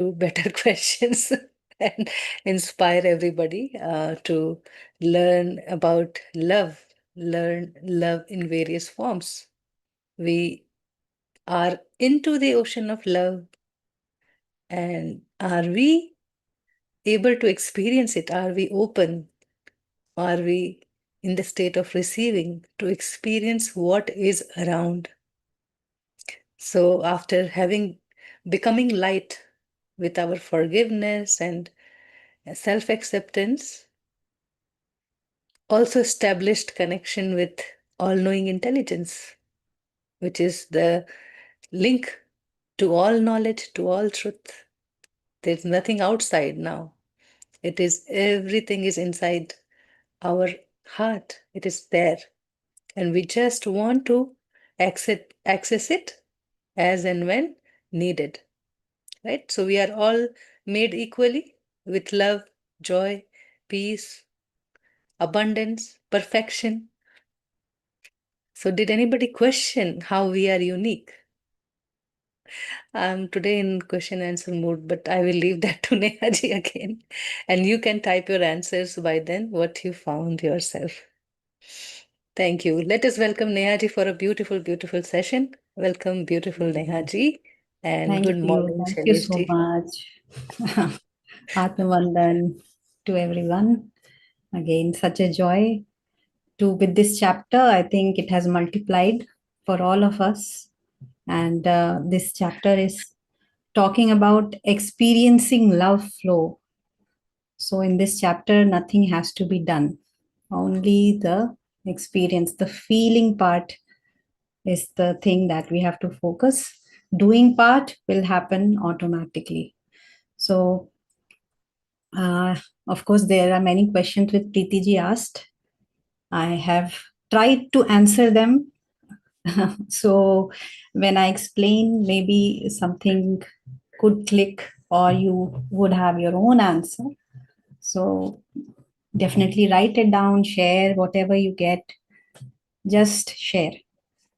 better questions and inspire everybody to learn about love, learn love in various forms. We are into the ocean of love, and are we able to experience it? Are we open? Are we in the state of receiving to experience what is around? So, after becoming light with our forgiveness and self acceptance, also established connection with all knowing intelligence, which is the link to all knowledge, to all truth. There's nothing outside now. It is everything is inside our heart. It is there. And we just want to access it as and when needed. Right? So we are all made equally with love, joy, peace, abundance, perfection. So, did anybody question how we are unique? I'm today in question answer mood, but I will leave that to Nehaji again. And you can type your answers by then, what you found yourself. Thank you. Let us welcome Nehaji for a beautiful, beautiful session. Welcome, beautiful Nehaji. And good morning, Thank you so Shaileshji. much. Atmavandan to everyone. Again, such a joy to with this chapter. I think it has multiplied for all of us. And this chapter is talking about experiencing love flow. So, in this chapter, nothing has to be done, only the experience, the feeling part is the thing that we have to focus. Doing part will happen automatically. So, uh, of course, there are many questions which Preeti ji asked. I have tried to answer them. So, when I explain, maybe something could click or you would have your own answer. So, definitely write it down, share whatever you get, just share.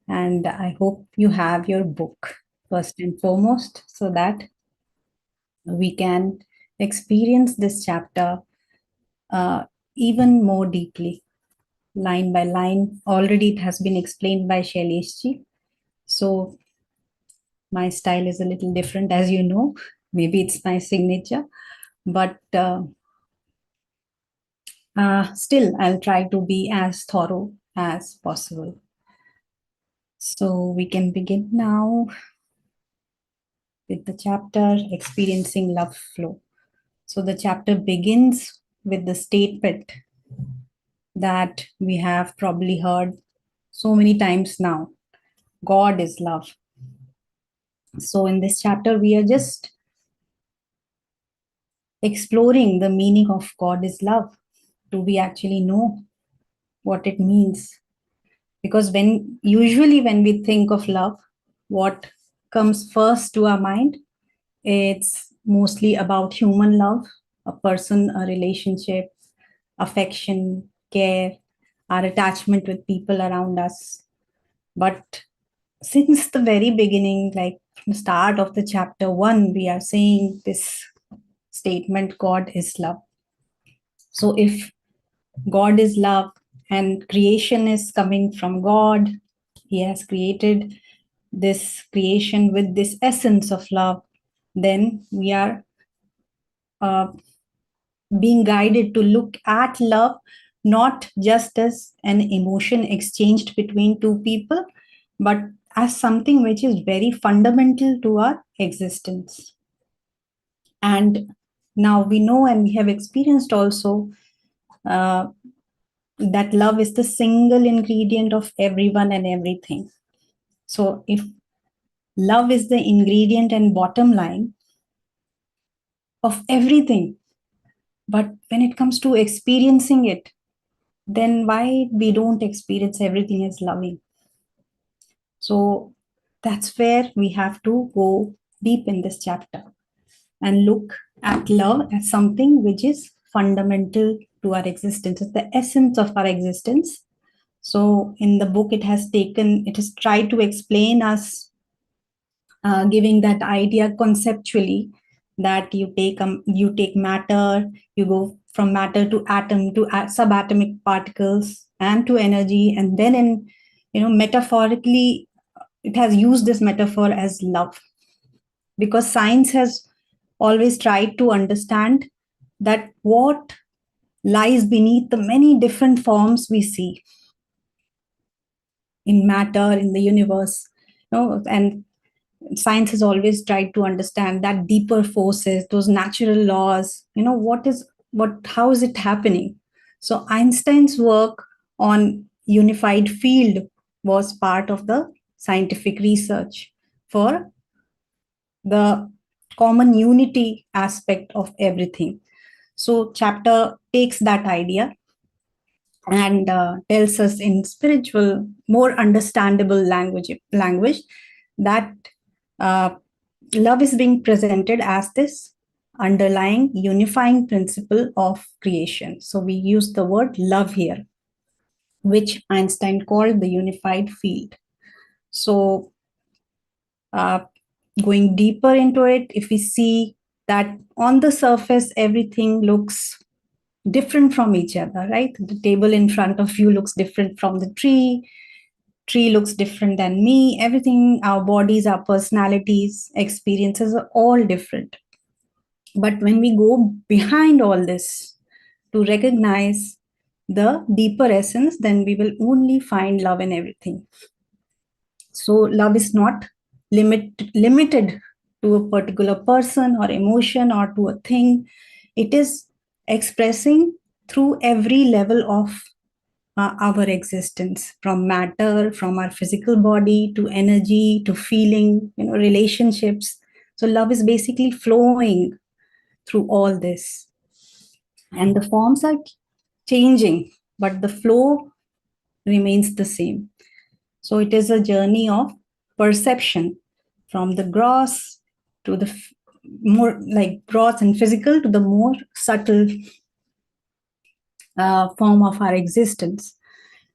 And I hope you have your book first and foremost so that we can experience this chapter uh, even more deeply, line by line. Already it has been explained by Shaileshji. So my style is a little different, as you know. Maybe it's my signature, but still, I'll try to be as thorough as possible. So we can begin now with the chapter Experiencing Love Flow. So the chapter begins with the statement that we have probably heard so many times now: God is love. So in this chapter, we are just exploring the meaning of God is love. Do we actually know what it means? Because when we think of love, what comes first to our mind, it's mostly about human love, a person, a relationship, affection, care, our attachment with people around us. But since the very beginning, like from the start of the chapter one, we are saying this statement: God is love. So if God is love and creation is coming from God, He has created this creation with this essence of love, then we are uh, being guided to look at love not just as an emotion exchanged between two people, but as something which is very fundamental to our existence. And now we know and we have experienced also uh, that love is the single ingredient of everyone and everything. So if love is the ingredient and bottom line of everything, but when it comes to experiencing it, then why we don't experience everything as loving? So that's where we have to go deep in this chapter and look at love as something which is fundamental to our existence. It's the essence of our existence. So in the book, it has tried to explain us, giving that idea conceptually that you take matter, you go from matter to atom to subatomic particles and to energy, and then in metaphorically it has used this metaphor as love, because science has always tried to understand that what lies beneath the many different forms we see in matter in the universe. And science has always tried to understand that deeper forces, those natural laws, what how is it happening. So Einstein's work on unified field was part of the scientific research for the common unity aspect of everything. So chapter takes that idea and tells us in spiritual, more understandable language that uh, love is being presented as this underlying unifying principle of creation. So we use the word love here, which Einstein called the unified field. So uh, going deeper into it, if we see that on the surface everything looks different from each other, right? The table in front of you looks different from the tree looks different than me, everything, our bodies, our personalities, experiences are all different. But when we go behind all this to recognize the deeper essence, then we will only find love in everything. So love is not limited to a particular person or emotion or to a thing. It is expressing through every level of our existence, from matter, from our physical body to energy to feeling, relationships. So love is basically flowing through all this, and the forms are changing, but the flow remains the same. So it is a journey of perception, from the gross to the more like gross and physical to the more subtle form of our existence.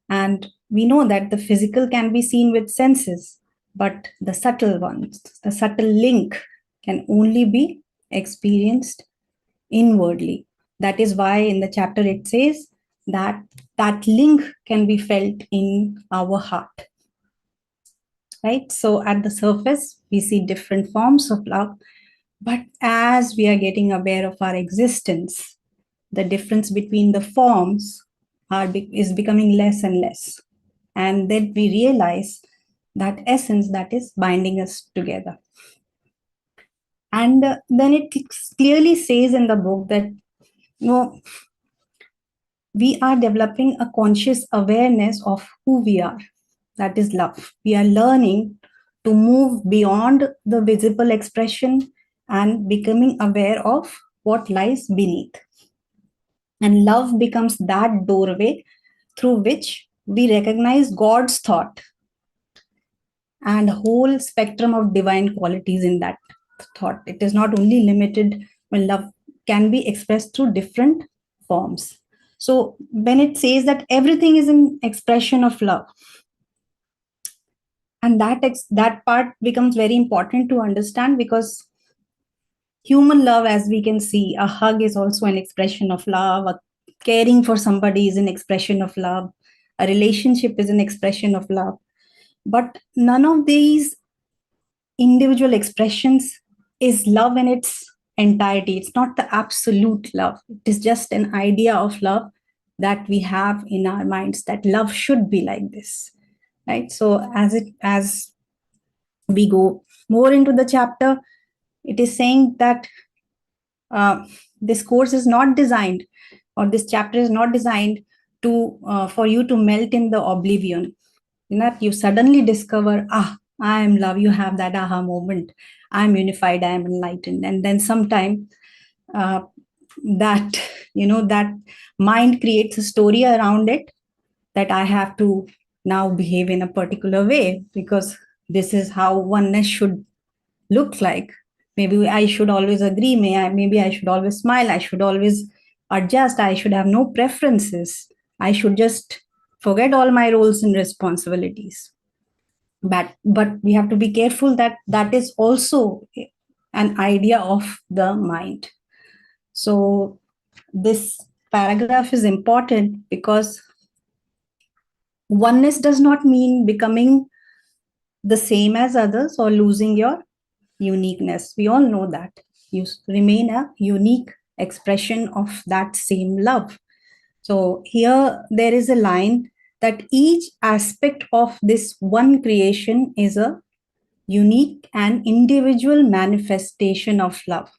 And we know that the physical can be seen with senses, but the subtle ones, the subtle link, can only be experienced inwardly. That is why in the chapter it says that that link can be felt in our heart. Right? So at the surface, we see different forms of love, but as we are getting aware of our existence, the difference between the forms is becoming less and less. And then we realize that essence that is binding us together. And then it clearly says in the book that we are developing a conscious awareness of who we are. That is love. We are learning to move beyond the visible expression and becoming aware of what lies beneath. And love becomes that doorway through which we recognize God's thought and whole spectrum of divine qualities in that thought. It is not only limited when love can be expressed through different forms. So when it says that everything is an expression of love, and that part becomes very important to understand, because human love, as we can see, a hug is also an expression of love, a caring for somebody is an expression of love, a relationship is an expression of love. But none of these individual expressions is love in its entirety. It's not the absolute love. It is just an idea of love that we have in our minds, that love should be like this, right? So as we go more into the chapter, it is saying that this course is not designed, or this chapter is not designed to for you to melt in the oblivion. You suddenly discover, I am love. You have that aha moment. I'm unified. I am enlightened. And then sometime uh, that that mind creates a story around it, that I have to now behave in a particular way because this is how oneness should look like. Maybe I should always agree. Maybe I should always smile. I should always adjust. I should have no preferences. I should just forget all my roles and responsibilities. But we have to be careful that that is also an idea of the mind. So this paragraph is important because oneness does not mean becoming the same as others or losing your uniqueness. We all know that. You remain a unique expression of that same love. So here there is a line that each aspect of this one creation is a unique and individual manifestation of love.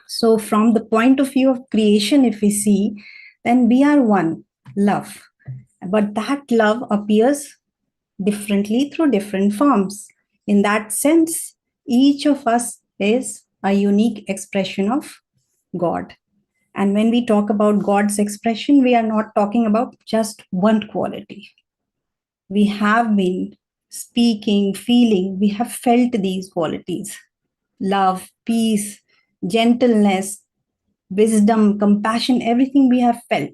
So, from the point of view of creation, if we see, then we are one, love. But that love appears differently through different forms. In that sense, each of us is a unique expression of God. And when we talk about God's expression, we are not talking about just one quality. We have been speaking, feeling, we have felt these qualities: love, peace, gentleness, wisdom, compassion, everything we have felt.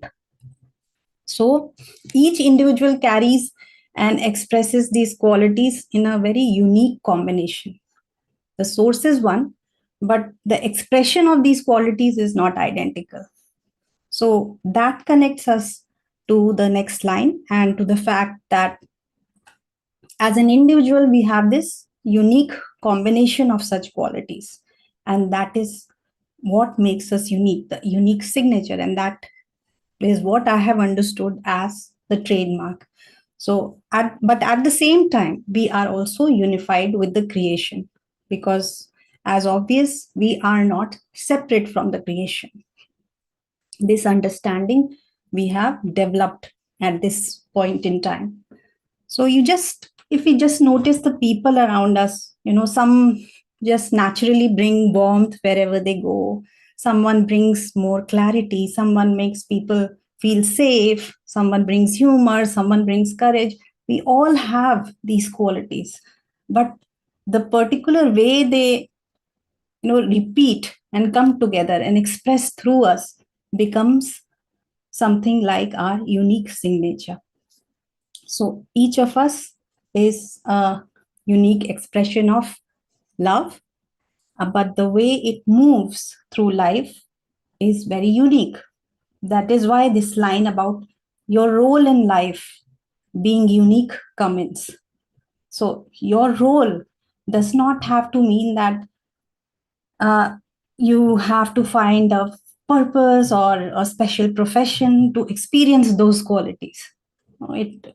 So each individual carries and expresses these qualities in a very unique combination. The source is one, but the expression of these qualities is not identical. So that connects us to the next line and to the fact that as an individual, we have this unique combination of such qualities. And that is what makes us unique, the unique signature. And that is what I have understood as the trademark. So, but at the same time, we are also unified with the creation because, as obvious, we are not separate from the creation. This understanding we have developed at this point in time. So you just, if we just notice the people around us, some just naturally bring warmth wherever they go. Someone brings more clarity. Someone makes people feel safe. Someone brings humor. Someone brings courage. We all have these qualities. But the particular way they, repeat and come together and express through us becomes something like our unique signature. So each of us is a unique expression of love, but the way it moves through life is very unique. That is why this line about your role in life being unique comes. So your role does not have to mean that uh, you have to find a purpose or a special profession to experience those qualities.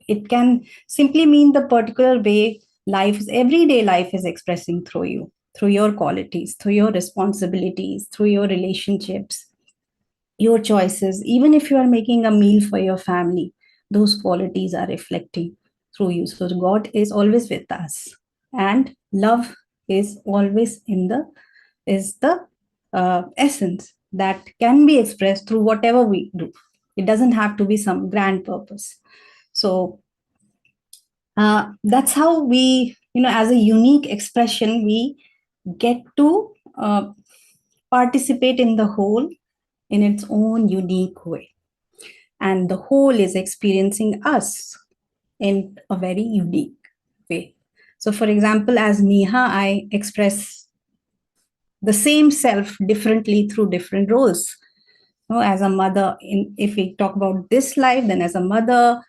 It can simply mean the particular way everyday life is expressing through you, through your qualities, through your responsibilities, through your relationships, your choices. Even if you are making a meal for your family, those qualities are reflecting through you. So God is always with us, and love is always the essence that can be expressed through whatever we do. It doesn't have to be some grand purpose. So that's how we, as a unique expression, we get to participate in the whole in its own unique way. And the whole is experiencing us in a very unique way. So, for example, as Neha, I express the same self differently through different roles. As a mother, if we talk about this life, then as a mother,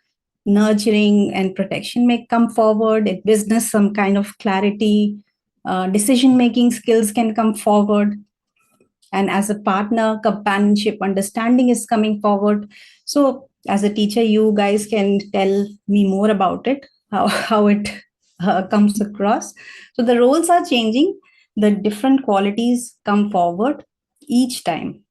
nurturing and protection may come forward. In business, some kind of clarity, decision making skills can come forward. And as a partner, companionship, understanding is coming forward. So as a teacher, you guys can tell me more about it, how it comes across. So the roles are changing, the different qualities come forward each time.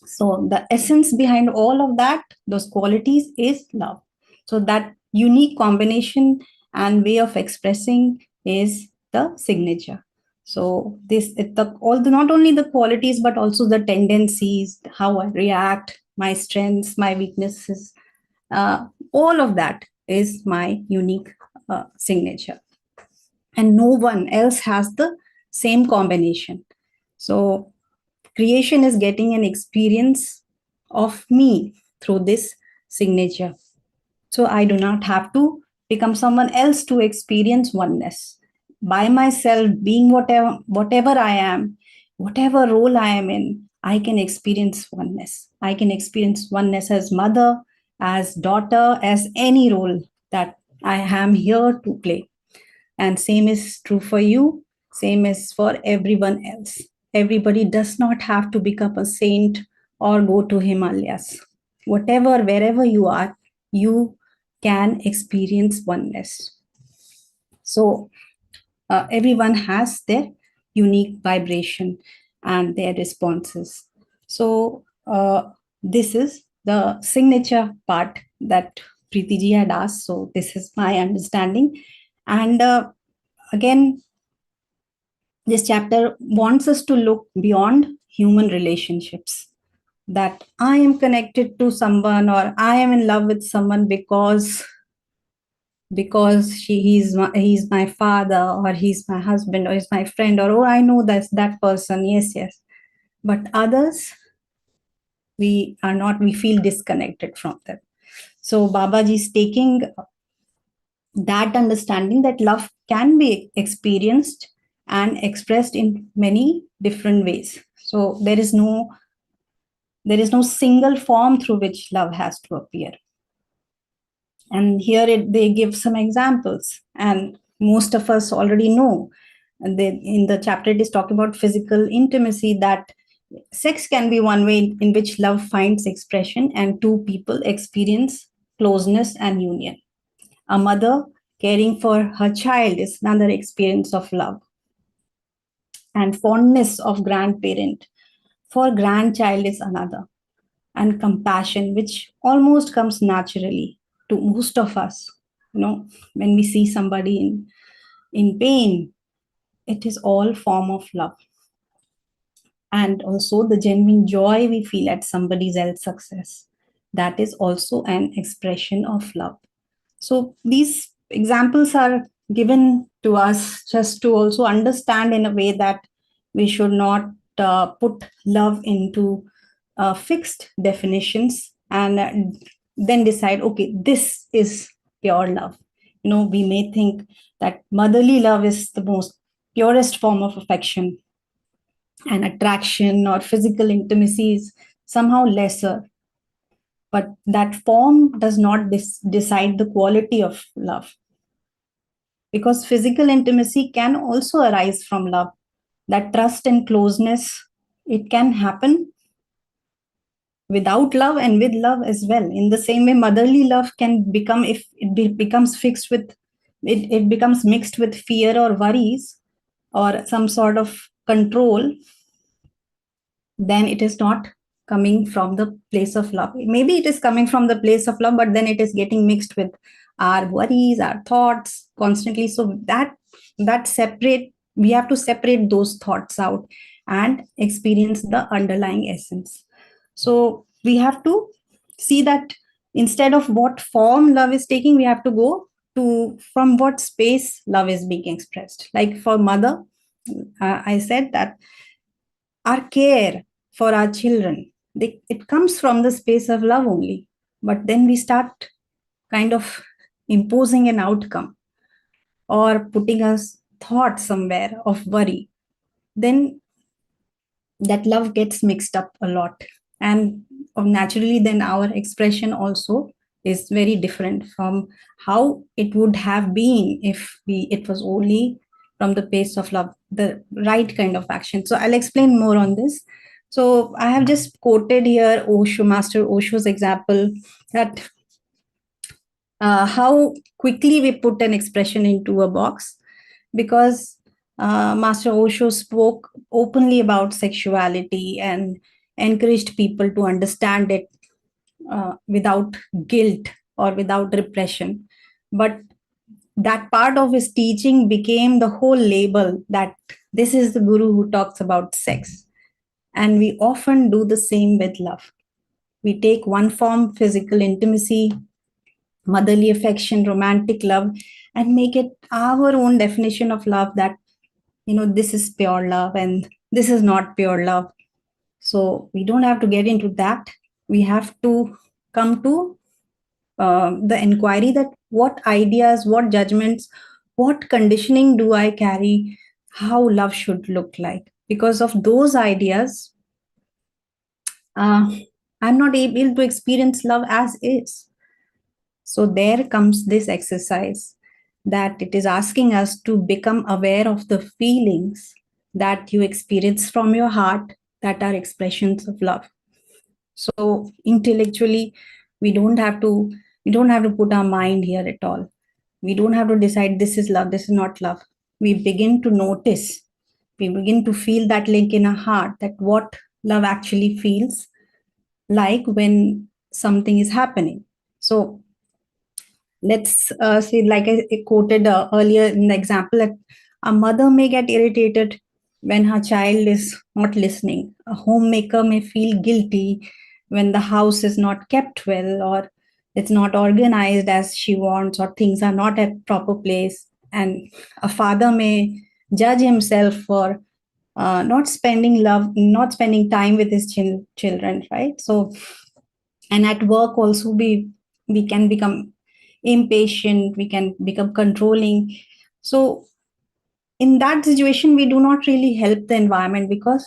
So the essence behind all of that, those qualities, is love. So that unique combination and way of expressing is the signature. So not only the qualities but also the tendencies, how I react, my strengths, my weaknesses, all of that is my unique signature, and no one else has the same combination. So creation is getting an experience of me through this signature. So I do not have to become someone else to experience oneness. by myself, being whatever I am, whatever role I am in, I can experience oneness. I can experience oneness as mother, as daughter, as any role that I am here to play. And same is true for you, same is for everyone else. Everybody does not have to become a saint or go to Himalayas. Whatever, wherever you are, you can experience oneness. So everyone has their unique vibration and their responses. So this is the signature part that Preeti ji had asked. So this is my understanding. And again, this chapter wants us to look beyond human relationships, that I am connected to someone or I am in love with someone because he's my father or he's my husband or he's my friend, or oh, I know that person. Yes. But others, we feel disconnected from them. So Babaji is taking that understanding that love can be experienced and expressed in many different ways. So there is no single form through which love has to appear. And here they give some examples, and most of us already know. And in the chapter, it is talking about physical intimacy, that sex can be one way in which love finds expression and two people experience closeness and union. A mother caring for her child is another experience of love. And fondness of grandparent for grandchild is another. And compassion, which almost comes naturally to most of us. When we see somebody in pain, it is all form of love. And also the genuine joy we feel at somebody else's success, that is also an expression of love. So these examples are given to us just to also understand in a way that we should not put love into fixed definitions and then decide, okay, this is pure love. We may think that motherly love is the most purest form of affection, and attraction or physical intimacy is somehow lesser. But that form does not decide the quality of love, because physical intimacy can also arise from love. That trust and closeness, it can happen without love and with love as well. In the same way, motherly love can become, if becomes fixed with it becomes mixed with fear or worries or some sort of control, then it is not coming from the place of love. Maybe it is coming from the place of love, but then it is getting mixed with our worries, our thoughts constantly. So that separate, we have to separate those thoughts out and experience the underlying essence. So we have to see that instead of what form love is taking, we have to go to from what space love is being expressed. Like for mother, I said that our care for our children, it comes from the space of love only. But then we start kind of imposing an outcome or putting us thought somewhere of worry, then that love gets mixed up a lot. And naturally then our expression also is very different from how it would have been if it was only from the place of love, the right kind of action. So I'll explain more on this. So I have just quoted here Master Osho's example, that how quickly we put an expression into a box, because Master Osho spoke openly about sexuality and encouraged people to understand it without guilt or without repression. But that part of his teaching became the whole label that this is the guru who talks about sex. And we often do the same with love. We take one form, physical intimacy, motherly affection, romantic love, and make it our own definition of love, that this is pure love and this is not pure love. So we don't have to get into that. We have to come to the inquiry that what ideas, what judgments, what conditioning do I carry, how love should look like? Because of those ideas, uh, I'm not able to experience love as is. So there comes this exercise that it is asking us to become aware of the feelings that you experience from your heart that are expressions of love. So intellectually, we don't have to we don't have to put our mind here at all. We don't have to decide this is love, this is not love. We begin to notice, we begin to feel that link in our heart, that what love actually feels like when something is happening. So let's say, like I quoted earlier in the example, that a mother may get irritated when her child is not listening. A homemaker may feel guilty when the house is not kept well, or it's not organized as she wants, or things are not at proper place. And a father may judge himself for not spending time with his children, right? So, and at work also, we can become impatient, we can become controlling. So in that situation, we do not really help the environment, because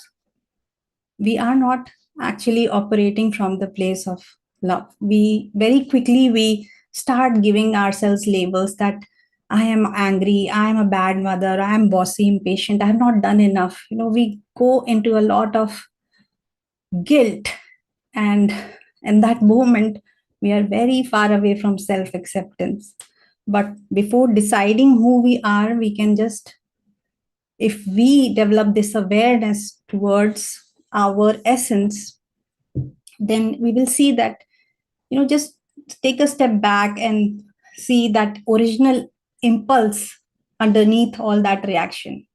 we are not actually operating from the place of love. We very quickly we start giving ourselves labels that I am angry, I am a bad mother, I am bossy, impatient, I have not done enough. We go into a lot of guilt, and in that moment we are very far away from self acceptance. But before deciding who we are, we can just, if we develop this awareness towards our essence, then we will see that, just take a step back and see that original impulse underneath all that reaction.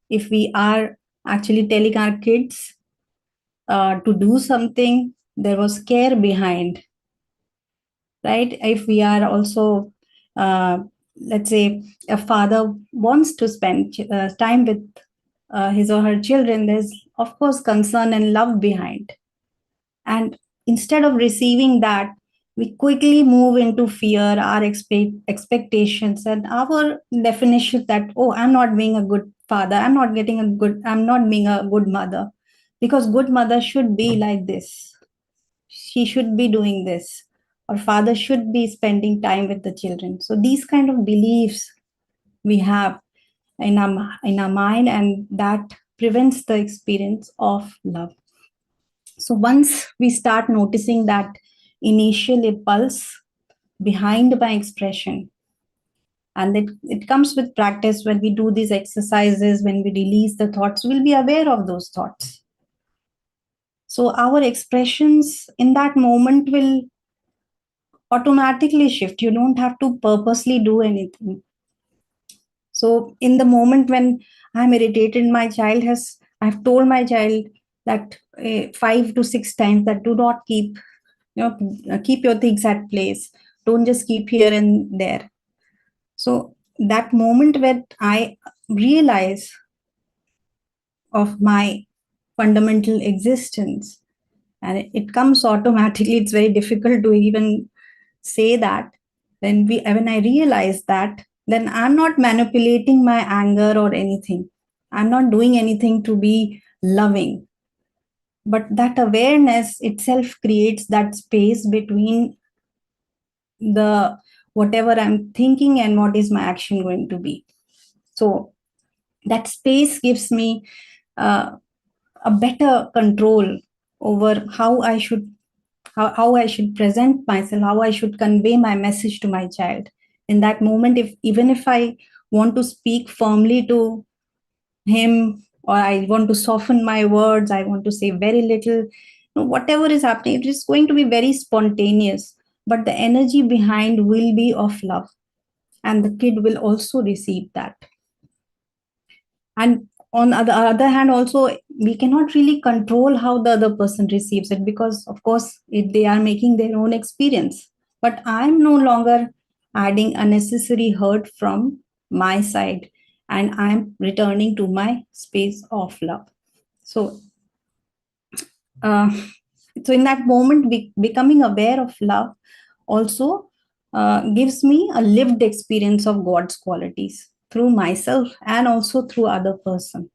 If we are actually telling our kids to do something, there was care behind, right? If we are also, let's say, a father wants to spend time with his or her children, there's of course concern and love behind. And instead of receiving that, we quickly move into fear, our expectations, and our definition that, oh, I'm not being a good father, I'm not being a good mother, because good mother should be like this, she should be doing this, or father should be spending time with the children. So these kind of beliefs we have in our mind, and that prevents the experience of love. So once we start noticing that initial impulse behind my expression, and it comes with practice, when we do these exercises, when we release the thoughts, we'll be aware of those thoughts. So our expressions in that moment will automatically shift. You don't have to purposely do anything. So in the moment when I'm irritated, I've told my child that 5 to 6 times, that do not keep your things at place. Don't just keep here and there. So that moment when I realize of my fundamental existence, and it comes automatically, it's very difficult to even say that. When I realize that, then I'm not manipulating my anger or anything, I'm not doing anything to be loving, but that awareness itself creates that space between the whatever I'm thinking and what is my action going to be. So that space gives me uh, a better control over how I should present myself, how I should convey my message to my child. In that moment, if even if I want to speak firmly to him, or I want to soften my words, I want to say very little, whatever is happening, it is going to be very spontaneous. But the energy behind will be of love, and the kid will also receive that. And on the other hand also, we cannot really control how the other person receives it, because of course they are making their own experience, but I'm no longer adding unnecessary hurt from my side, and I'm returning to my space of love. So uh, so in that moment, becoming aware of love also gives me a lived experience of God's qualities through myself and also through other person.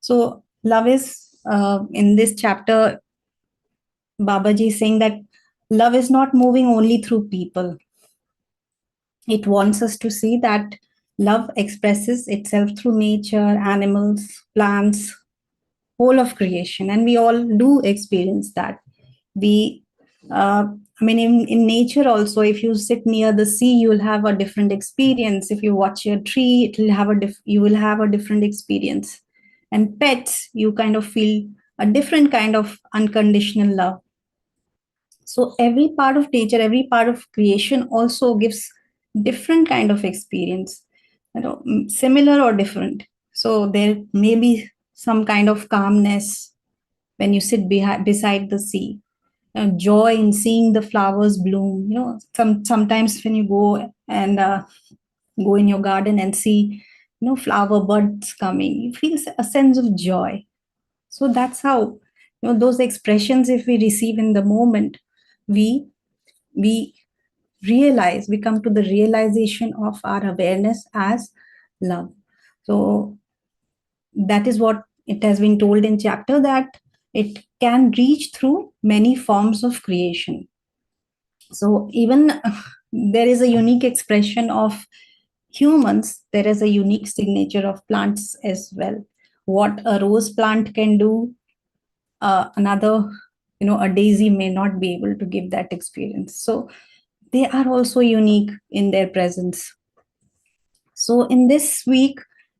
So love is in this chapter, Babaji is saying that love is not moving only through people. It wants us to see that love expresses itself through nature, animals, plants, whole of creation, and we all do experience that. We I mean, in nature also, if you sit near the sea, you will have a different experience. If you watch a tree, it will have you will have a different experience. And pets, you kind of feel a different kind of unconditional love. So every part of nature, every part of creation also gives different kind of experience, similar or different. So there may be some kind of calmness when you sit beside the sea, joy in seeing the flowers bloom. Sometimes when you go and go in your garden and see, flower buds coming, you feel a sense of joy. So that's how, those expressions, if we receive in the moment, we we realize, we come to the realization of our awareness as love. So that is what it has been told in chapter, that it can reach through many forms of creation. So even there is a unique expression of humans, there is a unique signature of plants as well. What a rose plant can do, another, a daisy may not be able to give that experience. So they are also unique in their presence. So in this week,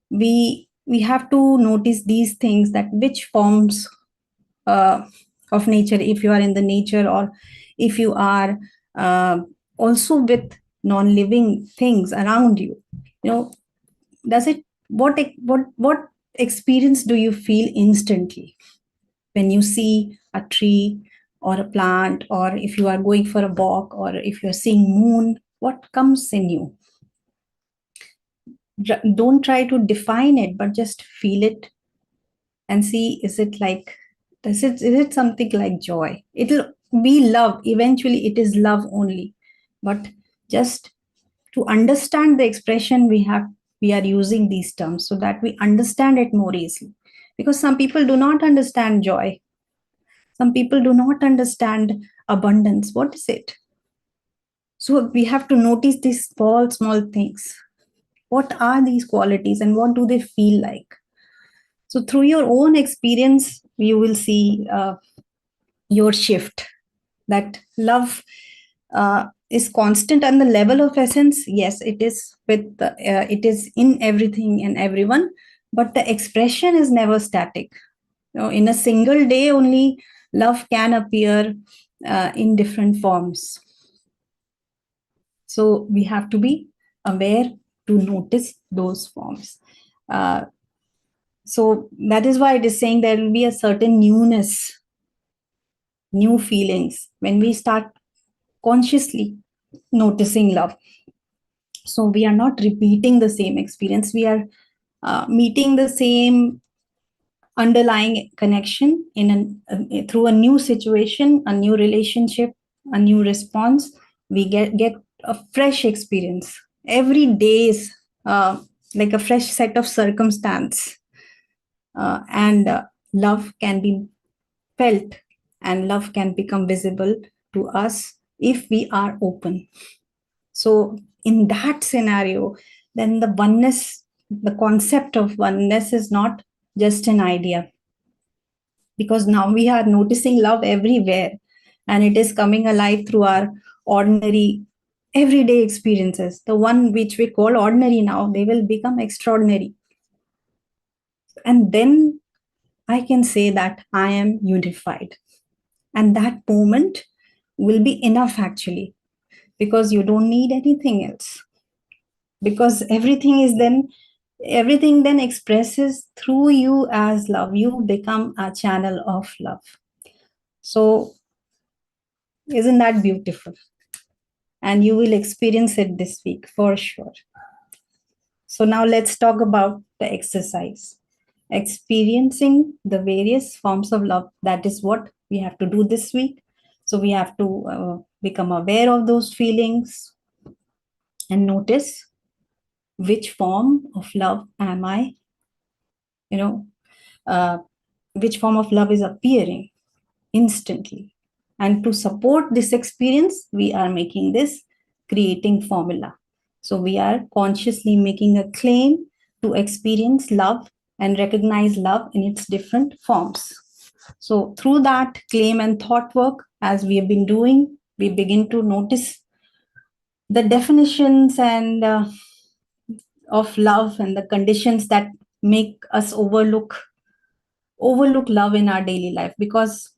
we have to notice these things, that which forms uh, of nature, if you are in the nature, or if you are uh, also with non-living things around you, does it, what experience do you feel instantly when you see a tree or a plant, or if you are going for a walk, or if you're seeing moon, what comes in you? Don't try to define it, but just feel it and see, is it like, is it something like joy? It'll be love, eventually it is love only. But just to understand the expression, we are using these terms so that we understand it more easily. Because some people do not understand joy, some people do not understand abundance. What is it? So we have to notice these small things. What are these qualities and what do they feel like? So through your own experience, you will see your shift, that love is constant, and the level of essence, yes, it is it is in everything and everyone, but the expression is never static. In a single day only, love can appear in different forms. So we have to be aware to notice those forms. Uh, so that is why it is saying there will be a certain newness, new feelings when we start consciously noticing love. So we are not repeating the same experience, we are meeting the same underlying connection through a new situation, a new relationship, a new response. We get a fresh experience every day, is like a fresh set of circumstance, and love can be felt, and love can become visible to us if we are open. So in that scenario, then the oneness, the concept of oneness is not just an idea, because now we are noticing love everywhere, and it is coming alive through our ordinary everyday experiences. The one which we call ordinary now, they will become extraordinary. And then I can say that I am unified. And that moment will be enough actually, because you don't need anything else. Because everything then expresses through you as love. You become a channel of love. So isn't that beautiful? And you will experience it this week for sure. So now let's talk about the exercise. Experiencing the various forms of love. That is what we have to do this week. So we have to become aware of those feelings, and notice which form of love am I, you know, uh, which form of love is appearing instantly. And to support this experience, we are making this creating formula. So we are consciously making a claim to experience love and recognize love in its different forms. So through that claim and thought work, as we have been doing, we begin to notice the definitions and of love and the conditions that make us overlook love in our daily life, because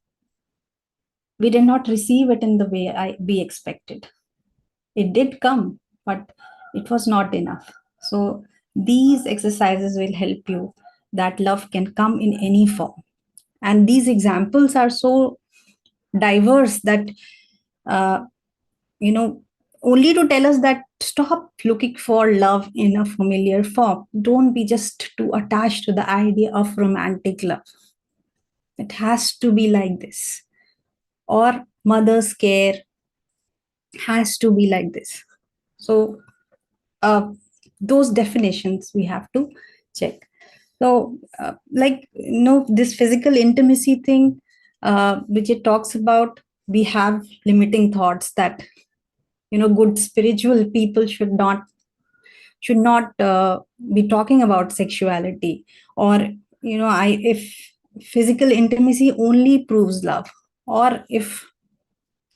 we did not receive it in the way we expected. It did come, but it was not enough. So these exercises will help you that love can come in any form. And these examples are so diverse that, uh, you know, only to tell us that stop looking for love in a familiar form. Don't be just too attached to the idea of romantic love. It has to be like this. Or mother's care has to be like this. So uh, those definitions we have to check. So this physical intimacy thing, which it talks about, we have limiting thoughts that good spiritual people should not be talking about sexuality, or I if physical intimacy only proves love, or if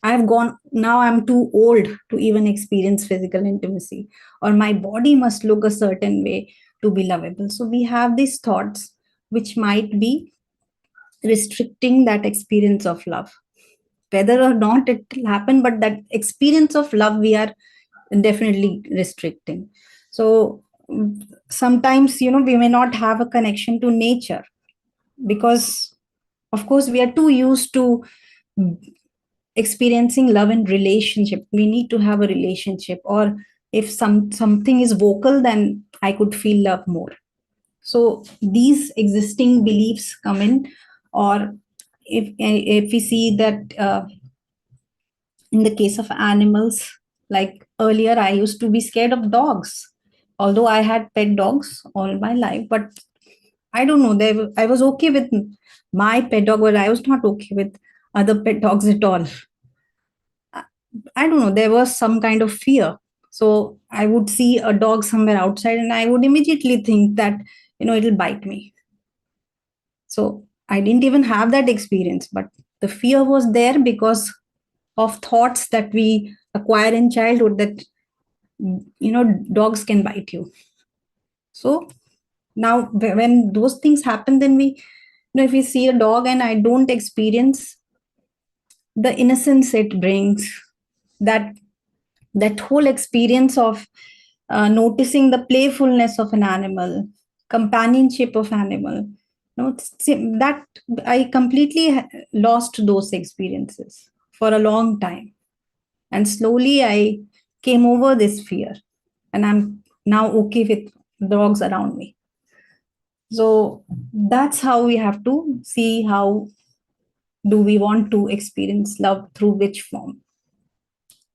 I've gone now, I'm too old to even experience physical intimacy, or my body must look a certain way to be lovable. So we have these thoughts which might be restricting that experience of love. Whether or not it will happen, but that experience of love we are definitely restricting. So sometimes, we may not have a connection to nature because, of course, we are too used to experiencing love in relationship. We need to have a relationship, or if something is vocal, then I could feel love more. So these existing beliefs come in. Or if we see that in the case of animals, like earlier I used to be scared of dogs, although I had pet dogs all my life. But I don't know, I was okay with my pet dog, but I was not okay with other pet dogs at all. I don't know, there was some kind of fear. So I would see a dog somewhere outside and I would immediately think that, it'll bite me. So I didn't even have that experience, but the fear was there because of thoughts that we acquire in childhood that, dogs can bite you. So now when those things happen, then if we see a dog and I don't experience the innocence it brings, that that whole experience of noticing the playfulness of an animal, companionship of animal, that I completely lost those experiences for a long time. And slowly I came over this fear, and I'm now okay with dogs around me. So that's how we have to see, how do we want to experience love, through which form.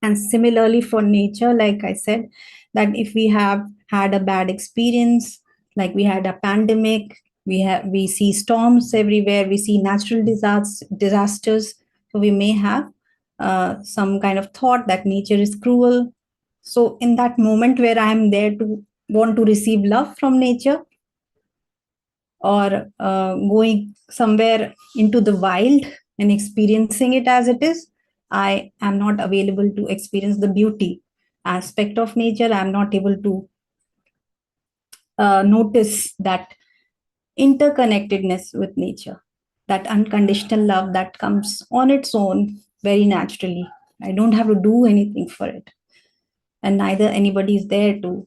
And similarly for nature, like I said, that if we have had a bad experience, like we had a pandemic, we see storms everywhere, we see natural disasters. So we may have some kind of thought that nature is cruel. So in that moment where I am there to want to receive love from nature, or going somewhere into the wild and experiencing it as it is, I am not available to experience the beauty aspect of nature. I'm not able to notice that interconnectedness with nature, that unconditional love that comes on its own very naturally. I don't have to do anything for it, and neither anybody is there to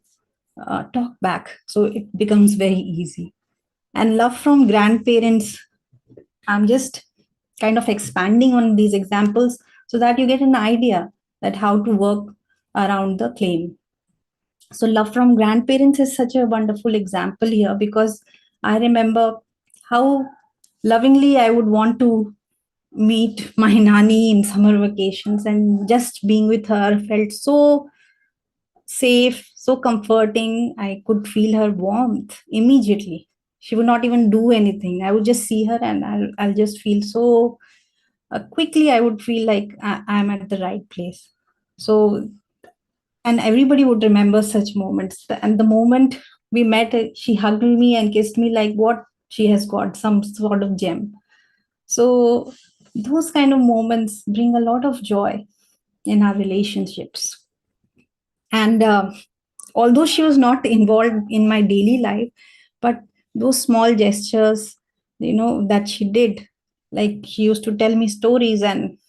talk back. So it becomes very easy. And love from grandparents, I'm just kind of expanding on these examples so that you get an idea that how to work around the claim. So love from grandparents is such a wonderful example here, because I remember how lovingly I would want to meet my nani in summer vacations, and just being with her felt so safe, so comforting. I could feel her warmth immediately. She would not even do anything. I would just see her, and I'll just feel so quickly. I would feel like I'm at the right place. So, and everybody would remember such moments. And the moment we met, she hugged me and kissed me like what she has got, some sort of gem. So, those kind of moments bring a lot of joy in our relationships. And although she was not involved in my daily life, but those small gestures, that she did, like she used to tell me stories, and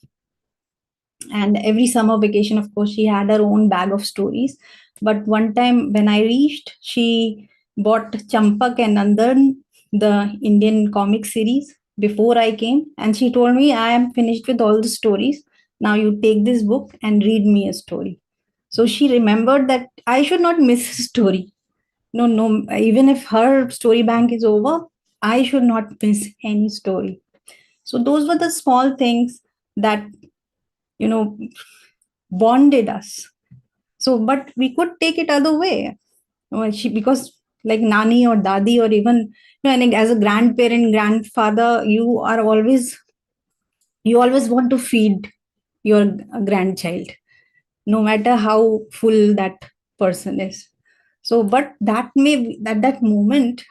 every summer vacation, of course, she had her own bag of stories. But one time when I reached, she bought Champak and Nandan, the Indian comic series, before I came, and she told me, I am finished with all the stories. Now you take this book and read me a story. So she remembered that I should not miss a story. No, no, even if her story bank is over, I should not miss any story. So those were the small things that, you know bonded us. So but we could take it other way. Well, she, because like nani or dadi, or even, and as a grandparent, grandfather, you always want to feed your grandchild, no matter how full that person is. So but that may be, that moment,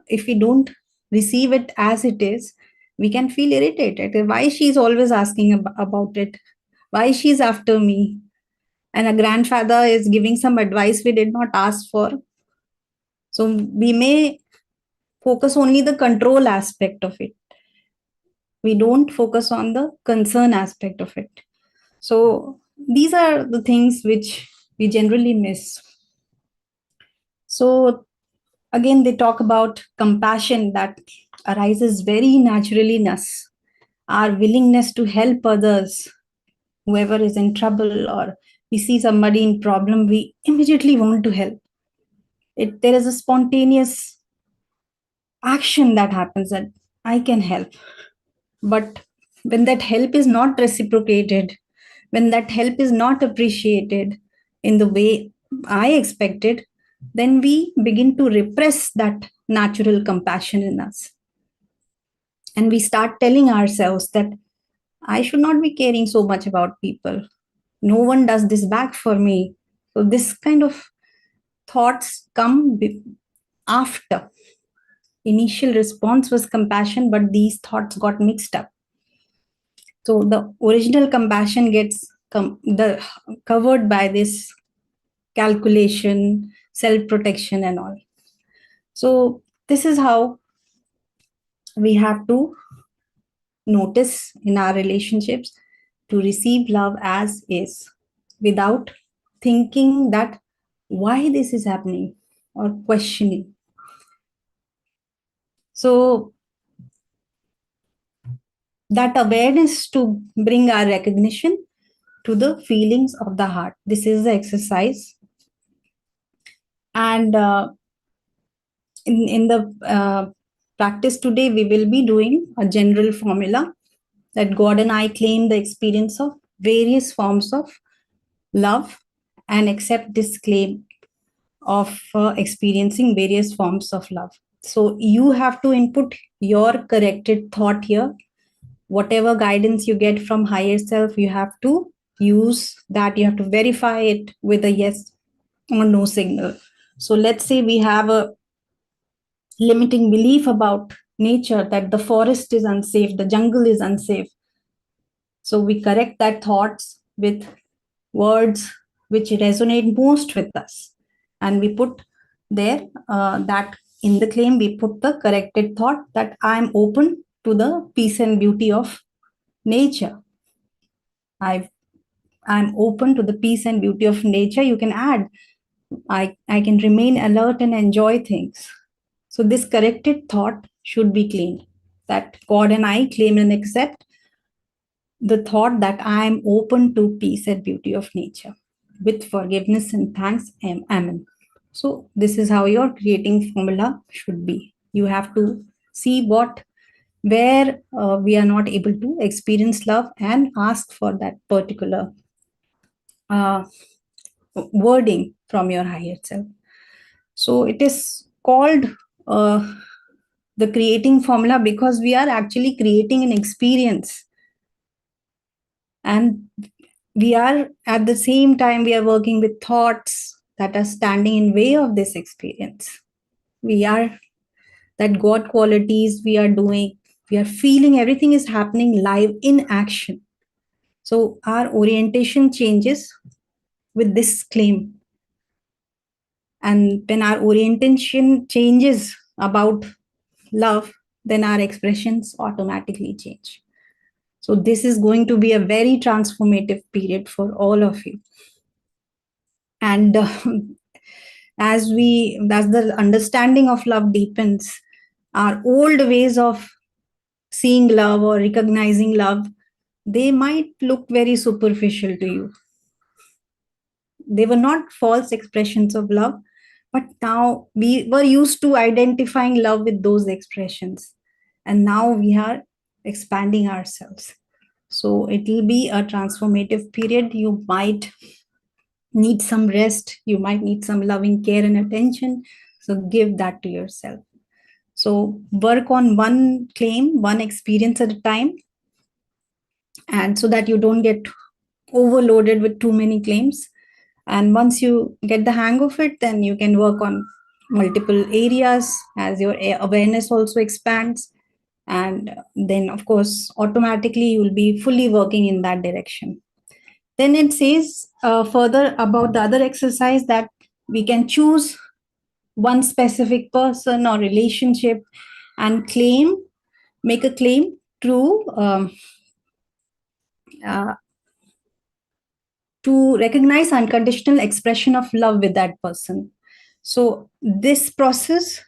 if we don't receive it as it is, we can feel irritated. Why she's always asking about it, why she's after me, and a grandfather is giving some advice we did not ask for. So we may focus only the control aspect of it. We don't focus on the concern aspect of it. So these are the things which we generally miss. So again, they talk about compassion that arises very naturally in us, our willingness to help others, whoever is in trouble, or we see somebody in problem, we immediately want to help. There is a spontaneous action that happens, that I can help. But when that help is not reciprocated, when that help is not appreciated in the way I expected, then we begin to repress that natural compassion in us. And we start telling ourselves that I should not be caring so much about people. No one does this back for me. So, this kind of thoughts come after. Initial response was compassion, but these thoughts got mixed up. So the original compassion gets covered by this calculation, self protection, and all. So this is how we have to notice in our relationships, to receive love as is, without thinking that why this is happening, or questioning. So that awareness to bring our recognition to the feelings of the heart. This is the exercise. And in the practice today, we will be doing a general formula that God and I claim the experience of various forms of love and accept this claim of experiencing various forms of love. So you have to input your corrected thought here. Whatever guidance you get from higher self, you have to use that. You have to verify it with a yes or no signal. So let's say we have a limiting belief about nature, that the forest is unsafe, the jungle is unsafe. So we correct that thoughts with words which resonate most with us. And we put there that in the claim, we put the corrected thought that I am open to the peace and beauty of nature. I'm open to the peace and beauty of nature. You can add, I can remain alert and enjoy things. So this corrected thought should be cleaned. That God and I claim and accept the thought that I am open to peace and beauty of nature. With forgiveness and thanks, Amen. So this is how your creating formula should be. You have to see what where we are not able to experience love and ask for that particular uh, wording from your higher self. So it is called uh, the creating formula because we are actually creating an experience, and we are at the same time we are working with thoughts that are standing in way of this experience. We are that god qualities we are doing, we are feeling everything is happening live in action. So our orientation changes with this claim, and when our orientation changes about love, then our expressions automatically change. So this is going to be a very transformative period for all of you. And as the understanding of love deepens, our old ways of seeing love or recognizing love, they might look very superficial to you. They were not false expressions of love, but now we were used to identifying love with those expressions, and now we are expanding ourselves. So it will be a transformative period. You might need some rest, you might need some loving care and attention, so give that to yourself. So work on one claim, one experience at a time, and so that you don't get overloaded with too many claims. And once you get the hang of it, then you can work on multiple areas as your awareness also expands, and then of course automatically you will be fully working in that direction. Then it says further about the other exercise that we can choose one specific person or relationship and make a claim to uh, to recognize unconditional expression of love with that person. So this process,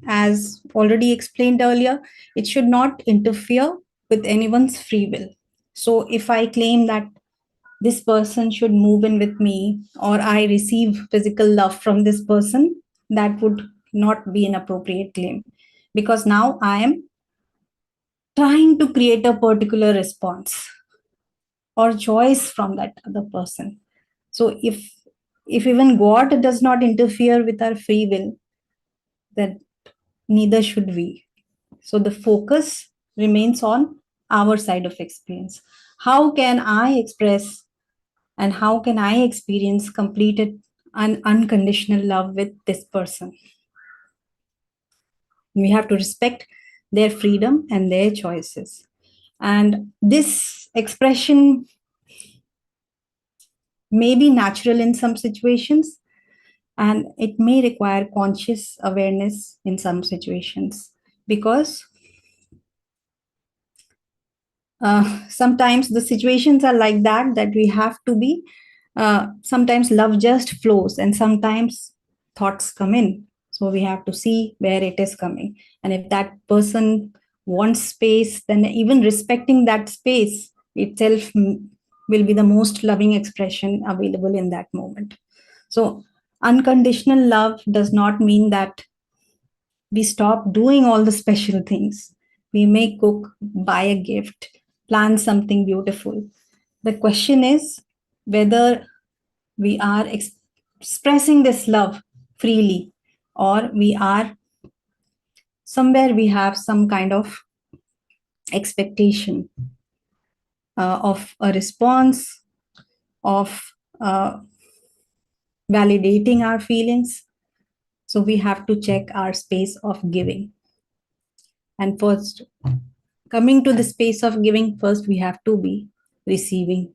as already explained earlier, it should not interfere with anyone's free will. So if I claim that this person should move in with me, or I receive physical love from this person, that would not be an appropriate claim, because now I am trying to create a particular response or choice from that other person. So if even god does not interfere with our free will, then neither should we. So the focus remains on our side of experience. How can I express and how can I experience completed and unconditional love with this person? We have to respect their freedom and their choices. And this expression may be natural in some situations, and it may require conscious awareness in some situations, because sometimes the situations are like that we have to be sometimes love just flows and sometimes thoughts come in, so we have to see where it is coming. And if that person wants space, then even respecting that space itself will be the most loving expression available in that moment. So unconditional love does not mean that we stop doing all the special things. We may cook, buy a gift, plan something beautiful. The question is whether we are expressing this love freely, or we are somewhere we have some kind of expectation of a response, of validating our feelings. So we have to check our space of giving. And first, coming to the space of giving, first we have to be receiving.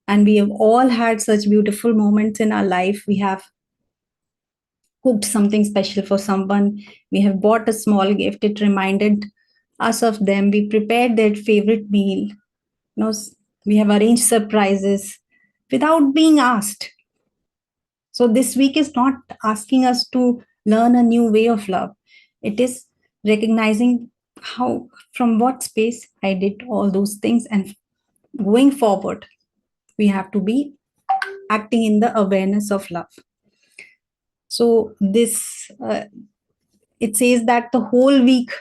And we have all had such beautiful moments in our life. We have cooked something special for someone, we have bought a small gift, it reminded us of them, we prepared their favorite meal, we have arranged surprises without being asked. So this week is not asking us to learn a new way of love, it is recognizing how, from what space I did all those things, and going forward we have to be acting in the awareness of love. So this it says that the whole week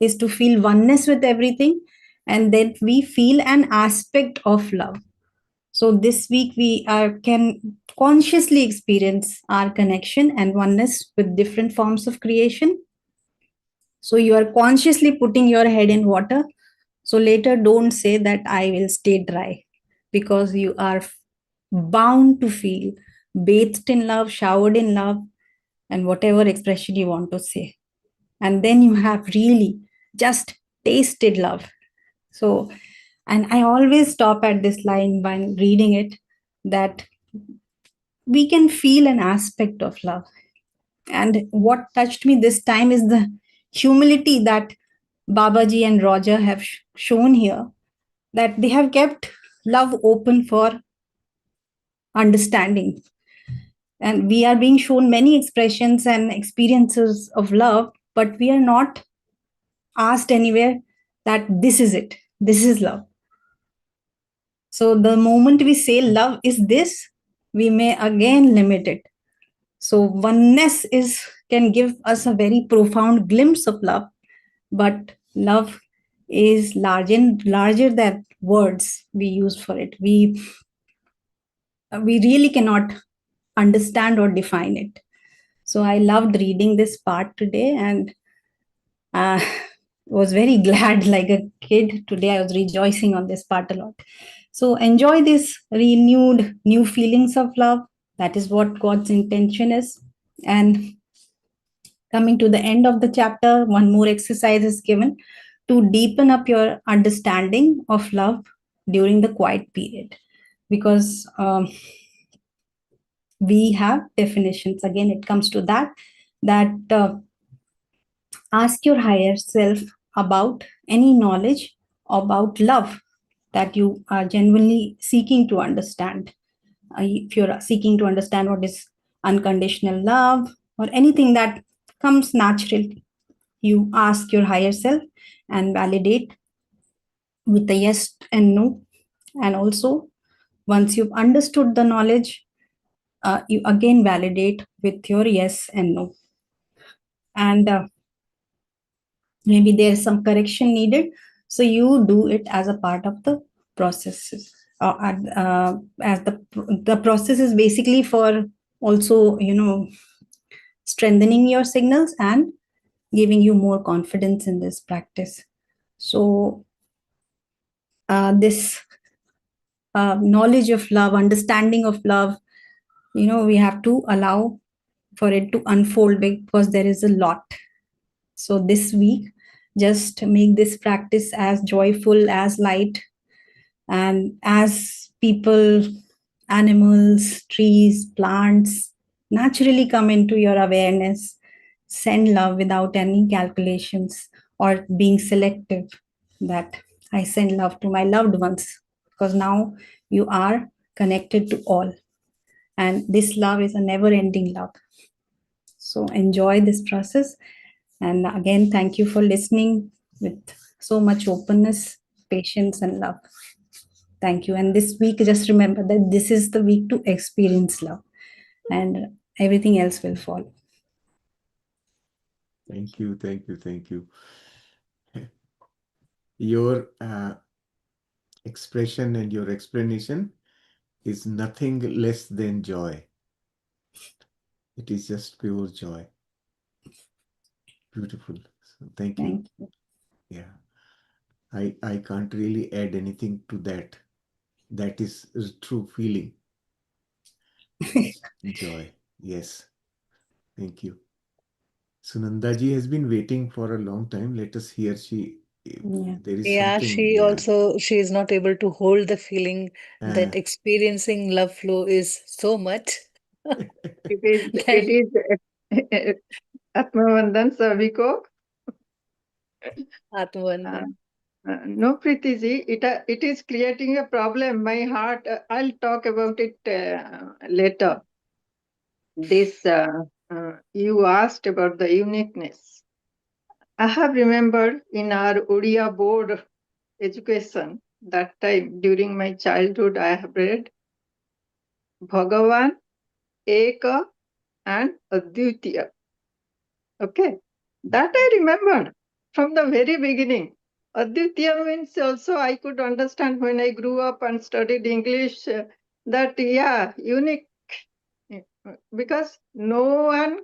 is to feel oneness with everything, and that we feel an aspect of love. So this week we can consciously experience our connection and oneness with different forms of creation. So you are consciously putting your head in water. So later, don't say that I will stay dry, because you are bound to feel bathed in love, showered in love, and whatever expression you want to say. And then you have really just tasted love. So, and I always stop at this line when reading it, that we can feel an aspect of love. And what touched me this time is the humility that Babaji and Roger have shown here, that they have kept love open for understanding. And we are being shown many expressions and experiences of love, but we are not asked anywhere that this is it, this is love. So the moment we say love is this, we may again limit it. So oneness is can give us a very profound glimpse of love, but love is larger than words we use for it. We really cannot understand or define it. So I loved reading this part today, and uh, was very glad, like a kid today. I was rejoicing on this part a lot. So enjoy this renewed new feelings of love. That is what God's intention is. And coming to the end of the chapter, one more exercise is given to deepen up your understanding of love during the quiet period, because we have definitions. Again, it comes to that ask your higher self about any knowledge about love that you are genuinely seeking to understand. If you're seeking to understand what is unconditional love or anything that comes naturally, you ask your higher self and validate with a yes and no. And also, once you've understood the knowledge, you again validate with your yes and no. And maybe there's some correction needed, so you do it as a part of the processes. As the process is basically for also, strengthening your signals and giving you more confidence in this practice. So this knowledge of love, understanding of love, we have to allow for it to unfold, because there is a lot. So this week, just make this practice as joyful, as light, and as people, animals, trees, plants naturally come into your awareness, send love without any calculations or being selective, that I send love to my loved ones, because now you are connected to all. And this love is a never ending love. So enjoy this process. And again, thank you for listening with so much openness, patience, and love. Thank you. And this week, just remember that this is the week to experience love, and everything else will follow. Thank you, thank you, thank you. Your expression and your explanation is nothing less than joy. It is just pure joy. Beautiful. So thank you. Thank you. Yeah. I can't really add anything to that. That is true feeling. Joy. Yes. Thank you. Sunandaji has been waiting for a long time. Let us hear Yeah. there is Yeah, something. she is not able to hold the feeling Uh, that experiencing love flow is so much It that is Atmavandan Saviko. Atmavandan. No, Preetiji, it is creating a problem. My heart, I'll talk about it later. This, you asked about the uniqueness. I have remembered in our Odia board education, that time during my childhood, I have read Bhagavan, Eka, and Advitiya. Okay, that I remembered. from the very beginning. Aditya means also I could understand when I grew up and studied English that, yeah, unique, because no one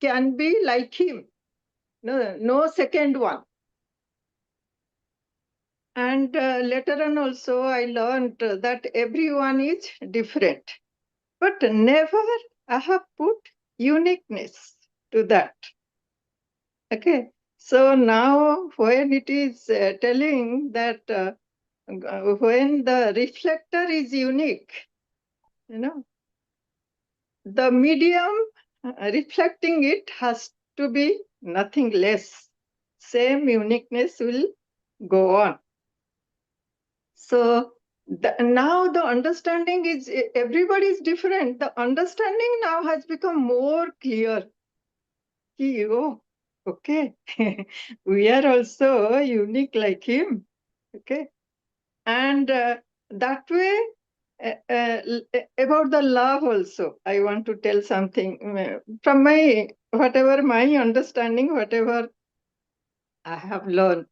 can be like him. No second one. And later on also I learned that everyone is different. But never I have put uniqueness to that. Okay. So now when it is telling that when the reflector is unique, the medium reflecting it has to be nothing less. Same uniqueness will go on. So now the understanding is, everybody is different. The understanding now has become more clear. Oh, okay. We are also unique like him. Okay. And that way, about the love also, I want to tell something from my, whatever my understanding, whatever I have learned.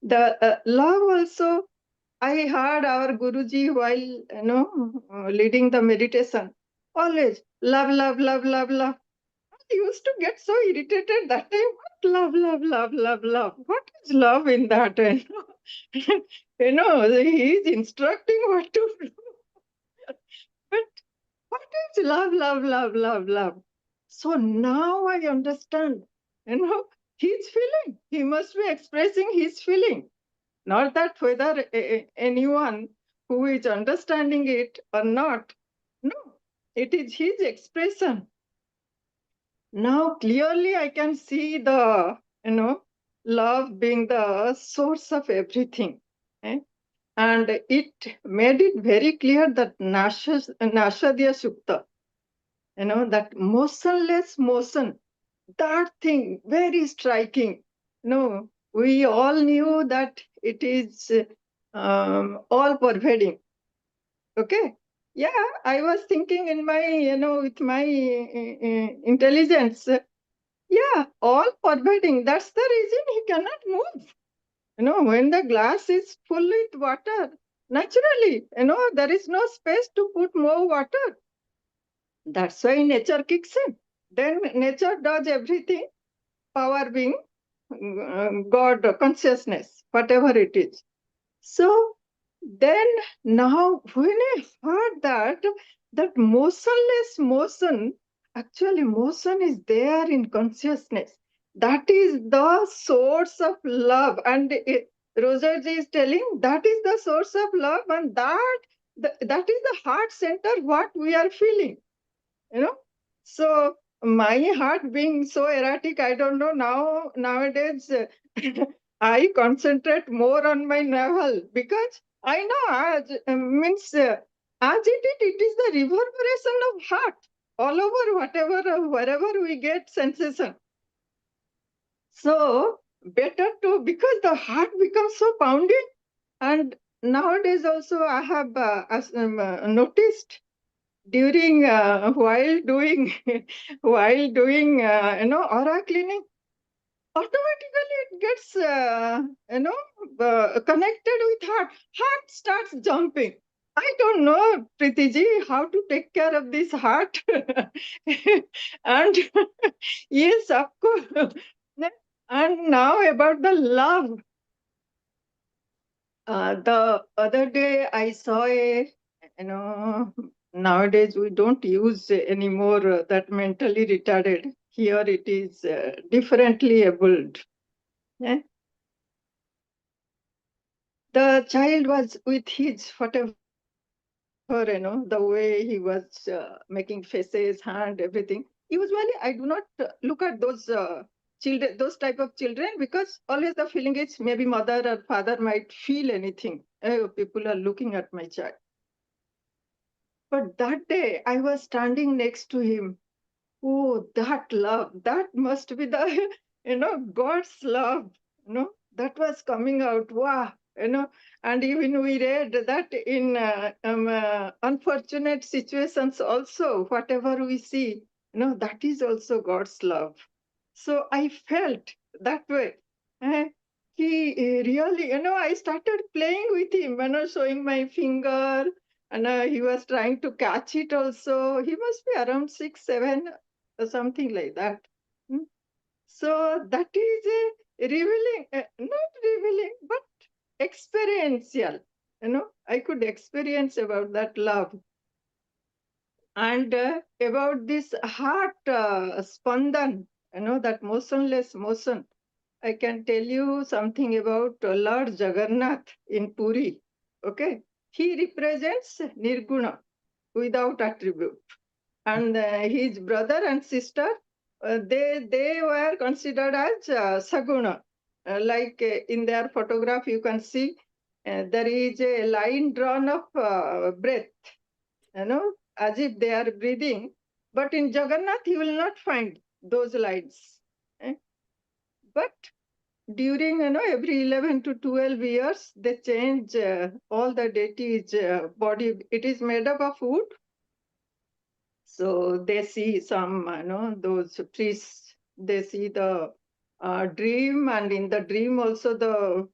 The love also, I heard our Guruji while leading the meditation, always love, love, love, love, love. I used to get so irritated that time. What love, love, love, love, love? What is love in that? He is instructing what to do. But what is love, love, love, love, love? So now I understand. His feeling. He must be expressing his feeling. Not that whether anyone who is understanding it or not. No, it is his expression. Now clearly I can see the, love being the source of everything. Eh? And it made it very clear that Nashadya Sukta, that motionless motion, that thing, very striking. We all knew that it is all pervading. Okay. Yeah, I was thinking in my, with my intelligence, yeah, all pervading. That's the reason he cannot move. When the glass is full with water, naturally, there is no space to put more water. That's why nature kicks in. Then nature does everything, power being God consciousness, whatever it is. So then now when I heard that motionless motion, actually motion is there in consciousness. That is the source of love. And Rosaji is telling that is the source of love, and that is the heart center, what we are feeling. So my heart being so erratic, I don't know, nowadays I concentrate more on my navel, because I know as it is the reverberation of heart all over, wherever we get sensation. So better to, because the heart becomes so pounding. And nowadays also I have noticed during while doing aura cleaning, automatically it gets connected with heart starts jumping. I don't know, Pritiji, how to take care of this heart. And yes, of course. And now about the love. The other day I saw nowadays we don't use anymore that mentally retarded. Here it is differently abled. Yeah? The child was with his whatever, the way he was making faces, hand, everything. Usually I do not look at those children, those type of children, because always the feeling is maybe mother or father might feel anything. People are looking at my child. But that day I was standing next to him. Oh, that love, that must be the, God's love, that was coming out. Wow, and even we read that in unfortunate situations also, whatever we see, that is also God's love. So I felt that way. He really, I started playing with him, showing my finger, and he was trying to catch it also. He must be around 6, 7, or something like that. Hmm. So that is a revealing, not revealing, but experiential. I could experience about that love. And about this heart spandan, that motionless motion. I can tell you something about Lord Jagannath in Puri. Okay, he represents Nirguna, without attribute, and his brother and sister, they were considered as Saguna. Like in their photograph, you can see there is a line drawn of breath, as if they are breathing. But in Jagannath, you will not find those lines. eh. But during, every 11 to 12 years, they change all the deities' body. It is made up of wood. So they see some, those trees, they see the dream, and in the dream also the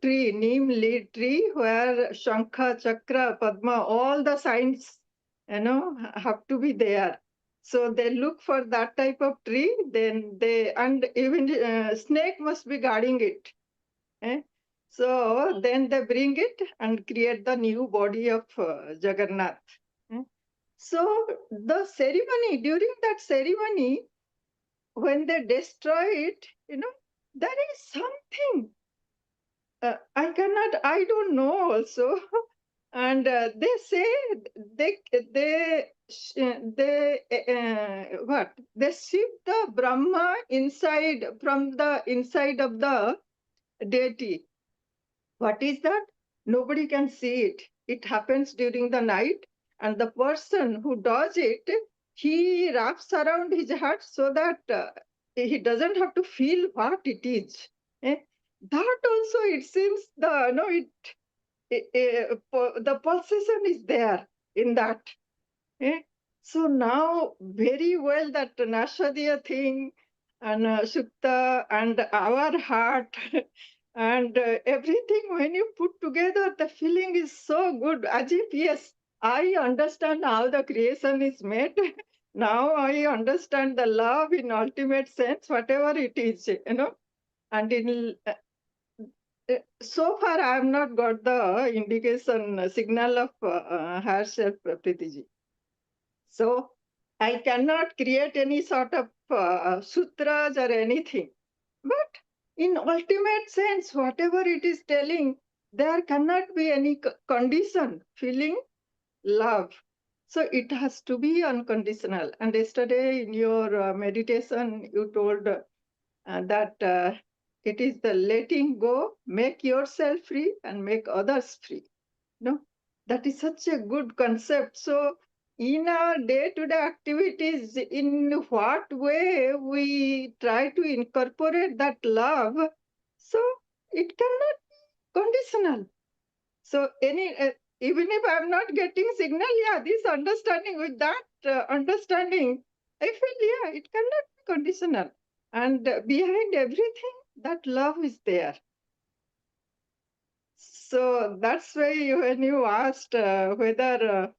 tree, neem lead tree, where Shankha, Chakra, Padma, all the signs, have to be there. So they look for that type of tree, and even snake must be guarding it. eh? So then they bring it and create the new body of Jagannath. eh? So the ceremony, during that ceremony, when they destroy it, there is something. I don't know also. And they say what? They shift the Brahma from the inside of the deity. What is that? Nobody can see it. It happens during the night, and the person who does it, he wraps around his heart so that he doesn't have to feel what it is. eh. That also, it seems the pulsation is there in that. eh. So now, very well, that Nashadiya thing and Shukta and our heart and everything, when you put together, the feeling is so good. As if, yes, I understand how the creation is made. Now I understand the love in ultimate sense, whatever it is, And so far, I have not got the indication, signal of higher self, Pritiji. So I cannot create any sort of sutras or anything. But in ultimate sense, whatever it is telling, there cannot be any condition, feeling love. So it has to be unconditional. And yesterday in your meditation, you told that it is the letting go, make yourself free and make others free. No, that is such a good concept. So in our day-to-day activities, in what way we try to incorporate that love, so it cannot be conditional. So even if I'm not getting signal, yeah, this understanding, with that understanding, I feel, yeah, it cannot be conditional. And behind everything, that love is there. So that's why when you asked whether,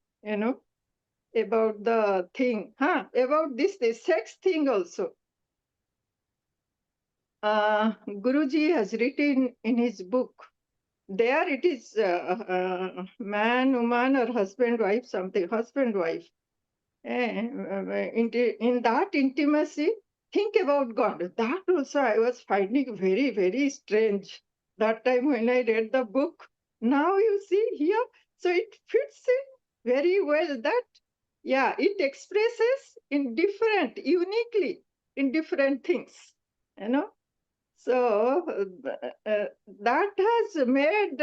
about the thing, about this sex thing also. Guruji has written in his book, there it is man, woman, or husband, wife, something, husband, wife. In that intimacy, think about God. That also I was finding very, very strange that time when I read the book. Now you see here, so it fits in very well that, yeah, it expresses uniquely in different things, So that has made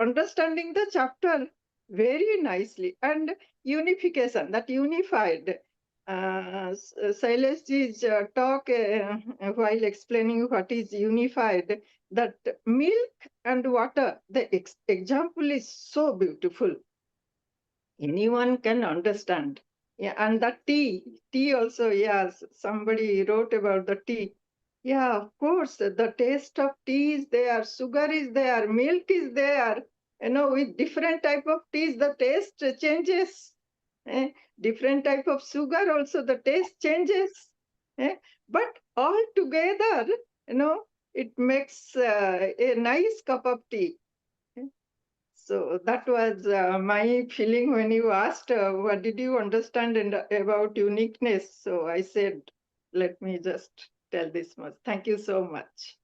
understanding the chapter very nicely, and unification, that unified. Shailesh talk while explaining what is unified, that milk and water, the example is so beautiful. Anyone can understand. Yeah, and the tea also, yes, somebody wrote about the tea. Yeah, of course, the taste of tea is there, sugar is there, milk is there. With different type of teas, the taste changes. Eh? Different type of sugar also, the taste changes. Eh? But all together, it makes a nice cup of tea. So that was my feeling when you asked, what did you understand about uniqueness? So I said, let me just tell this much. Thank you so much.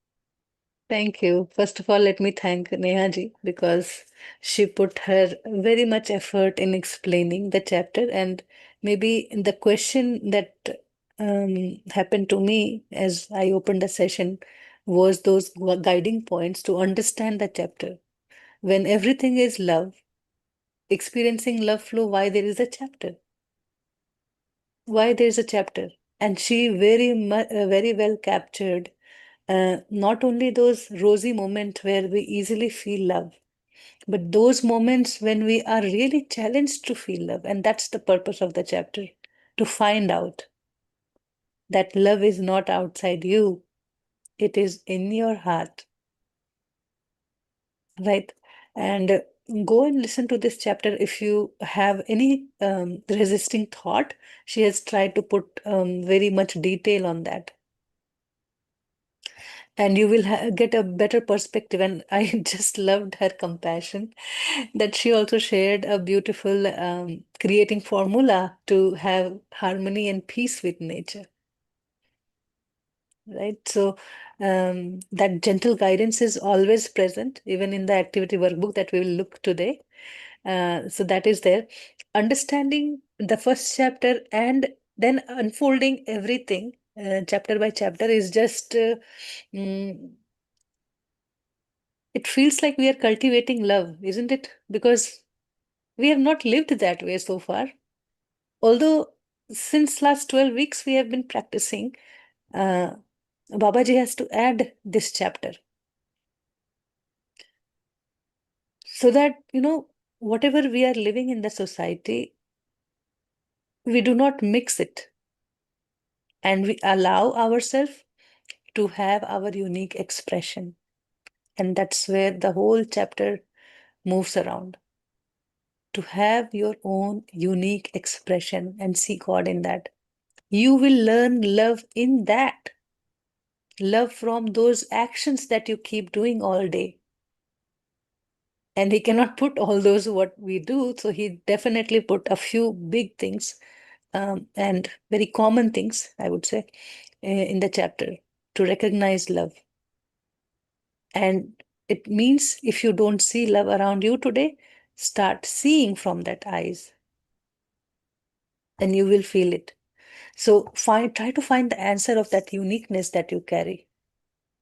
Thank you. First of all, let me thank Neha because she put her very much effort in explaining the chapter, and maybe the question that happened to me as I opened the session was those guiding points to understand the chapter. When everything is love, experiencing love flow, why there is a chapter? Why there is a chapter? And she very well captured not only those rosy moments where we easily feel love, but those moments when we are really challenged to feel love. And that's the purpose of the chapter, to find out that love is not outside you, it is in your heart, right? And go and listen to this chapter if you have any resisting thought. She has tried to put very much detail on that, and you will get a better perspective. And I just loved her compassion that she also shared a beautiful creating formula to have harmony and peace with nature, right? So that gentle guidance is always present even in the activity workbook that we will look today. So that is there. Understanding the first chapter and then unfolding everything chapter by chapter is just mm, it feels like we are cultivating love, isn't it? Because we have not lived that way so far. Although since last 12 weeks we have been practicing, uh, Babaji has to add this chapter so that, whatever we are living in the society, we do not mix it and we allow ourselves to have our unique expression. And that's where the whole chapter moves around, to have your own unique expression and see God in that. You will learn love in that. Love from those actions that you keep doing all day. And he cannot put all those what we do, so he definitely put a few big things and very common things, I would say, in the chapter to recognize love. And it means if you don't see love around you today, start seeing from that eyes, and you will feel it. So try to find the answer of that uniqueness that you carry.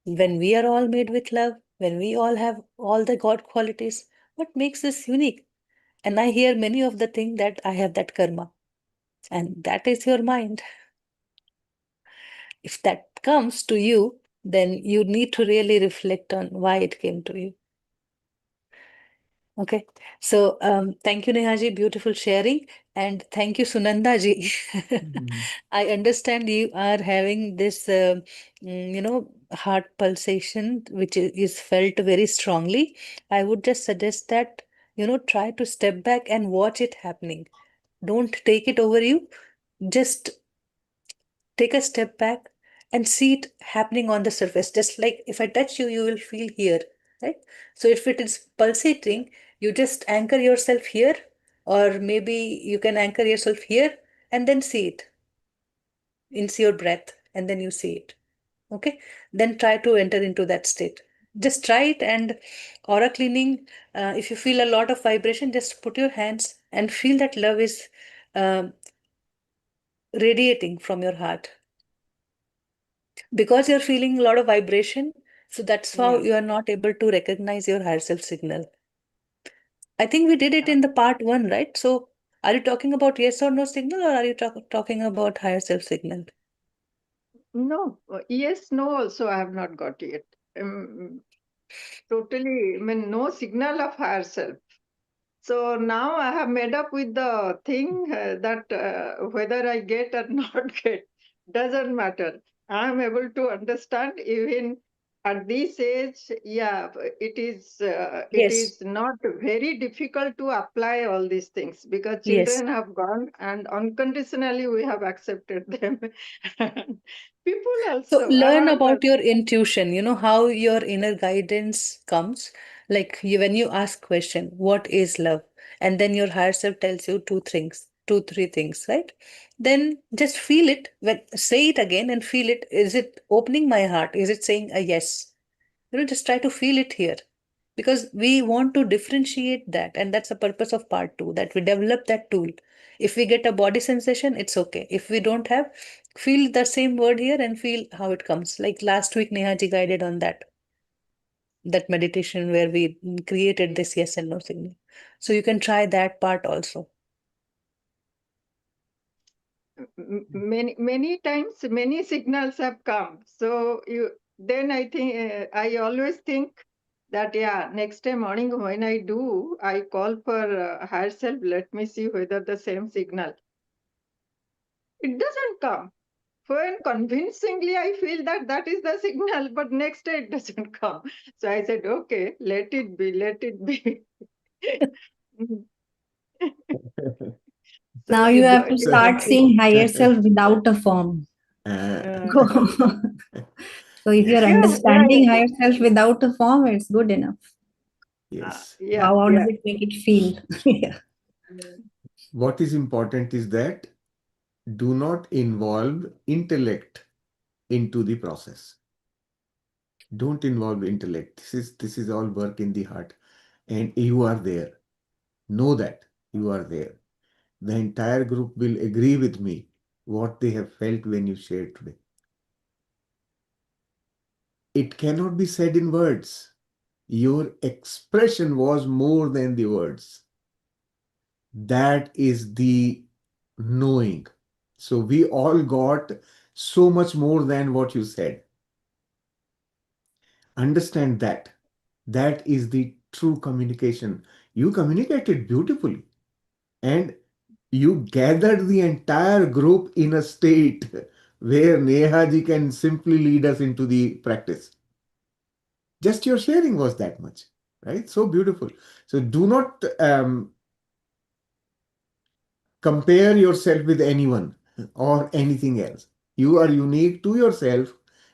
When we are all made with love, when we all have all the God qualities, what makes us unique? And I hear many of the things that I have that karma, and that is your mind. If that comes to you, then you need to really reflect on why it came to you. Okay, so thank you, Nehaji, beautiful sharing, and thank you, Sunandaji. I understand you are having this, heart pulsation, which is felt very strongly. I would just suggest that, try to step back and watch it happening. Don't take it over you. Just take a step back and see it happening on the surface. Just like if I touch you, you will feel here, right? So if it is pulsating, you just anchor yourself here, or maybe you can anchor yourself here and then see it. Into your breath, and then you see it. Okay, then try to enter into that state. Just try it. And aura cleaning, if you feel a lot of vibration, just put your hands and feel that love is um radiating from your heart, because you're feeling a lot of vibration. So that's how Yeah. you are not able to recognize your higher self signal. I think we did it in the part one, right? So are you talking about yes or no signal, or are you talking about higher self signal? No, yes, no, also I have not got it. Totally, I mean, no signal of higher self. So now I have made up with the thing that whether I get or not get doesn't matter. I am able to understand even at this age. Yeah, it Yes, is not very difficult to apply all these things because yes. children have gone and unconditionally we have accepted them. People So also learn are. about your intuition, how your inner guidance comes. Like when you ask question, what is love? And then your higher self tells you two things, two, three things, right? Then just feel it, when say it again and feel it. Is it opening my heart? Is it saying a yes? Just try to feel it here, because we want to differentiate that, and that's the purpose of part 2, that we develop that tool. If we get a body sensation, it's okay. If we don't have, feel the same word here and feel how it comes. Like last week Neha ji guided on that meditation where we created this yes and no signal. So you can try that part also. Many times many signals have come, so you then I think I always think that yeah, next day morning when I do, I call for higher self, let me see whether the same signal. It doesn't come. When convincingly I feel that that is the signal, but next day it doesn't come. So I said, okay, let it be, let it be. So Now you you do, have to you So, have start to. seeing higher self without a form. uh, So if you're Yeah, yeah, understanding higher self without a form, it's good enough. yes. yeah, How does yeah. it make it feel? Yeah. What is important is that do not involve intellect into the process. Don't involve intellect. This is all work in the heart, and you are there. Know that you are there. The entire group will agree with me what they have felt when you shared today. It cannot be said in words. Your expression was more than the words. That is the knowing. So we all got so much more than what you said. Understand that. That is the true communication. You communicated beautifully and you gathered the entire group in a state where Neha ji can simply lead us into the practice. Just your sharing was that much, right? So beautiful. So do not compare yourself with anyone or anything else. You are unique to yourself.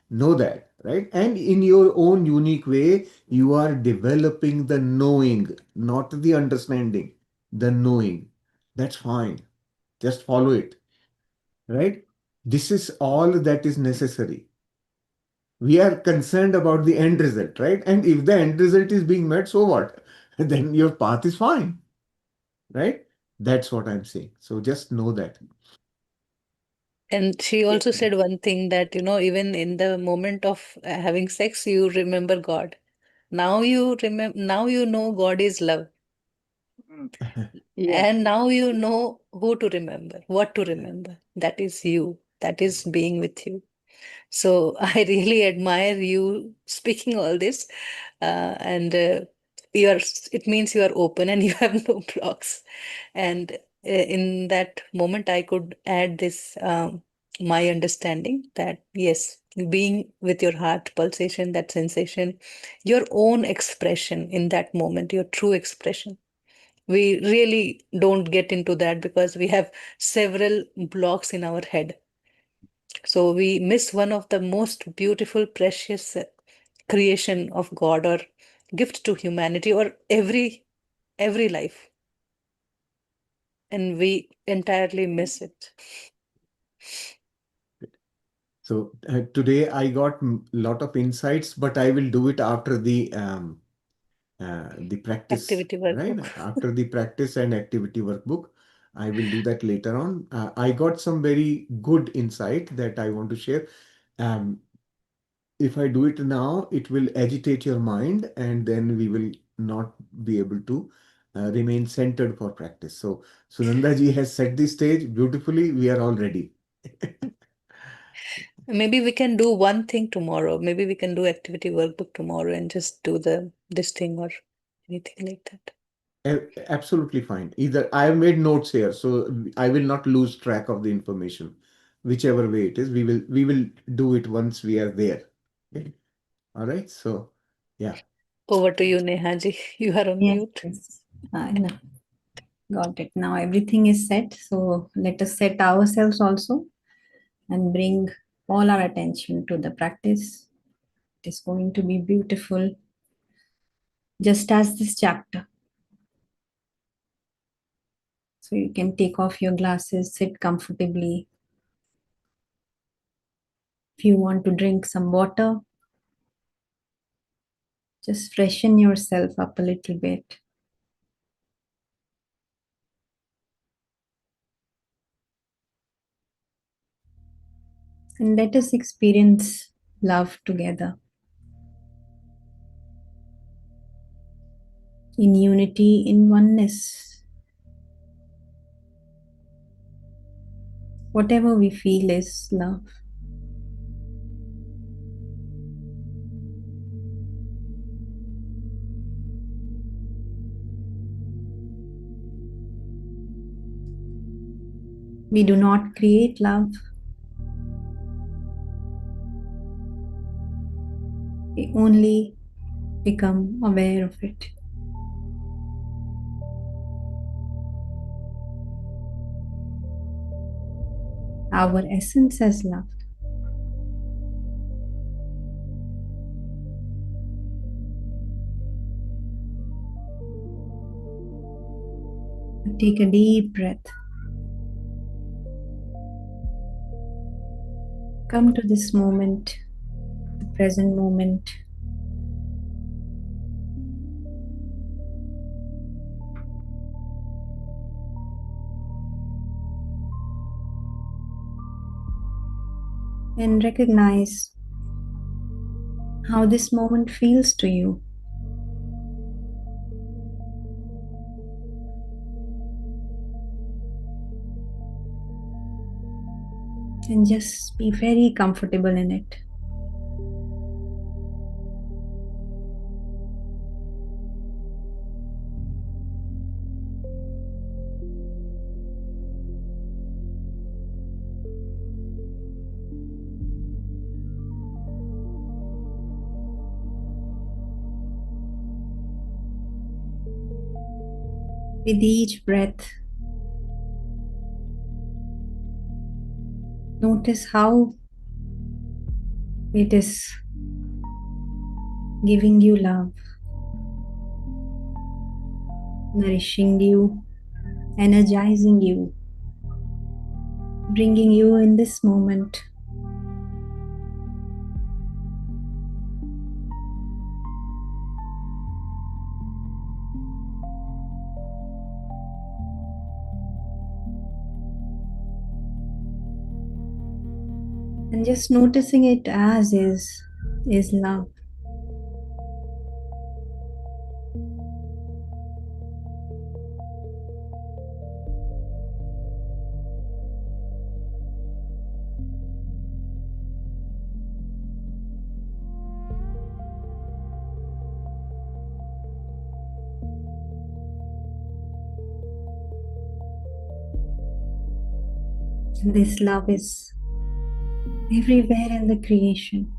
Know that, right? And in your own unique way, you are developing the knowing, not the understanding, the knowing. That's fine. Just follow it, right? This is all that is necessary. We are concerned about the end result, right? And if the end result is being met, so what? Then your path is fine, right? That's what I'm saying. So just know that. And she Yeah. also said one thing that, even in the moment of having sex, you remember God. Now you remember, now you know God is love. Mm. Yeah. And now you know who to remember, what to remember. That is you. That is being with you. So I really admire you speaking all this. And it means you are open and you have no blocks. And in that moment, I could add this, my understanding that yes, being with your heart pulsation, that sensation, your own expression in that moment, your true expression. We really don't get into that because we have several blocks in our head. So we miss one of the most beautiful, precious creation of God or gift to humanity or every life, and we entirely miss it. So today I got a lot of insights, but I will do it after the practice, Activity right? workbook. After the practice and activity workbook, I will do that later on. I got some very good insight that I want to share. Um, if I do it now, it will agitate your mind, and then we will not be able to remain centered for practice. So Sunanda ji has set the stage beautifully. We are all ready. Maybe we can do one thing tomorrow. Maybe we can do activity workbook tomorrow and just do this thing or anything like that. Absolutely fine. Either I have made notes here, so I will not lose track of the information. Whichever way it is, we will do it once we are there. Okay. All right. So yeah. Over to you, Nehaji. You are on Yes, mute. yes. I know. Got it. Now everything is set. So let us set ourselves also and bring all our attention to the practice. It is going to be beautiful, just as this chapter. So you can take off your glasses, sit comfortably. If you want to drink some water, just freshen yourself up a little bit. And let us experience love together. In unity, in oneness. Whatever we feel is love. We do not create love. We only become aware of it. Our essence is love. Take a deep breath. Come to this moment, the present moment. And recognize how this moment feels to you. And just be very comfortable in it. With each breath, notice how it is giving you love, nourishing you, energizing you, bringing you in this moment. And just noticing it as is love. And this love is everywhere in the creation.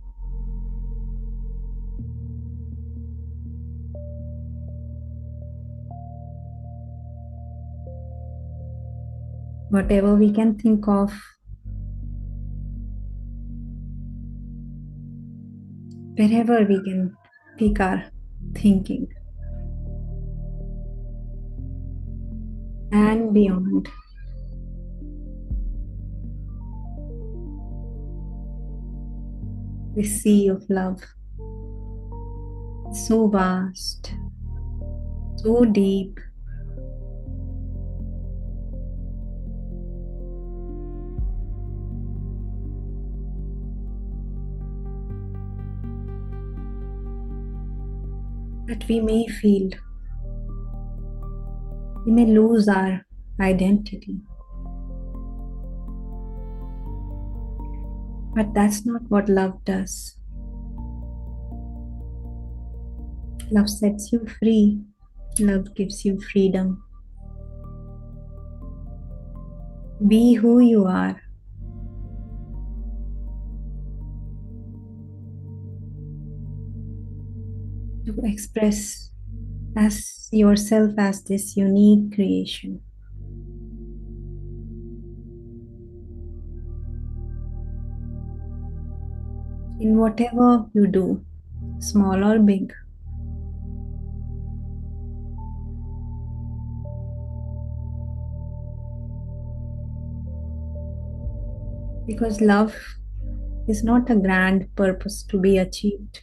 Whatever we can think of, wherever we can pick our thinking, and beyond. The sea of love, so vast, so deep. That we may feel, we may lose our identity. But that's not what love does. Love sets you free Love gives you freedom. Be who you are. To express as yourself as this unique creation. In whatever you do, small or big. Because love is not a grand purpose to be achieved.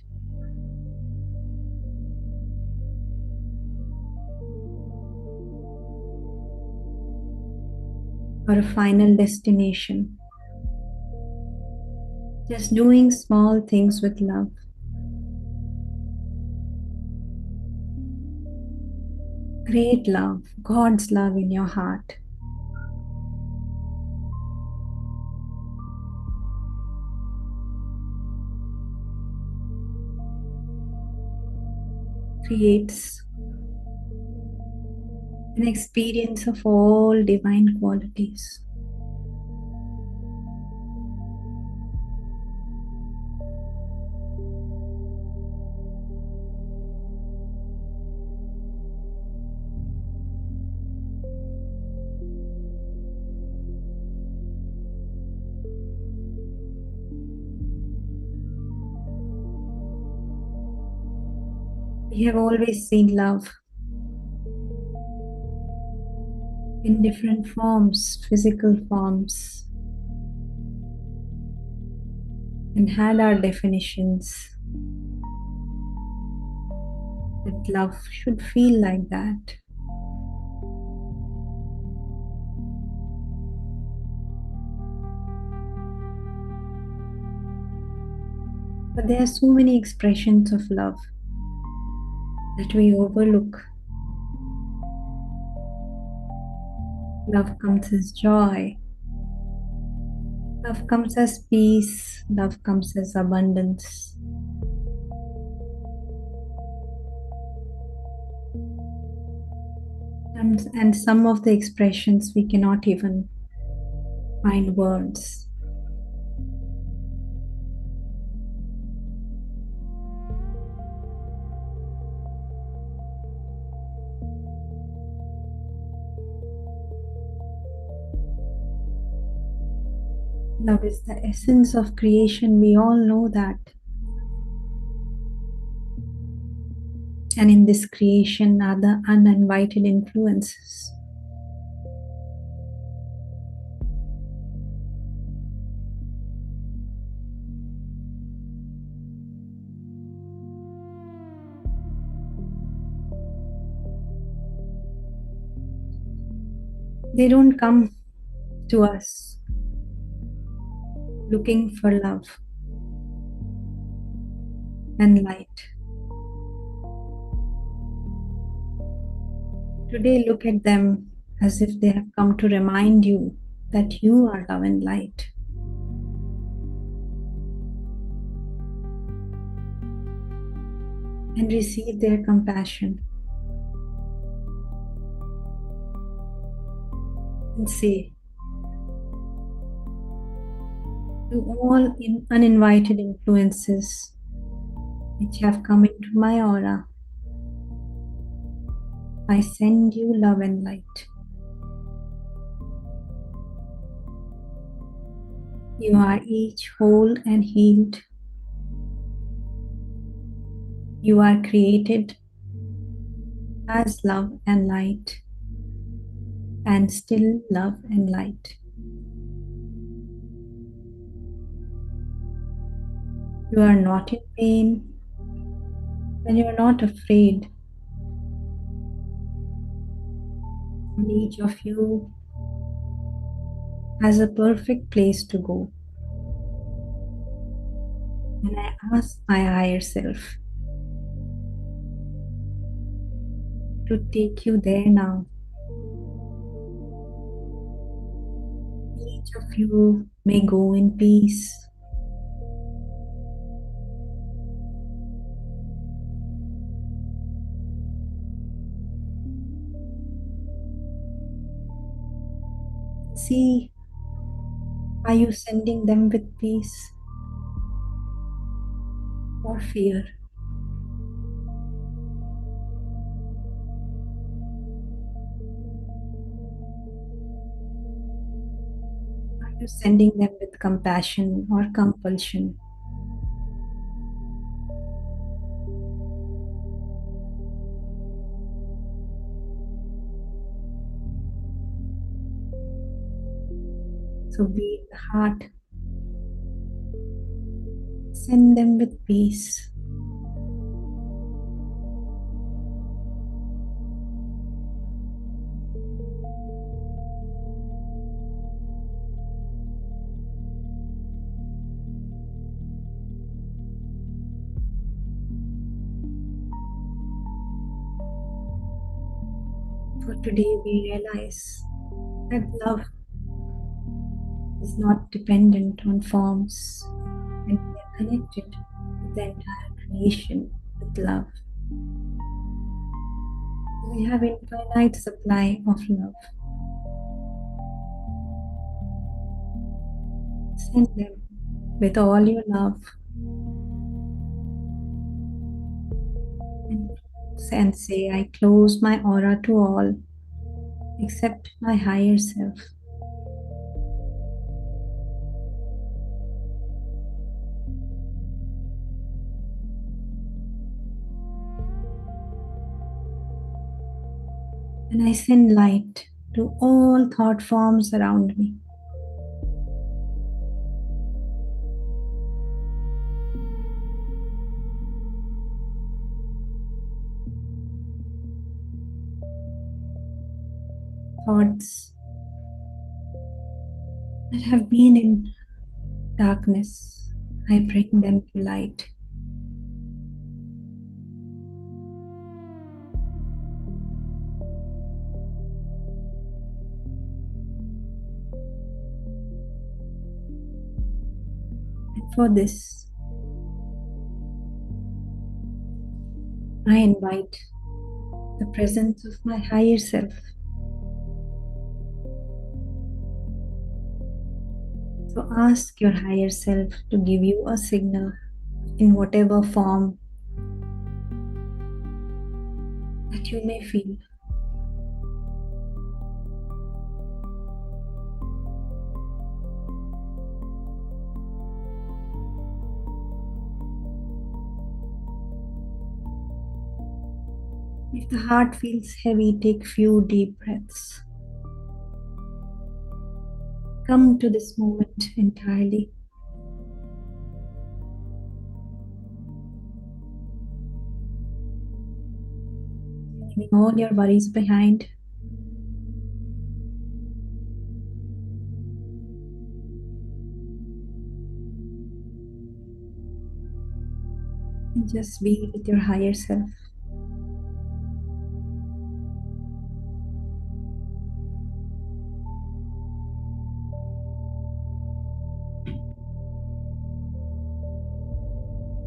Or a final destination. Just doing small things with love. Create love, God's love in your heart. Creates an experience of all divine qualities. We have always seen love in different forms, physical forms, and had our definitions that love should feel like that. But there are so many expressions of love that we overlook. Love comes as joy. Love comes as peace. Love comes as abundance. And some of the expressions we cannot even find words. Love is the essence of creation. We all know that. And in this creation are the uninvited influences. They don't come to us looking for love and light. Today, look at them as if they have come to remind you that you are love and light. And receive their compassion. And say, to all uninvited influences which have come into my aura, I send you love and light. You are each whole and healed. You are created as love and light, and still love and light. You are not in pain, and you are not afraid. And each of you has a perfect place to go. And I ask my higher self to take you there now. Each of you may go in peace. see, are you sending them with peace or fear? Are you sending them with compassion or compulsion? So be in the heart. Send them with peace. For today, we realize that love is not dependent on forms, and we are connected with the entire creation with love. We have infinite supply of love. Send them with all your love and say, I close my aura to all except my higher self. And I send light to all thought forms around me. Thoughts that have been in darkness, I bring them to light. And for this, I invite the presence of my higher self. So ask your higher self to give you a signal in whatever form that you may feel. If the heart feels heavy, take few deep breaths. Come to this moment entirely. Leaving all your worries behind. And just be with your higher self.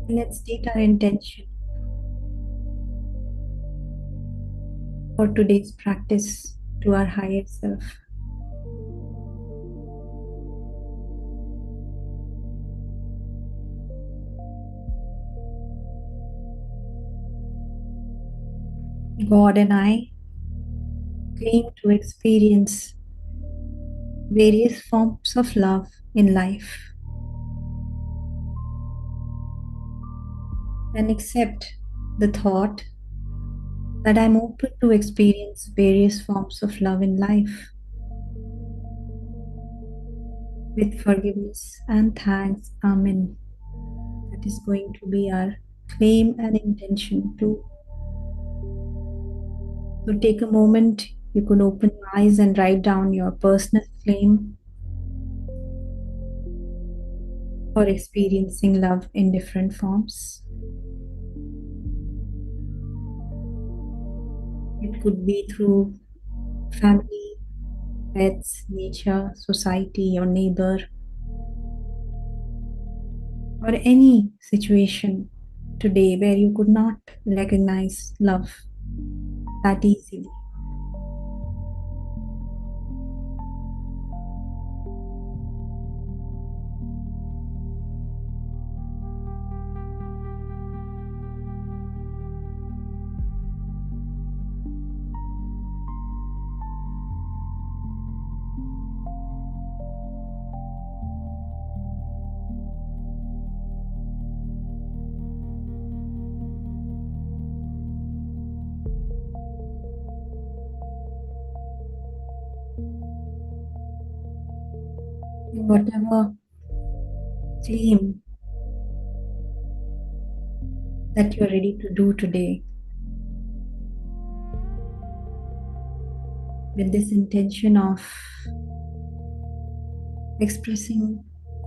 Let's state our intention for today's practice to our higher self. God and I claim to experience various forms of love in life and accept the thought that I'm open to experience various forms of love in life with forgiveness and thanks. Amen. That is going to be our claim and intention too. So take a moment, you could open your eyes and write down your personal claim for experiencing love in different forms. It could be through family, pets, nature, society, your neighbor, or any situation today where you could not recognize love that easily. And whatever claim that you're ready to do today, with this intention of expressing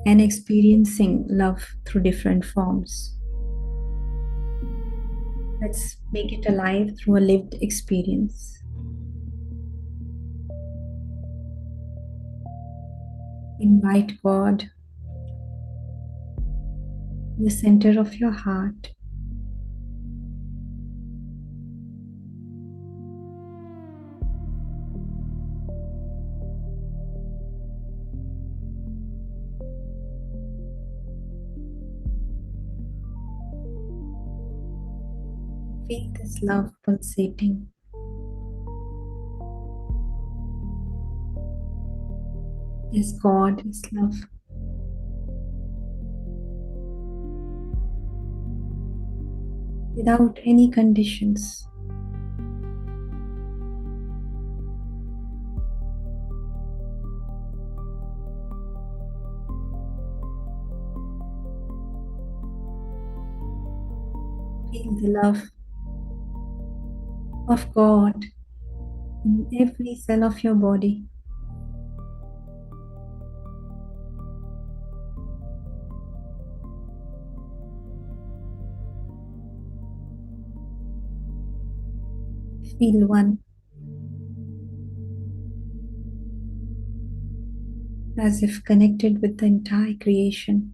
and experiencing love through different forms. Let's make it alive through a lived experience. Invite God in the center of your heart. Feel this love pulsating. Yes, God is love. Without any conditions. Feel the love of God in every cell of your body. Feel one, as if connected with the entire creation.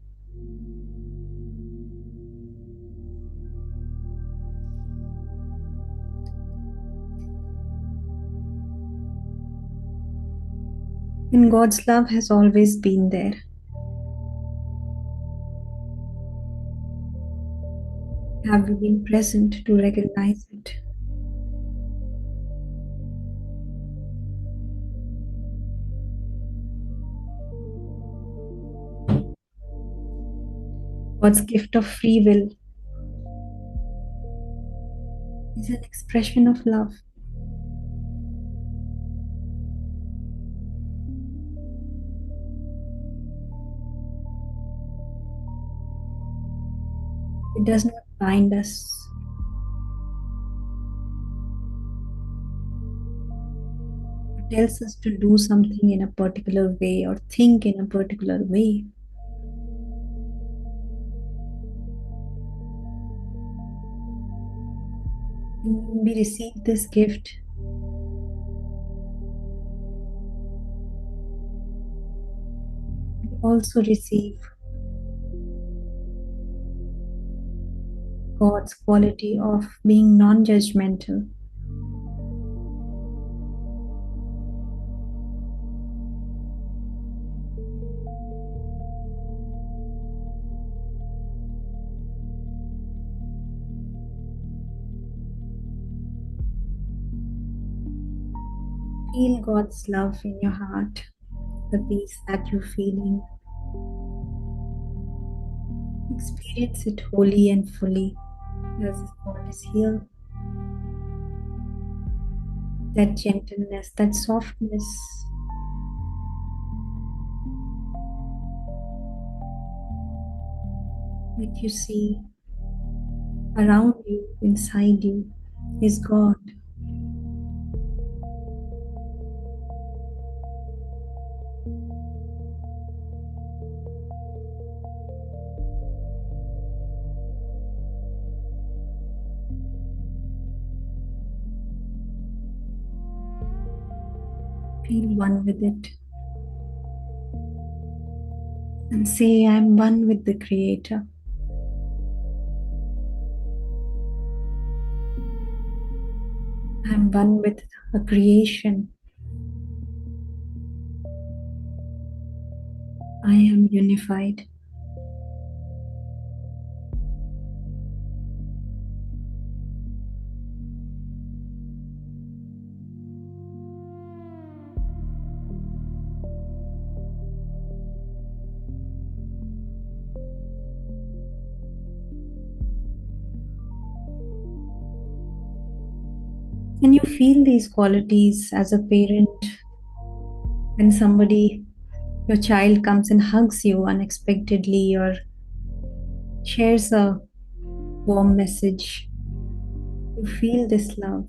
And God's love has always been there. Have we been present to recognize it? God's gift of free will is an expression of love. It does not bind us. It tells us to do something in a particular way or think in a particular way. And when we receive this gift, we also receive God's quality of being non-judgmental. Feel God's love in your heart, the peace that you're feeling. Experience it wholly and fully as God is here. That gentleness, that softness. That you see around you, inside you, is God. Feel one with it. And say, I'm one with the Creator. I'm one with a creation. I am unified. And you feel these qualities as a parent when somebody Your child comes and hugs you unexpectedly or shares a warm message. You feel this love.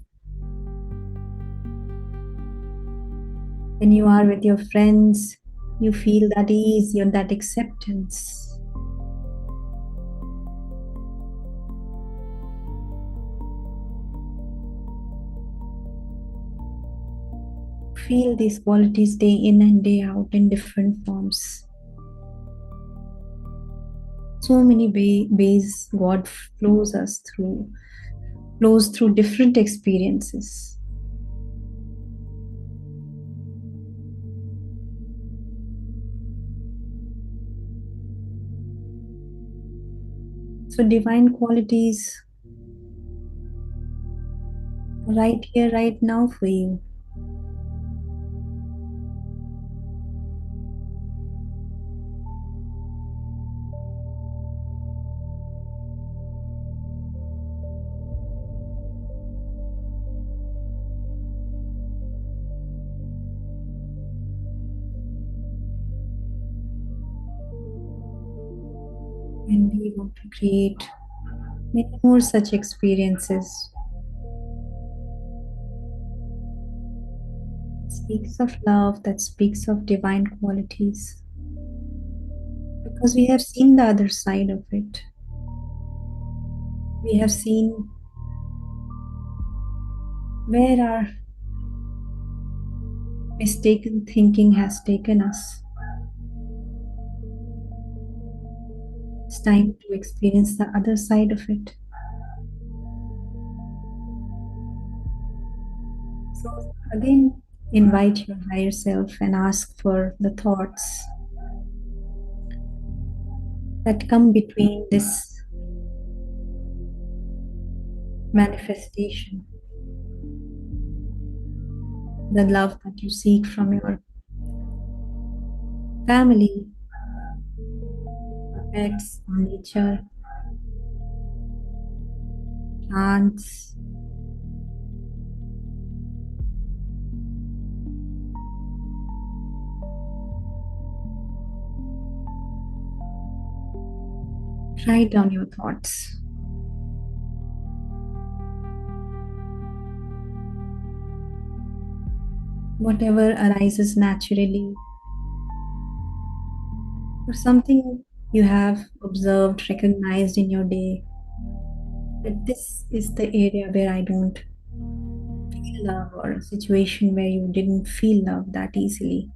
When you are with your friends, you feel that ease, that acceptance. Feel these qualities day in and day out in different forms. So many ways God flows through different experiences. So divine qualities are right here, right now for you. And we want to create many more such experiences. That speaks of love, that speaks of divine qualities. Because we have seen the other side of it. We have seen where our mistaken thinking has taken us. It's time to experience the other side of it. So again, invite your higher self and ask for the thoughts that come between this manifestation, the love that you seek from your family, pets, nature, plants. Write down your thoughts. Whatever arises naturally, or something you have observed, recognized in your day, that this is the area where I don't feel love, or a situation where you didn't feel love that easily.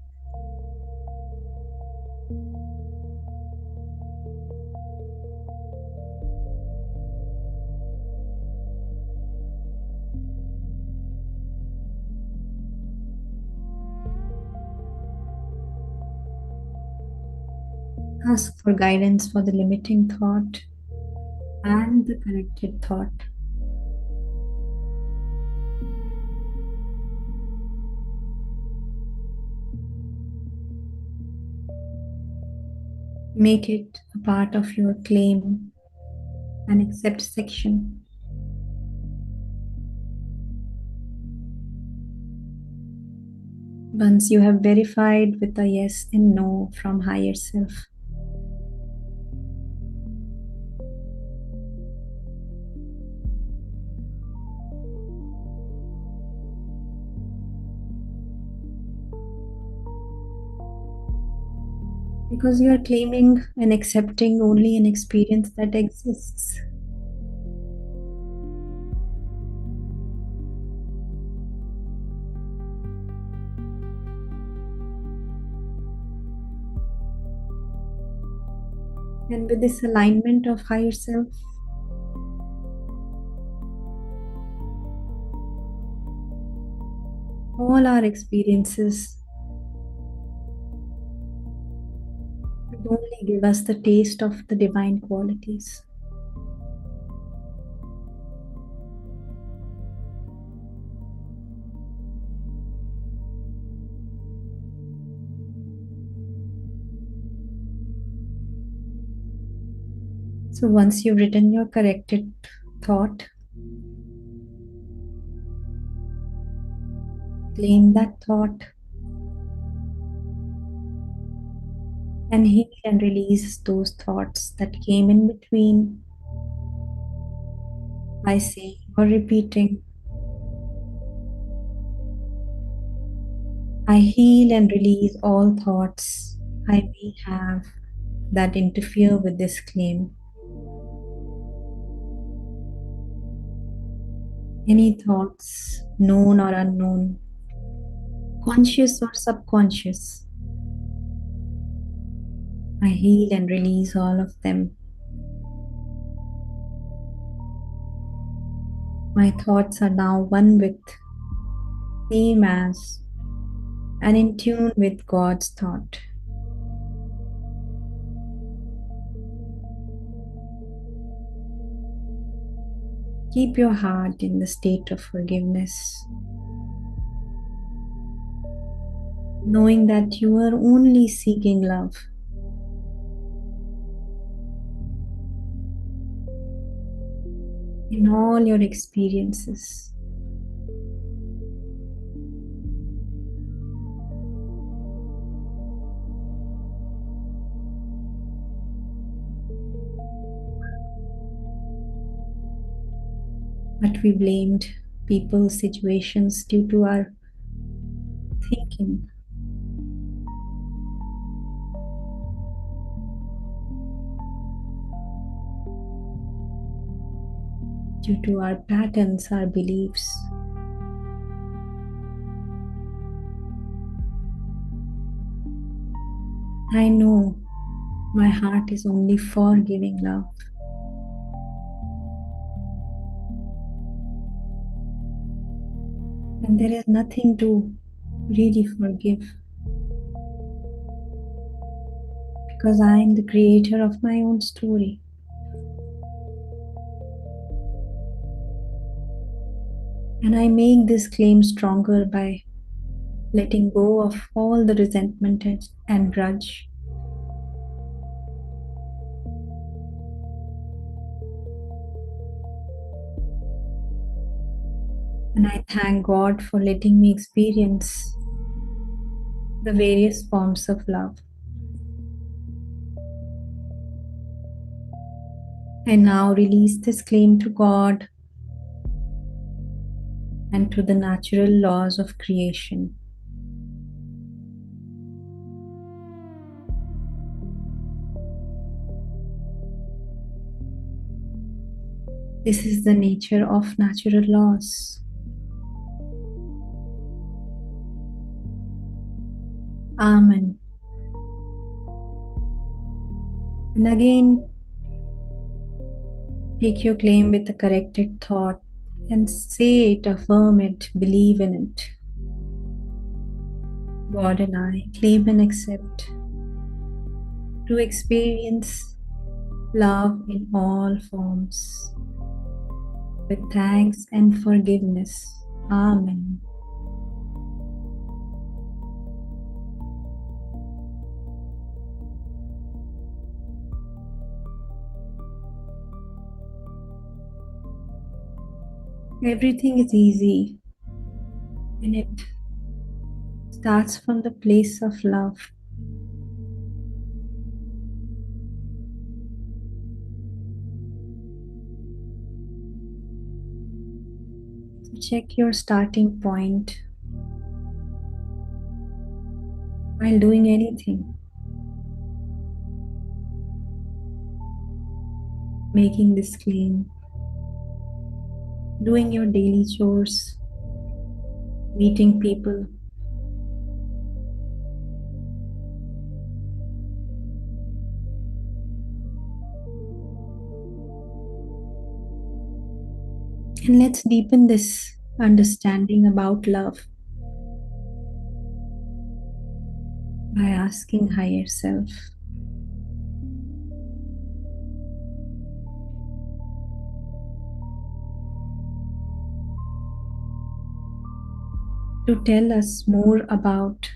Ask for guidance for the limiting thought and the corrected thought. Make it a part of your claim and accept section. Once you have verified with a yes and no from higher self, because you are claiming and accepting only an experience that exists. And with this alignment of higher self, all our experiences would only give us the taste of the divine qualities. So once you've written your corrected thought, claim that thought. And heal and release those thoughts that came in between by saying or repeating, I heal and release all thoughts I may have that interfere with this claim. Any thoughts, known or unknown, conscious or subconscious, I heal and release all of them. My thoughts are now one with, same as, and in tune with God's thought. Keep your heart in the state of forgiveness, knowing that you are only seeking love. In all your experiences. But we blamed people, situations due to our thinking. Due to our patterns, our beliefs. I know my heart is only for giving love. And there is nothing to really forgive. Because I am the creator of my own story. And I make this claim stronger by letting go of all the resentment and grudge. And I thank God for letting me experience the various forms of love. I now release this claim to God and to the natural laws of creation. This is the nature of natural laws. Amen. And again, take your claim with the corrected thought and say it, affirm it, believe in it. God and I claim and accept to experience love in all forms with thanks and forgiveness. Amen. Everything is easy when it starts from the place of love. So check your starting point while doing anything. Making this claim, doing your daily chores, meeting people. And let's deepen this understanding about love by asking higher self, to tell us more about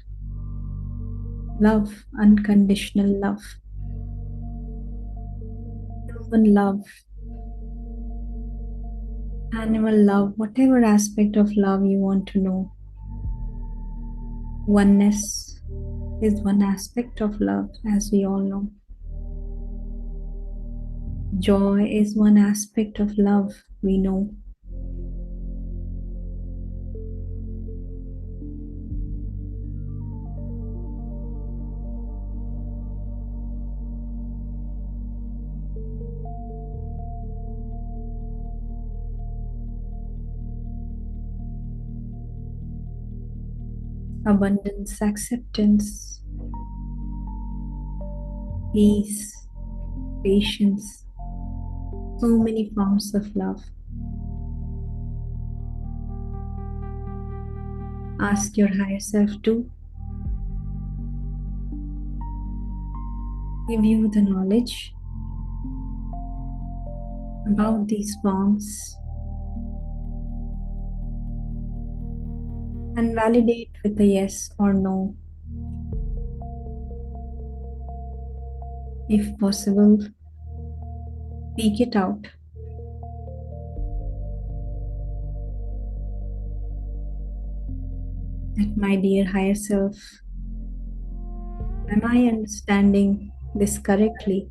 love, unconditional love, human love, animal love, whatever aspect of love you want to know. Oneness, is one aspect of love, as we all know. Joy is one aspect of love, we know. Abundance, acceptance, peace, patience, so many forms of love. Ask your higher self to give you the knowledge about these forms and validate with a yes or no. If possible, speak it out. That, my dear higher self, am I understanding this correctly?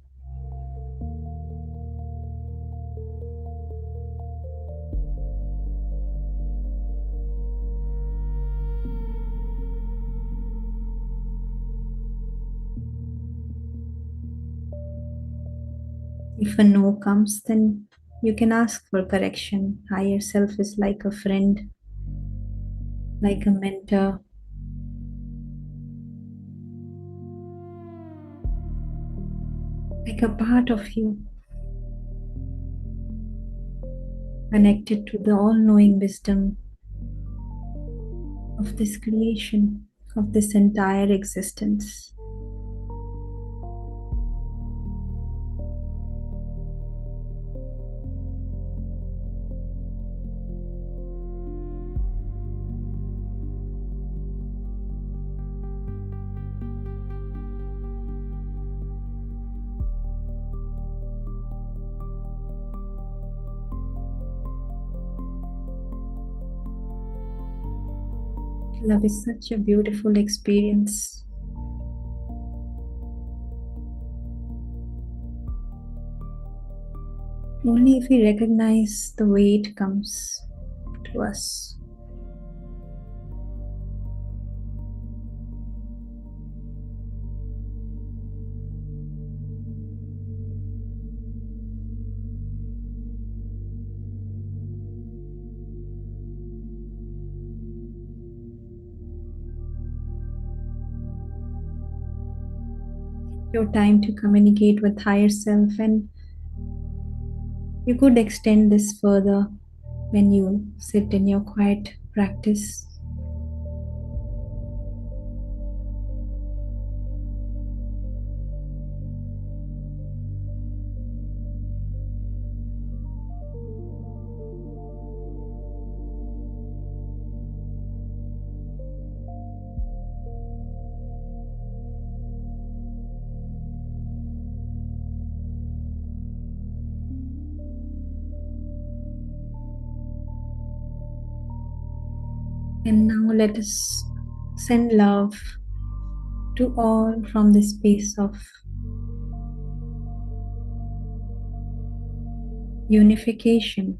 If a no comes, then you can ask for correction. Higher self is like a friend, like a mentor, like a part of you, connected to the all-knowing wisdom of this creation, of this entire existence. Love is such a beautiful experience. Only if we recognize the way it comes to us. Your time to communicate with higher self, and you could extend this further when you sit in your quiet practice. And now let us send love to all from the space of unification.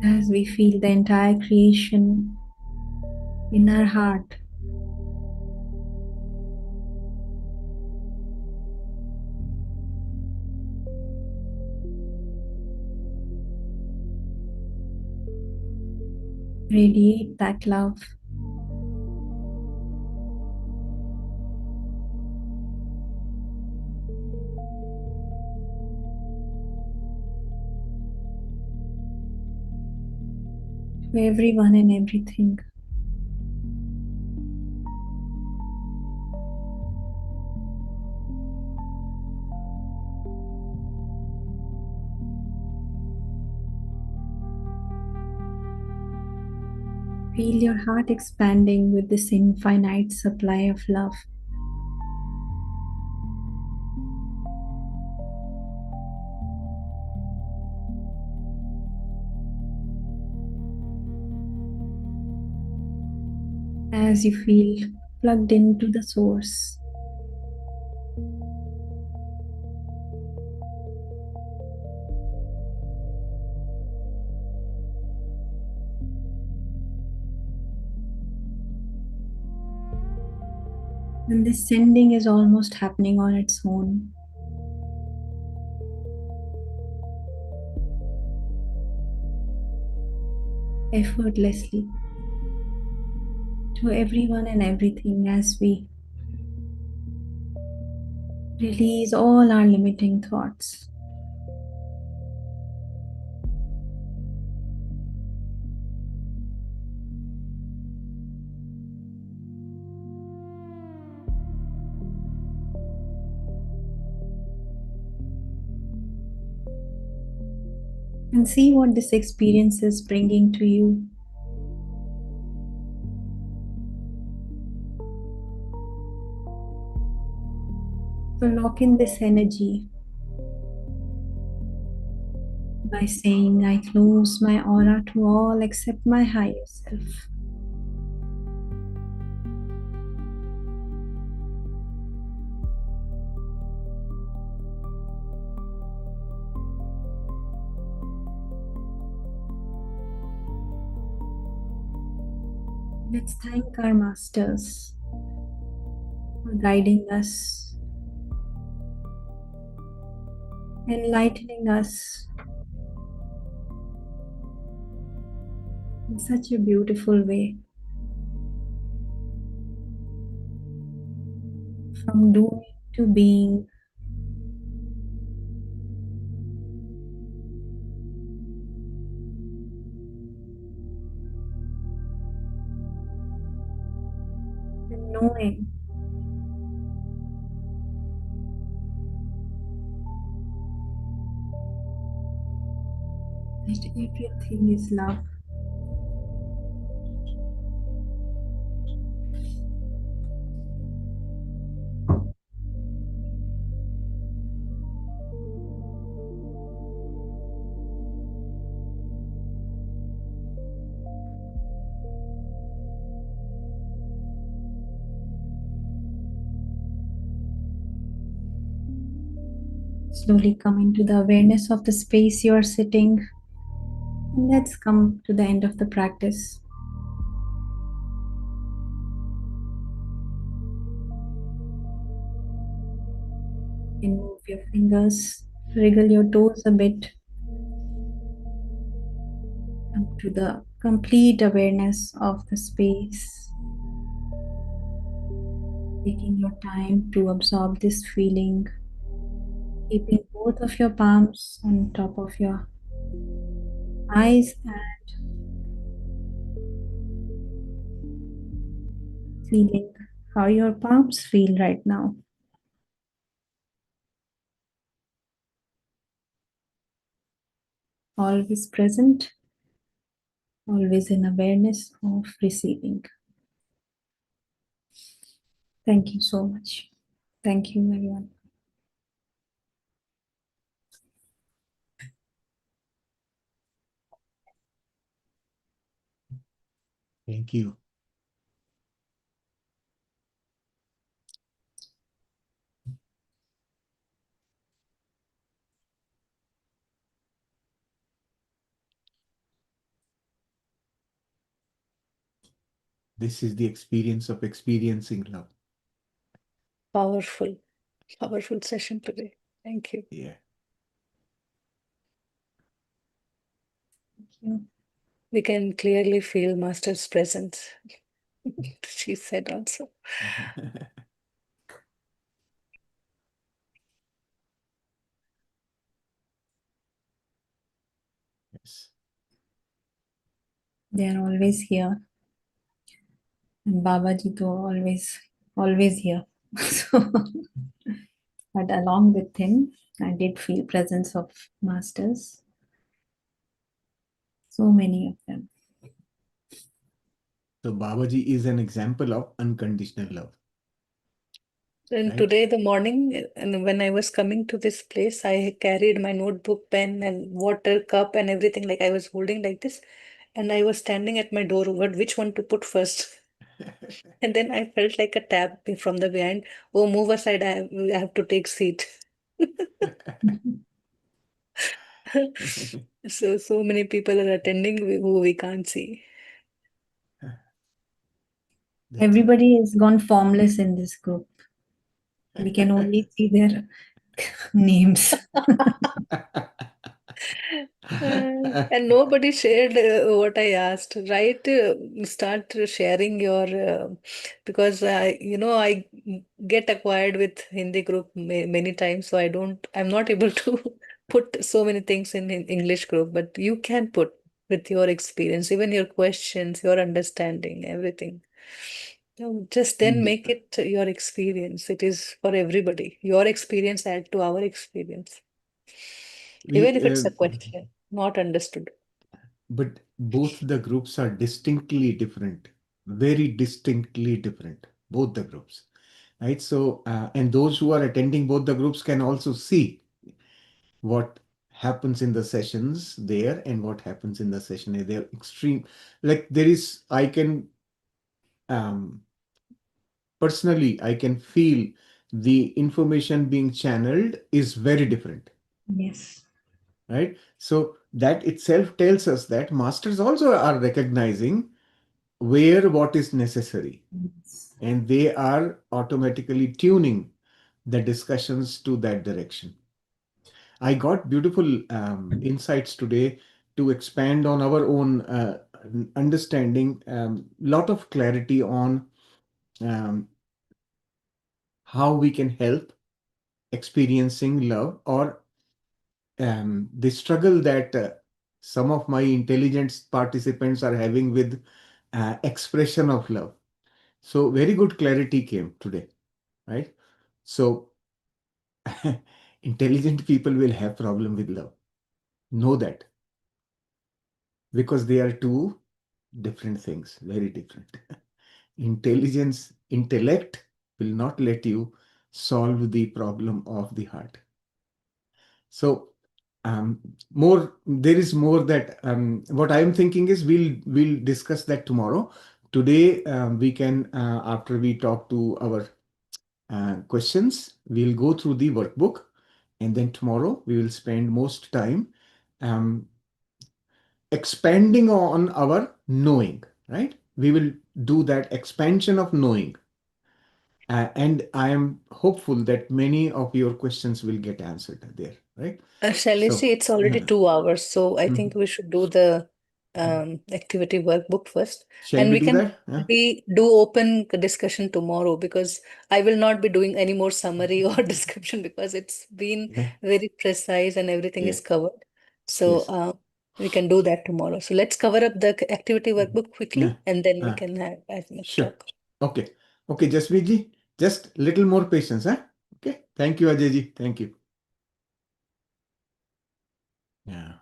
As we feel the entire creation in our heart, radiate that love. To everyone and everything. Feel your heart expanding with this infinite supply of love. as you feel plugged into the source. And this sending is almost happening on its own. Effortlessly to everyone and everything as we release all our limiting thoughts. And see what this experience is bringing to you. So lock in this energy by saying, I close my aura to all except my higher self. Let's thank our masters for guiding us, enlightening us in such a beautiful way. From doing to being. And knowing that everything is love. Slowly come into the awareness of the space you are sitting. And let's come to the end of the practice. You can move your fingers, wriggle your toes a bit. Come to the complete awareness of the space. Taking your time to absorb this feeling. Keeping both of your palms on top of your eyes and feeling how your palms feel right now. Always present, always in awareness of receiving. Thank you so much. Thank you, everyone. Thank you. This is the experience of experiencing love. Powerful, powerful session today. Thank you. Yeah. Thank you. We can clearly feel Master's presence. She said also. Yes. They are always here. And Babaji too always here. So, but along with him, I did feel presence of masters. So many of them. So Babaji is an example of unconditional love. And Right? today, the morning, and when I was coming to this place, I carried my notebook, pen, and water cup and everything. Like I was holding like this, and I was standing at my door. What, which one to put first? And then I felt like a tap from the behind. Oh, move aside, I have to take seat. So many people are attending who we can't see. That's right. Everybody has gone formless in this group. We can only see their names. And nobody shared what I asked, right? Start sharing your because I get acquired with Hindi group many times, so I'm not able to put so many things in English group, but you can put with your experience, even your questions, your understanding, everything. Just then Yeah, make it your experience. It is for everybody. Your experience add to our experience. we Even if it's a question not understood. but both the groups are distinctly different, very distinctly different, both the groups, right? So, and those who are attending both the groups can also see what happens in the sessions there and what happens in the session here. They're extreme. Like there is, I can um, personally, I can feel the information being channeled is very different, Yes. right? So that itself tells us that masters also are recognizing where what is necessary, Yes. and they are automatically tuning the discussions to that direction. I got beautiful insights today to expand on our own understanding, lot of clarity on um, how we can help experiencing love, or the struggle that some of my intelligent participants are having with expression of love. So very good clarity came today, right? So intelligent people will have problem with love. Know that, because they are two different things, very different. Intellect will not let you solve the problem of the heart. So more, there is more that what I am thinking is we'll discuss that tomorrow. Today we can after we talk to our questions, we'll go through the workbook, and then tomorrow we will spend most time um, expanding on our knowing, right? We will do that expansion of knowing. And I am hopeful that many of your questions will get answered there, right? Shailesh, So, it's already 2 hours, so I think mhm. we should do the activity workbook first, Shall and we we do can that? Yeah. do open discussion tomorrow because I will not be doing any more summary or description because it's been Yeah. very precise and everything Yeah. is covered. So Yes. we can do that tomorrow. So let's cover up the activity Mhm. workbook Yeah. quickly, and then we Uh, can have as much sure. talk. Okay. Okay, Jasmeet just little more patience, huh? Okay. Thank you, Ajay ji. Thank you. Yeah.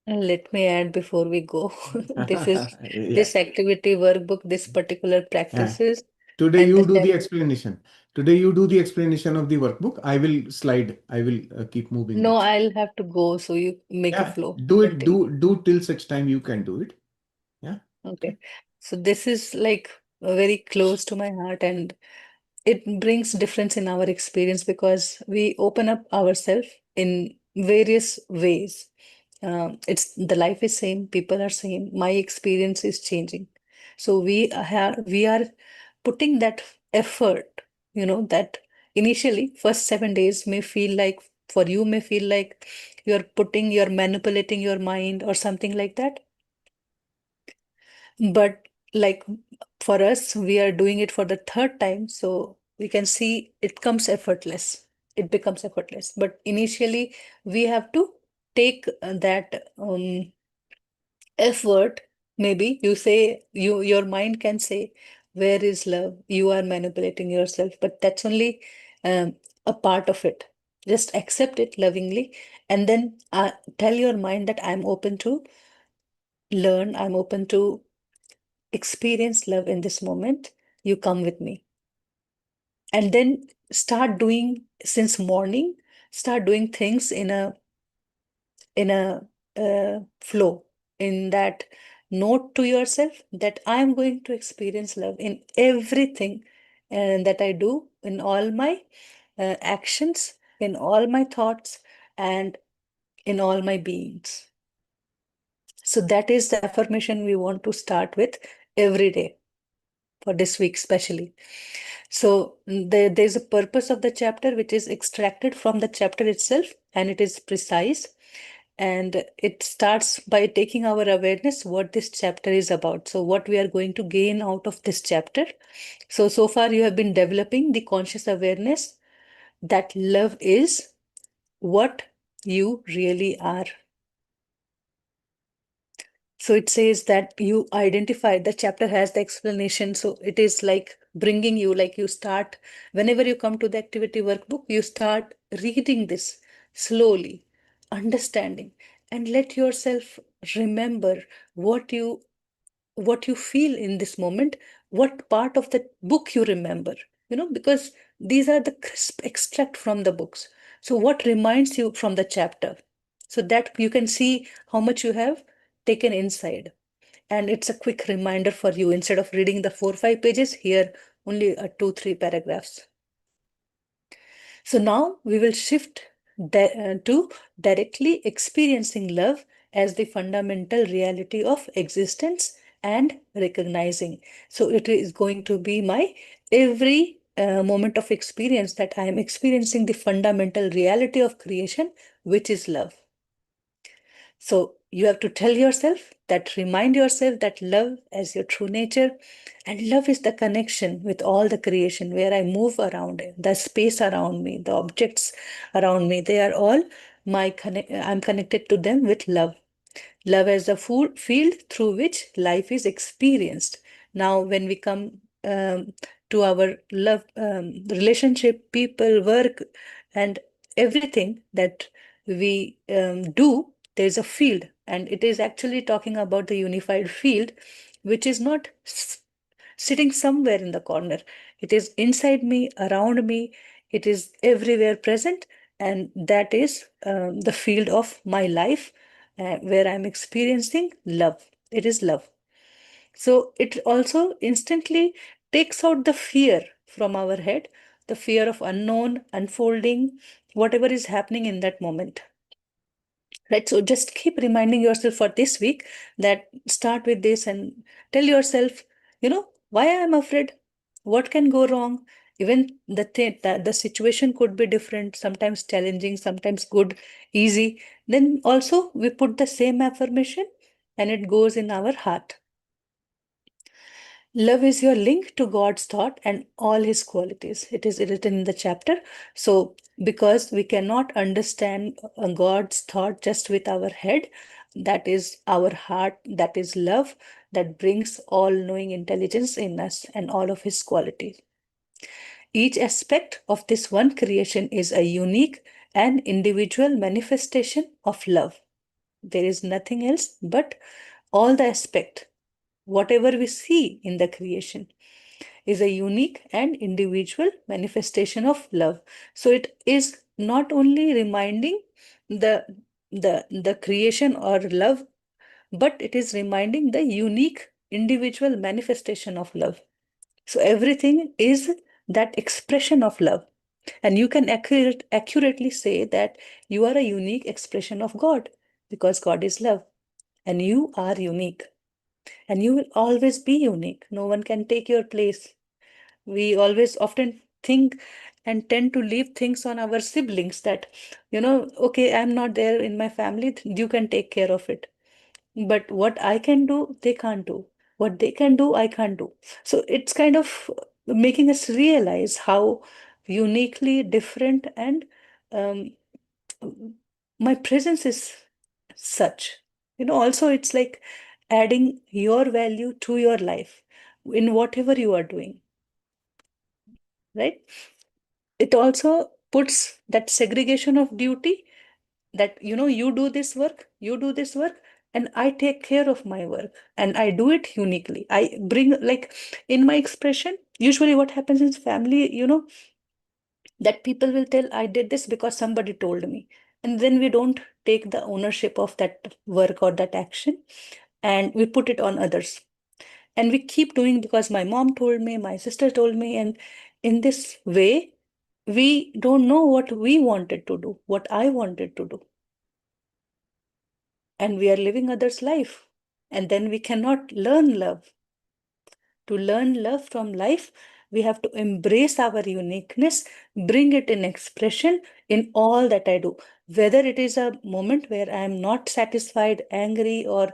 And let me add before we go, this is Yeah. this activity workbook, this particular Yeah. practices, Today and the you do the explanation. Today you do the explanation of the workbook. I will slide. I will keep moving no, that. I'll have to go, so you make a Yeah. flow. Do it. Continue. Do till such time you can do it. Yeah. Okay. So this is like very close to my heart, and it brings difference in our experience because we open up ourselves in various ways. It's the life is same, people are same, my experience is changing. So we are putting that effort, that initially first 7 days may feel like for you may feel like you're manipulating your mind or something like that. But like for us, we are doing it for the third time, so we can see it comes effortless. It becomes effortless. But initially, we have to take that effort. Maybe your mind can say, "Where is love?" You are manipulating yourself, but that's only a part of it. Just accept it lovingly, and then tell your mind that I'm open to learn. I'm open to experience love in this moment. you come with me. And then start doing, since morning, start doing things in a flow, in that note to yourself that I am going to experience love in everything that I do, in all my actions, in all my thoughts, and in all my beings. So that is the affirmation we want to start with every day for this week, especially. So there's a purpose of the chapter which is extracted from the chapter itself, and it is precise. And it starts by taking our awareness what this chapter is about. So what we are going to gain out of this chapter. So far you have been developing the conscious awareness that love is what you really are. So it says that you identify, the chapter has the explanation. So it is like bringing you, like you start, whenever you come to the activity workbook, you start reading this slowly, understanding, and let yourself remember what you feel in this moment, what part of the book you remember, because these are the crisp extract from the books. So what reminds you from the chapter, so that you can see how much you have taken inside. And it's a quick reminder for you, instead of reading the 4 or 5 pages, here only 2 or 3 paragraphs. So now we will shift to directly experiencing love as the fundamental reality of existence and recognizing. So it is going to be my every moment of experience that I am experiencing the fundamental reality of creation, which is love. So you have to tell yourself that, remind yourself that love as your true nature, and love is the connection with all the creation where I move around, the space around me, the objects around me, they are all I'm connected to them with love. Love as a field through which life is experienced. Now, when we come to our love relationship, people, work, and everything that we do, there's a field, and it is actually talking about the unified field, which is not sitting somewhere in the corner. It is inside me, around me, it is everywhere present, and that is the field of my life where I'm experiencing love. It is love. So it also instantly takes out the fear from our head, the fear of unknown, unfolding, whatever is happening in that moment. Right? So just keep reminding yourself for this week, that start with this and tell yourself, why I am afraid, what can go wrong. Even the situation could be different, sometimes challenging, sometimes good, easy. Then also we put the same affirmation and it goes in our heart. Love is your link to God's thought and all his qualities. It is written in the chapter. So, because we cannot understand God's thought just with our head, that is our heart, that is love, that brings all knowing intelligence in us and all of his qualities. Each aspect of this one creation is a unique and individual manifestation of love. There is nothing else but all the aspect, whatever we see in the creation, is a unique and individual manifestation of love. So it is not only reminding the creation or love, but it is reminding the unique individual manifestation of love. So everything is that expression of love. And you can accurately say that you are a unique expression of God, because God is love and you are unique. And you will always be unique. No one can take your place. We always often think and tend to leave things on our siblings that, okay, I'm not there in my family, you can take care of it. But what I can do, they can't do. What they can do, I can't do. So it's kind of making us realize how uniquely different and um, my presence is such. Also it's like adding your value to your life in whatever you are doing, right? It also puts that segregation of duty, that you do this work, and I take care of my work and I do it uniquely. I bring, like, in my expression, Usually what happens in family, that people will tell, I did this because somebody told me. And then we don't take the ownership of that work or that action, and we put it on others. And we keep doing because my mom told me, my sister told me. And in this way, we don't know what we wanted to do, what I wanted to do. And we are living others' life. And then we cannot learn love. To learn love from life, we have to embrace our uniqueness, bring it in expression in all that I do. Whether it is a moment where I am not satisfied, angry, or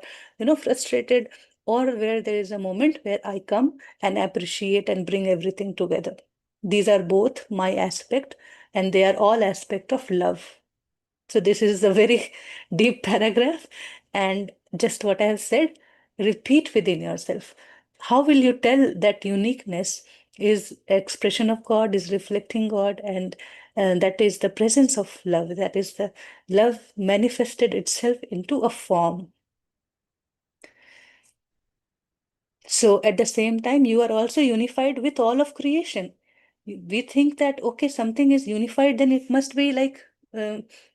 frustrated, or where there is a moment where I come and appreciate and bring everything together. These are both my aspect, and they are all aspect of love. So this is a very deep paragraph, and just what I have said, repeat within yourself. How will you tell that uniqueness is expression of God, is reflecting God, and that is the presence of love, that is the love manifested itself into a form. So at the same time, you are also unified with all of creation. We think that, okay, something is unified, then it must be like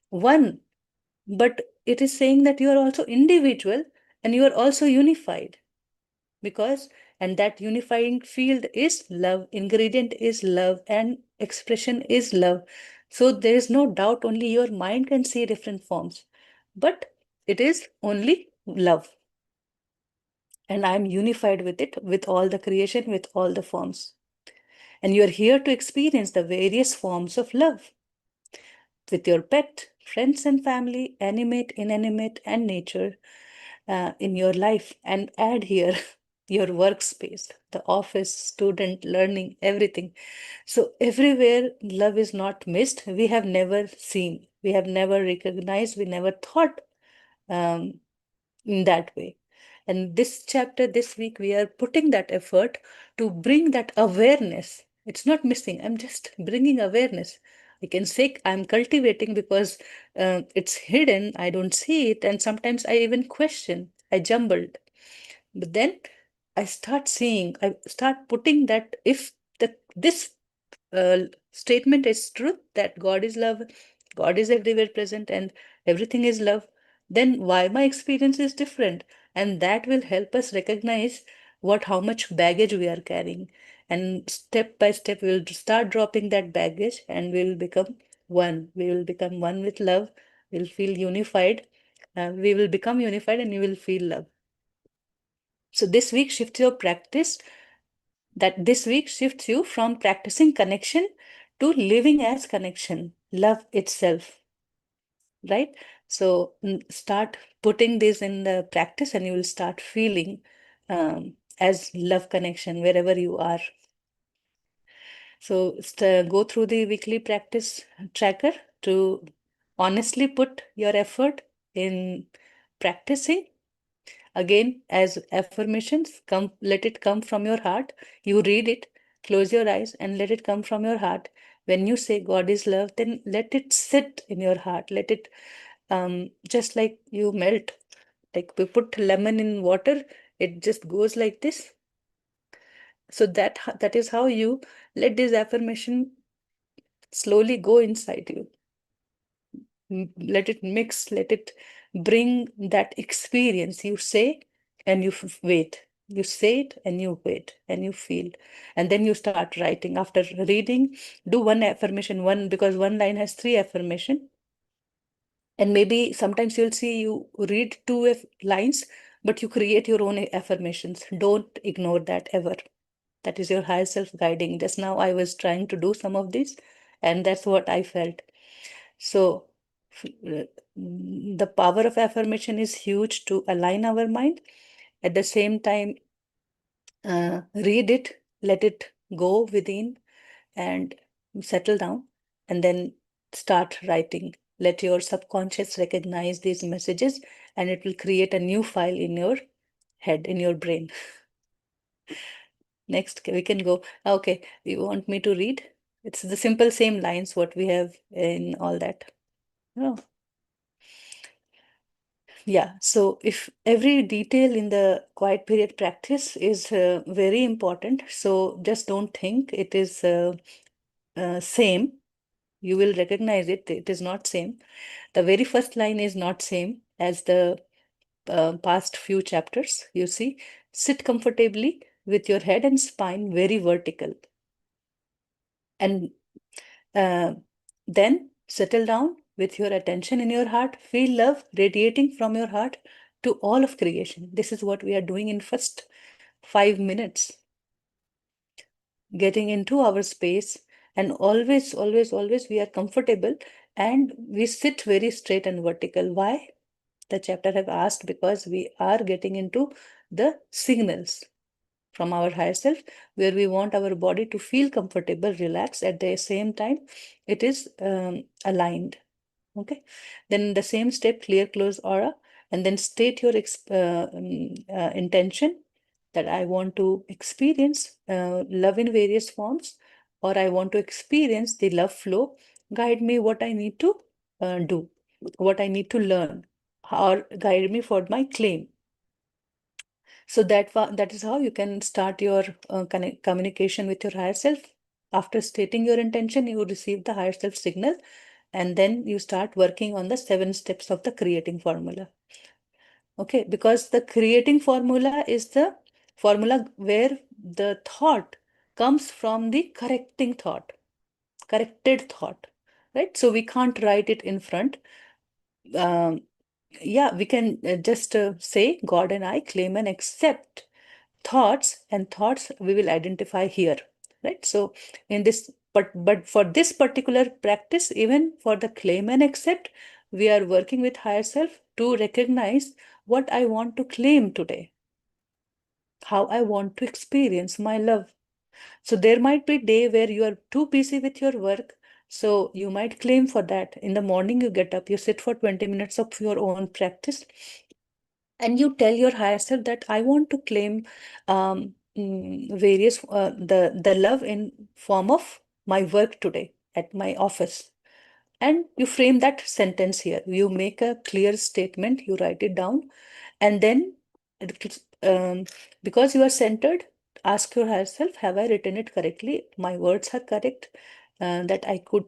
one. But it is saying that you are also individual and you are also unified, because, and that unifying field is love, ingredient is love, and expression is love. So there is no doubt, only your mind can see different forms, but it is only love. And I'm unified with it, with all the creation, with all the forms. And you're here to experience the various forms of love with your pet, friends and family, animate, inanimate, and nature in your life. And add here your workspace, the office, student, learning, everything. So everywhere love is not missed. We have never seen, we have never recognized, we never thought in that way. And this chapter, this week, we are putting that effort to bring that awareness. It's not missing. I'm just bringing awareness. I can say I'm cultivating because it's hidden. I don't see it. And sometimes I even question. I jumbled. But then I start seeing, I start putting that if this statement is truth, that God is love, God is everywhere present, and everything is love, then why my experience is different? And that will help us recognize how much baggage we are carrying. And step by step, we'll start dropping that baggage and we'll become one. We will become one with love. We'll feel unified. We will become unified and you will feel love. So this week, shift your practice. That this week shifts you from practicing connection to living as connection, love itself, right? So start putting this in the practice and you will start feeling as love connection wherever you are. So go through the weekly practice tracker to honestly put your effort in practicing. Again, as affirmations, come, let it come from your heart. You read it, close your eyes, and let it come from your heart. When you say God is love, then let it sit in your heart. Let it just like you melt. Like we put lemon in water, it just goes like this. So that is how you let this affirmation slowly go inside you. Let it mix, let it bring that experience. You say and you wait. You say it and you wait and you feel. And then you start writing. After reading, do one affirmation, because one line has 3 affirmation. And maybe sometimes you'll see you read 2 lines, but you create your own affirmations. Don't ignore that ever. That is your higher self guiding. Just now I was trying to do some of this, and that's what I felt. So the power of affirmation is huge to align our mind. At the same time, read it, let it go within and settle down, and then start writing. Let your subconscious recognize these messages, and it will create a new file in your head, in your brain. Next, we can go. Okay, you want me to read? It's the simple same lines what we have in all that. Oh. Yeah, so if every detail in the quiet period practice is very important, so just don't think it is same. You will recognize it. It is not same. The very first line is not same as the past few chapters. You see, sit comfortably with your head and spine very vertical, and then settle down with your attention in your heart. Feel love radiating from your heart to all of creation. This is what we are doing in first 5 minutes, getting into our space, and always, always, always we are comfortable and we sit very straight and vertical. Why? The chapter have asked, because we are getting into the signals from our higher self, where we want our body to feel comfortable, relaxed, at the same time it is aligned. Okay, then the same step, clear close aura, and then state your intention that I want to experience love in various forms, or I want to experience the love flow. Guide me what I need to do, what I need to learn, or guide me for my claim. So that is how you can start your communication with your higher self. After stating your intention, you receive the higher self signal, and then you start working on the 7 steps of the creating formula. Okay, because the creating formula is the formula where the thought comes from the correcting thought, corrected thought, right? So we can't write it in front. Um, yeah, we can just say, God and I claim and accept thoughts, and thoughts we will identify here, right? So in this, but for this particular practice, even for the claim and accept, we are working with higher self to recognize what I want to claim today, how I want to experience my love. So there might be a day where you are too busy with your work, so you might claim for that. In the morning, you get up, you sit for 20 minutes of your own practice, and you tell your higher self that I want to claim various the love in form of my work today at my office. And you frame that sentence here. You make a clear statement, you write it down, and then because you are centered, ask your higher self, have I written it correctly? My words are correct, that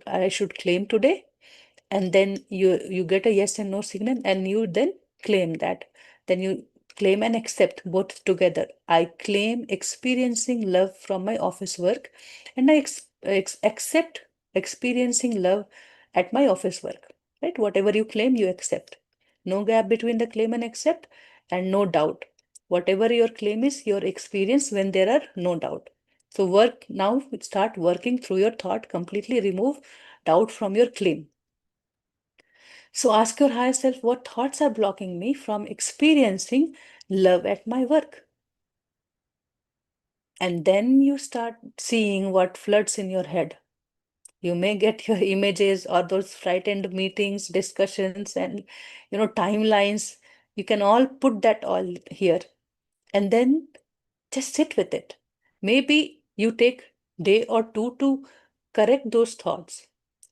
I should claim today. And then you get a yes and no signal, and you then claim that. Then you claim and accept both together. I claim experiencing love from my office work, and I accept experiencing love at my office work, right? Whatever you claim, you accept. No gap between the claim and accept, and no doubt. Whatever your claim is, your experience when there are no doubt. So work now, start working through your thought, completely remove doubt from your claim. So ask your higher self, what thoughts are blocking me from experiencing love at my work? And then you start seeing what floods in your head. You may get your images or those frightened meetings, discussions, and timelines. You can all put that all here. And then just sit with it. Maybe you take day or two to correct those thoughts,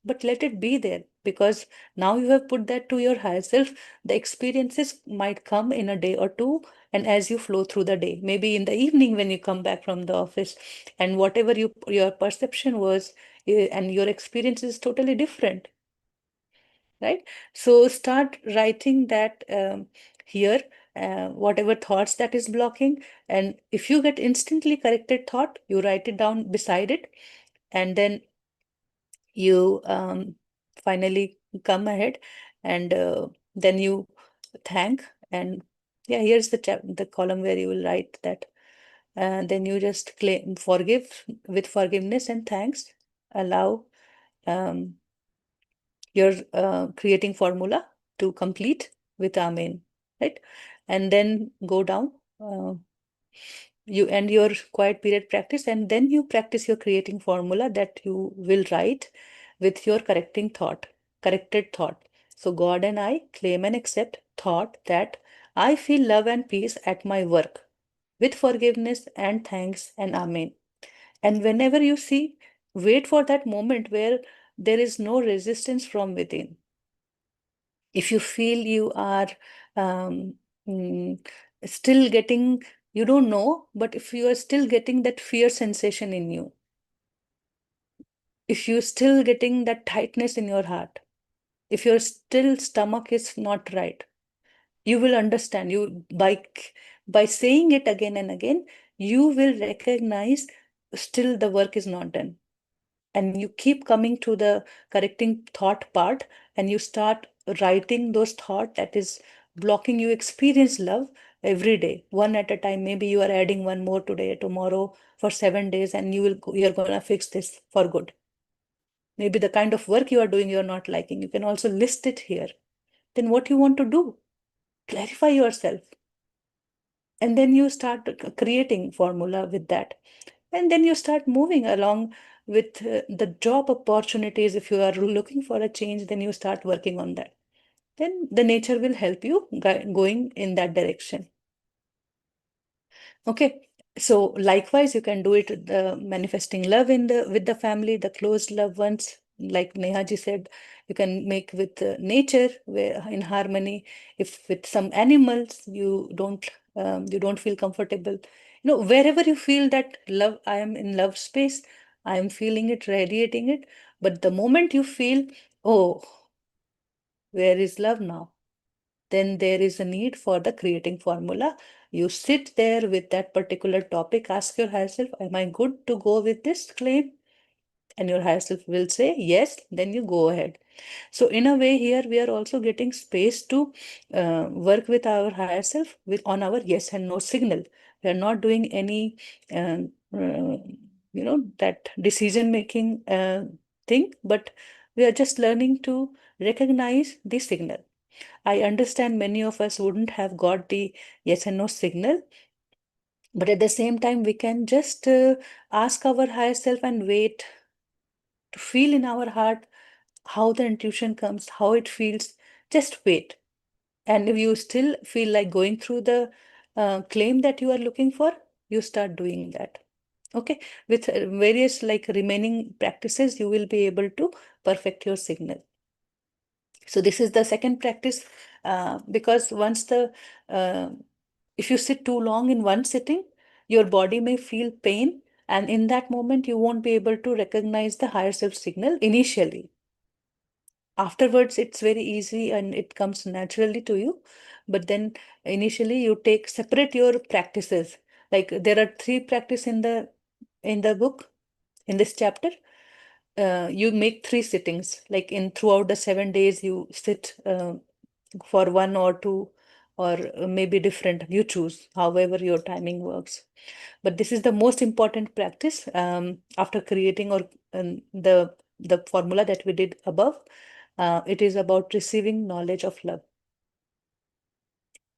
but let it be there, because now you have put that to your higher self. The experiences might come in a day or two, and as you flow through the day, maybe in the evening when you come back from the office, and whatever your perception was, and your experience is totally different, right? So start writing that here, whatever thoughts that is blocking. And if you get instantly corrected thought, you write it down beside it, and then you finally come ahead, and then you thank. And yeah, here's the column where you will write that. Then you just claim, forgive, with forgiveness and thanks, allow um, your creating formula to complete with amen, right? And then go down. You end your quiet period practice, and then you practice your creating formula that you will write with your corrected thought. So God and I claim and accept thought that I feel love and peace at my work, with forgiveness and thanks and amen. And whenever you see, wait for that moment where there is no resistance from within. If you feel you are um, mm, still getting, you don't know, but if you are still getting that fear sensation in you, if you're still getting that tightness in your heart, if your still stomach is not right, you will understand. You by saying it again and again, you will recognize still the work is not done. And you keep coming to the correcting thought part, and you start writing those thoughts that is blocking you experience love every day, one at a time. Maybe you are adding one more today, tomorrow, for 7 days, and you're gonna fix this for good. Maybe the kind of work you are doing you're not liking, you can also list it here. Then what you want to do, clarify yourself, and then you start creating formula with that. And then you start moving along with the job opportunities. If you are looking for a change, then you start working on that. Then the nature will help you going in that direction. Okay. So likewise, you can do it with the manifesting love with the family, the close loved ones. Like Nehaji said, you can make with nature, where in harmony. If with some animals you don't feel comfortable, wherever you feel that love, I am in love space, I am feeling it, radiating it. But the moment you feel, oh, where is love now? Then there is a need for the creating formula. You sit there with that particular topic, ask your higher self, am I good to go with this claim? And your higher self will say yes, then you go ahead. So in a way, here we are also getting space to work with our higher self on our yes and no signal. We are not doing any that decision making thing, but we are just learning to recognize the signal. I understand many of us wouldn't have got the yes and no signal, but at the same time, we can just ask our higher self and wait to feel in our heart how the intuition comes, how it feels. Just wait. And if you still feel like going through the claim that you are looking for, you start doing that. Okay. With various like remaining practices, you will be able to perfect your signal. So this is the second practice, because if you sit too long in one sitting, your body may feel pain, and in that moment, you won't be able to recognize the higher self signal initially. Afterwards, it's very easy and it comes naturally to you. But then initially, you separate your practices. Like there are 3 practice in the book, in this chapter. You make 3 sittings, like in throughout the 7 days you sit for 1 or 2, or maybe different, you choose however your timing works. But this is the most important practice after creating or the formula that we did above. It is about receiving knowledge of love.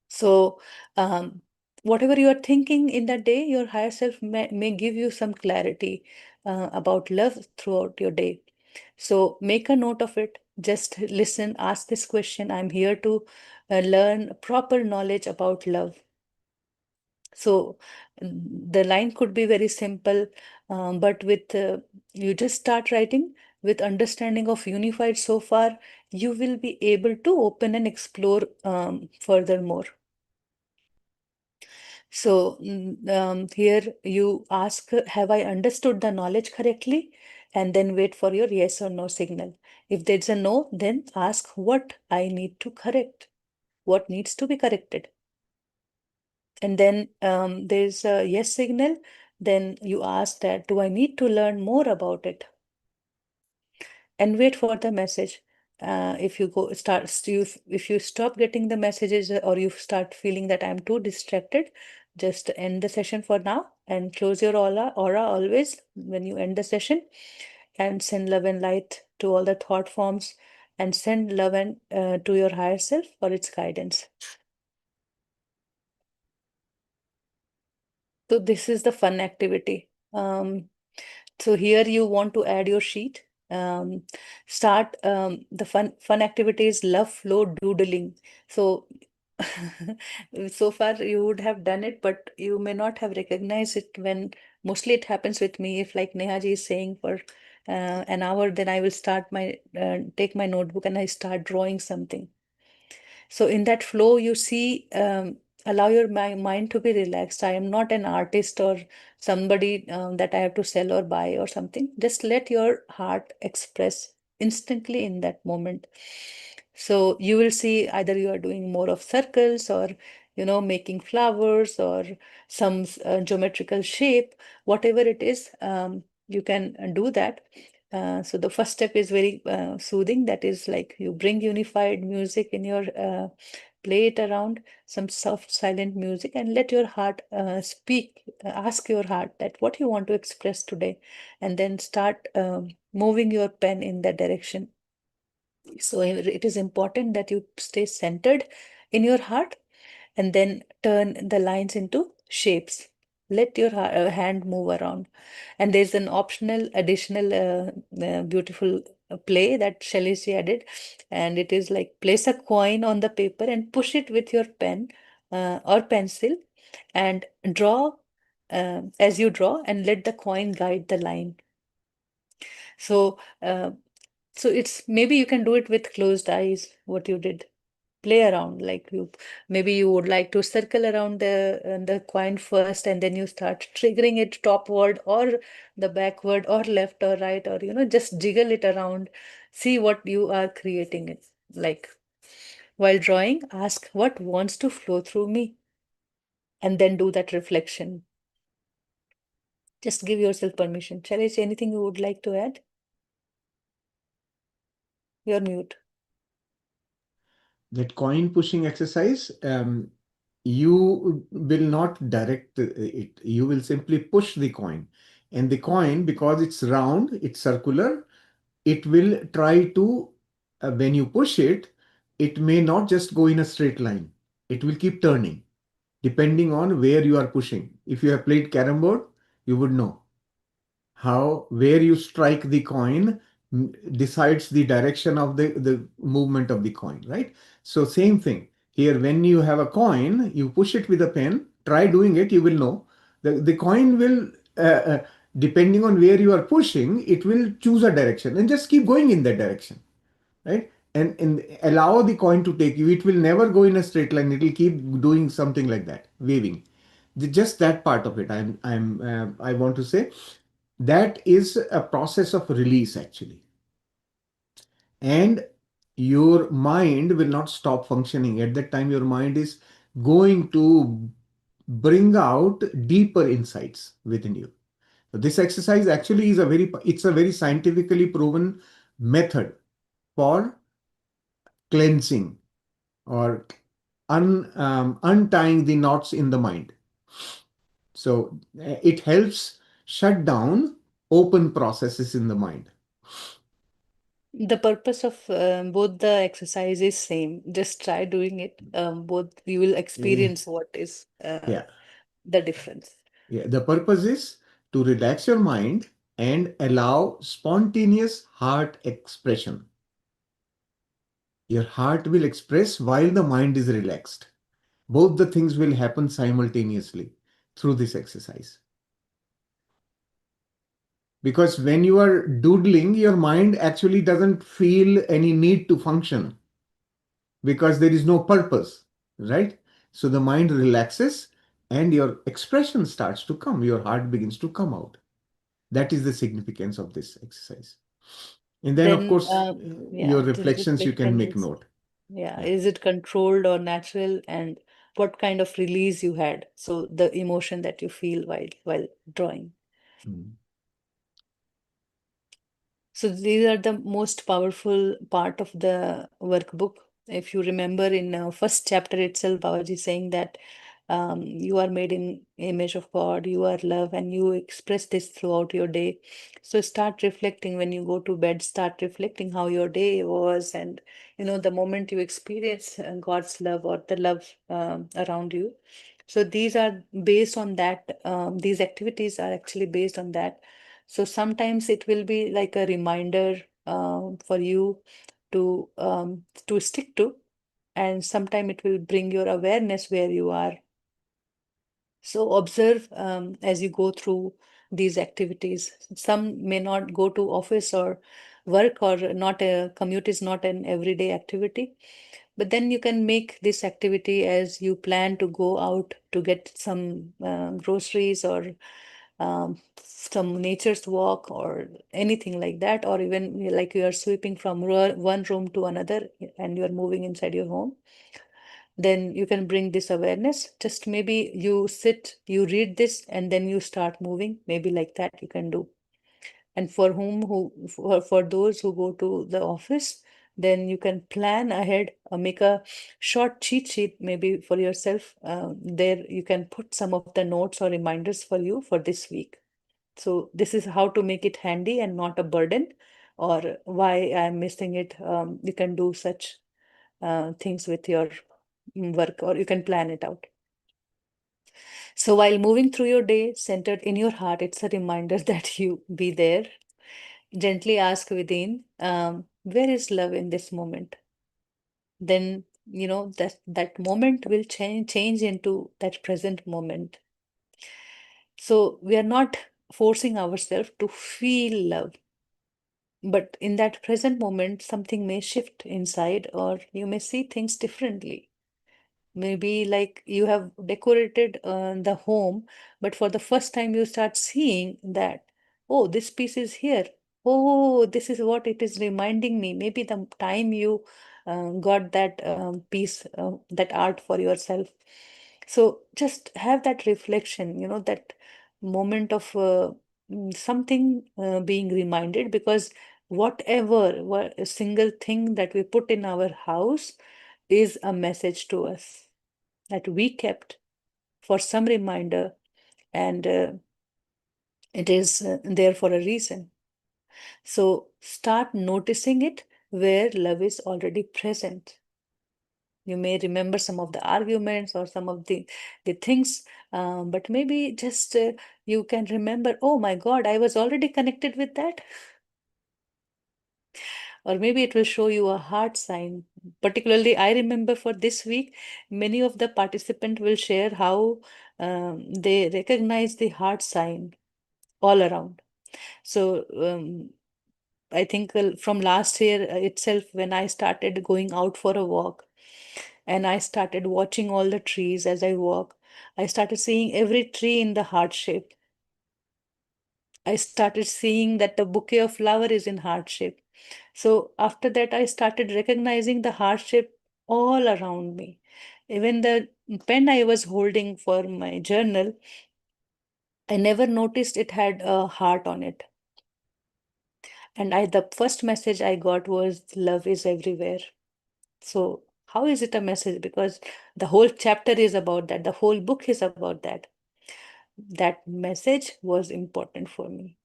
So whatever you are thinking in that day, your higher self may give you some clarity about love throughout your day. So make a note of it. Just listen, ask this question. I'm here to learn proper knowledge about love. So the line could be very simple, but with you just start writing with understanding of unified so far, you will be able to open and explore furthermore. So here you ask, have I understood the knowledge correctly? And then wait for your yes or no signal. If there's a no, then ask what I need to correct, what needs to be corrected. And then there's a yes signal. Then you ask that, do I need to learn more about it? And wait for the message. If you stop getting the messages, or you start feeling that I'm too distracted, just end the session for now and close your aura always when you end the session, and send love and light to all the thought forms, and send love and to your higher self for its guidance. So this is the fun activity. So here you want to add your sheet. Start the fun activity is love flow doodling. So so far you would have done it, but you may not have recognized it. When mostly it happens with me, if like Nehaji is saying for an hour, then I will take my notebook and I start drawing something. So in that flow, you see, allow your mind to be relaxed. I am not an artist or somebody that I have to sell or buy or something. Just let your heart express instantly in that moment. So you will see either you are doing more of circles or, making flowers or some geometrical shape, whatever it is, you can do that. So the first step is very soothing. That is like you bring unified music in your, play it around, some soft, silent music, and let your heart speak. Ask your heart that what you want to express today, and then start moving your pen in that direction. So it is important that you stay centered in your heart and then turn the lines into shapes. Let your hand move around. And there's an optional, additional, beautiful play that Shailesh added. And it is like place a coin on the paper and push it with your pen or pencil and draw as you draw and let the coin guide the line. So, so it's maybe you can do it with closed eyes, what you did. Play around, like you maybe you would like to circle around the coin first, and then you start triggering it topward or the backward or left or right, or just jiggle it around. See what you are creating it like. While drawing, ask what wants to flow through me, and then do that reflection. Just give yourself permission. Shailesh, anything you would like to add? You're mute. That coin pushing exercise, you will not direct it. You will simply push the coin. And the coin, because it's round, it's circular, it will try to, when you push it, it may not just go in a straight line. It will keep turning depending on where you are pushing. If you have played carom board, you would know how where you strike the coin decides the direction of the movement of the coin, right? So same thing here, when you have a coin, you push it with a pen, try doing it, you will know the coin will, depending on where you are pushing, it will choose a direction and just keep going in that direction, right? And allow the coin to take you. It will never go in a straight line. It will keep doing something like that, waving. Just that part of it, I want to say that is a process of release actually. And your mind will not stop functioning. At that time, your mind is going to bring out deeper insights within you. So this exercise actually is it's a very scientifically proven method for cleansing or untying the knots in the mind. So it helps shut down open processes in the mind. The purpose of both the exercise is same. Just try doing it. Both you will Yeah. experience what is Yeah. the difference. Yeah. The purpose is to relax your mind and allow spontaneous heart expression. Your heart will express while the mind is relaxed. Both the things will happen simultaneously through this exercise. Because when you are doodling, your mind actually doesn't feel any need to function because there is no purpose, right? So the mind relaxes and your expression starts to come, your heart begins to come out. That is the significance of this exercise. And then, of Then, course, your yeah, this reflections you can reflection make is, note. yeah, Yeah. is it controlled or natural, and what kind of release you had? So the emotion that you feel while drawing. Mm. So these are the most powerful part of the workbook. If you remember in first chapter itself, Babaji saying that you are made in image of God, you are love, and you express this throughout your day. So start reflecting when you go to bed, start reflecting how your day was, and the moment you experience God's love or the love around you. So these are based on that. These activities are actually based on that. So sometimes it will be like a reminder for you to stick to, and sometimes it will bring your awareness where you are. So observe as you go through these activities. Some may not go to office or work, or not a commute is not an everyday activity, But then you can make this activity as you plan to go out to get some groceries, or some nature's walk, or anything like that, or even like you are sweeping from one room to another and you are moving inside your home. Then you can bring this awareness. Just maybe you sit, you read this, and then you start moving. Maybe like that you can do. And for those who go to the office, then you can plan ahead, make a short cheat sheet maybe for yourself. There you can put some of the notes or reminders for you for this week. So this is how to make it handy and not a burden, or why I'm missing it. You can do such things with your work, or you can plan it out. So while moving through your day, centered in your heart, it's a reminder that you be there. Gently ask within, where is love in this moment? Then that moment will change into that present moment. So we are not forcing ourselves to feel love, but in that present moment, something may shift inside, or you may see things differently. Maybe like you have decorated the home, but for the first time you start seeing that, oh, this piece is here. Oh, this is what it is reminding me. Maybe the time you got that piece, that art for yourself. So just have that reflection, that moment of something being reminded, because whatever a single thing that we put in our house is a message to us that we kept for some reminder, and it is there for a reason. So start noticing it where love is already present. You may remember some of the arguments or some of the things, but maybe just you can remember, oh my God, I was already connected with that. Or maybe it will show you a heart sign. Particularly, I remember for this week, many of the participants will share how they recognize the heart sign all around. So I think from last year itself, when I started going out for a walk and I started watching all the trees as I walk, I started seeing every tree in the heart shape. I started seeing that the bouquet of flower is in heart shape. So after that, I started recognizing the heart shape all around me. Even the pen I was holding for my journal, I never noticed it had a heart on it. And the first message I got was love is everywhere. So how is it a message? Because the whole chapter is about that. The whole book is about that. That message was important for me.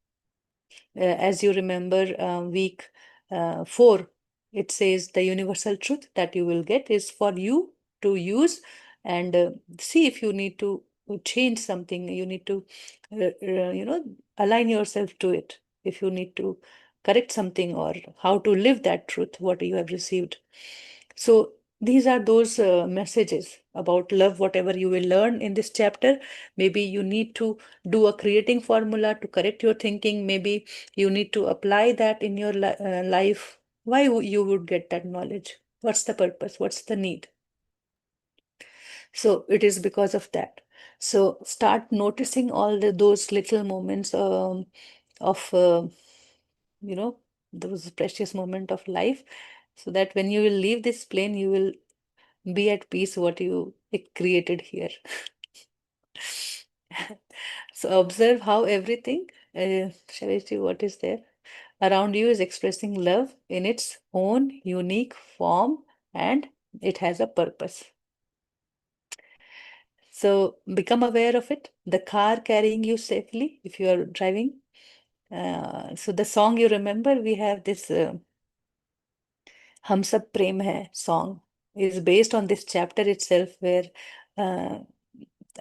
As you remember, week 4, it says the universal truth that you will get is for you to use and see if you need to change something. You need to, align yourself to it. If you need to correct something, or how to live that truth, what you have received. So these are those messages about love, whatever you will learn in this chapter. Maybe you need to do a creating formula to correct your thinking. Maybe you need to apply that in your life. Why you would get that knowledge? What's the purpose? What's the need? So it is because of that. So start noticing all those little moments of, those precious moment of life, so that when you will leave this plane, you will be at peace what you created here. So observe how everything, shall I see what is there around you, is expressing love in its own unique form, and it has a purpose. So become aware of it. The car carrying you safely if you are driving. So the song, you remember, we have this Hum Sab Prem Hai song is based on this chapter itself, where uh,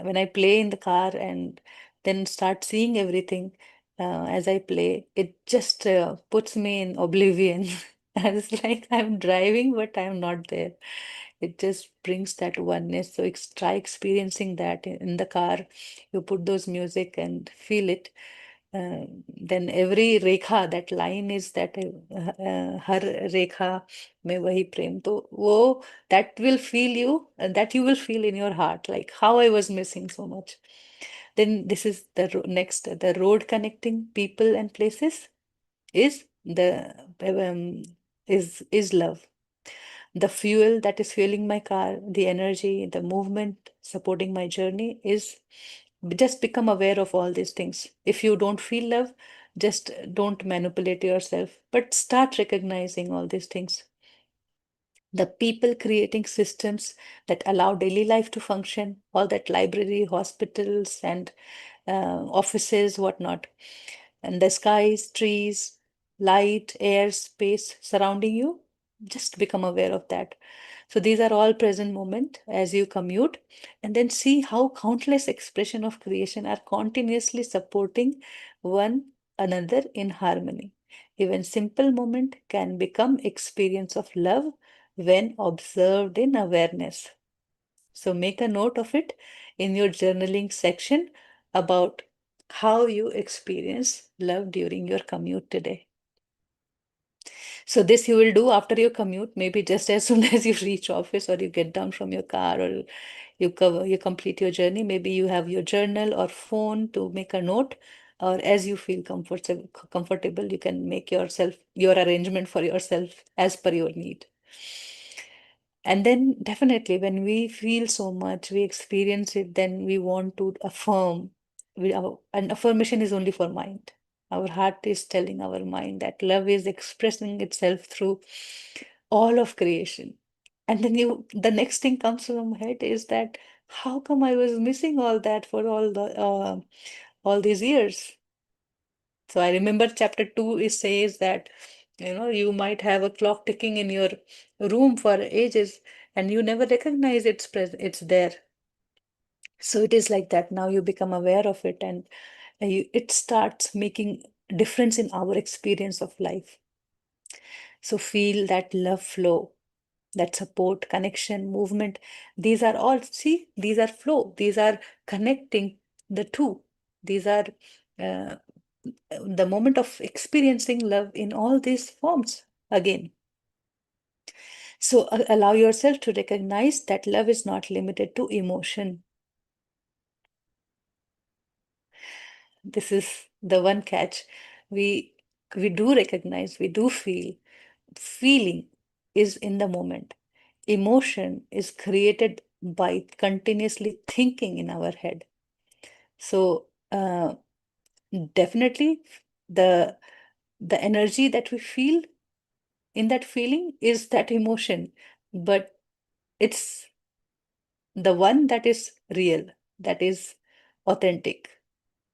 when I play in the car and then start seeing everything as I play, it just puts me in oblivion. And it's like I'm driving, but I'm not there. It just brings that oneness. So try experiencing that in the car. You put those music and feel it. then every rekha, that line is that har rekha mein wahi prem. So that will feel you, that you will feel in your heart, like how I was missing so much. Then this is the next, the road connecting people and places is the is love. The fuel that is fueling my car, the energy, the movement supporting my journey is just become aware of all these things. If you don't feel love, just don't manipulate yourself, but start recognizing all these things. The people creating systems that allow daily life to function, all that library, hospitals, and offices, whatnot, and the skies, trees, light, air, space surrounding you, just become aware of that. So these are all present moment as you commute, and then see how countless expression of creation are continuously supporting one another in harmony. Even simple moment can become experience of love when observed in awareness. So make a note of it in your journaling section about how you experience love during your commute today. So this you will do after your commute, maybe just as soon as you reach office or you get down from your car or you complete your journey. Maybe you have your journal or phone to make a note, or as you feel comfortable, you can make your arrangement for yourself as per your need. And then definitely when we feel so much, we experience it, then we want to affirm. And affirmation is only for mind. Our heart is telling our mind that love is expressing itself through all of creation. And then the next thing comes to my head is that how come I was missing all that for all these years? So I remember chapter 2, it says that you might have a clock ticking in your room for ages and you never recognize it's there. So it is like that. Now you become aware of it, and it starts making difference in our experience of life. So feel that love flow, that support, connection, movement. These are all, see, these are flow. These are connecting the two. These are uh, the moment of experiencing love in all these forms again. So allow yourself to recognize that love is not limited to emotion. This is the one catch. We do recognize, we do feel. Feeling is in the moment. Emotion is created by continuously thinking in our head. So definitely the energy that we feel in that feeling is that emotion, but it's the one that is real, that is authentic.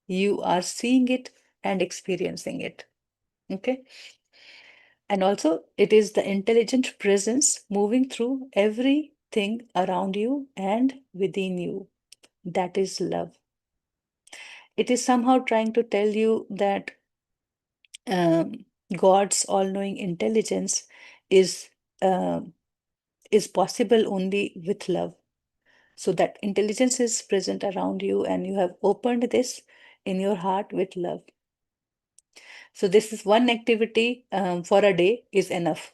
You are seeing it and experiencing it. Okay. And also, it is the intelligent presence moving through everything around you and within you. That is love. It is somehow trying to tell you that God's all-knowing intelligence is uh, is possible only with love. So that intelligence is present around you, and you have opened this in your heart with love. So this is one activity for a day is enough.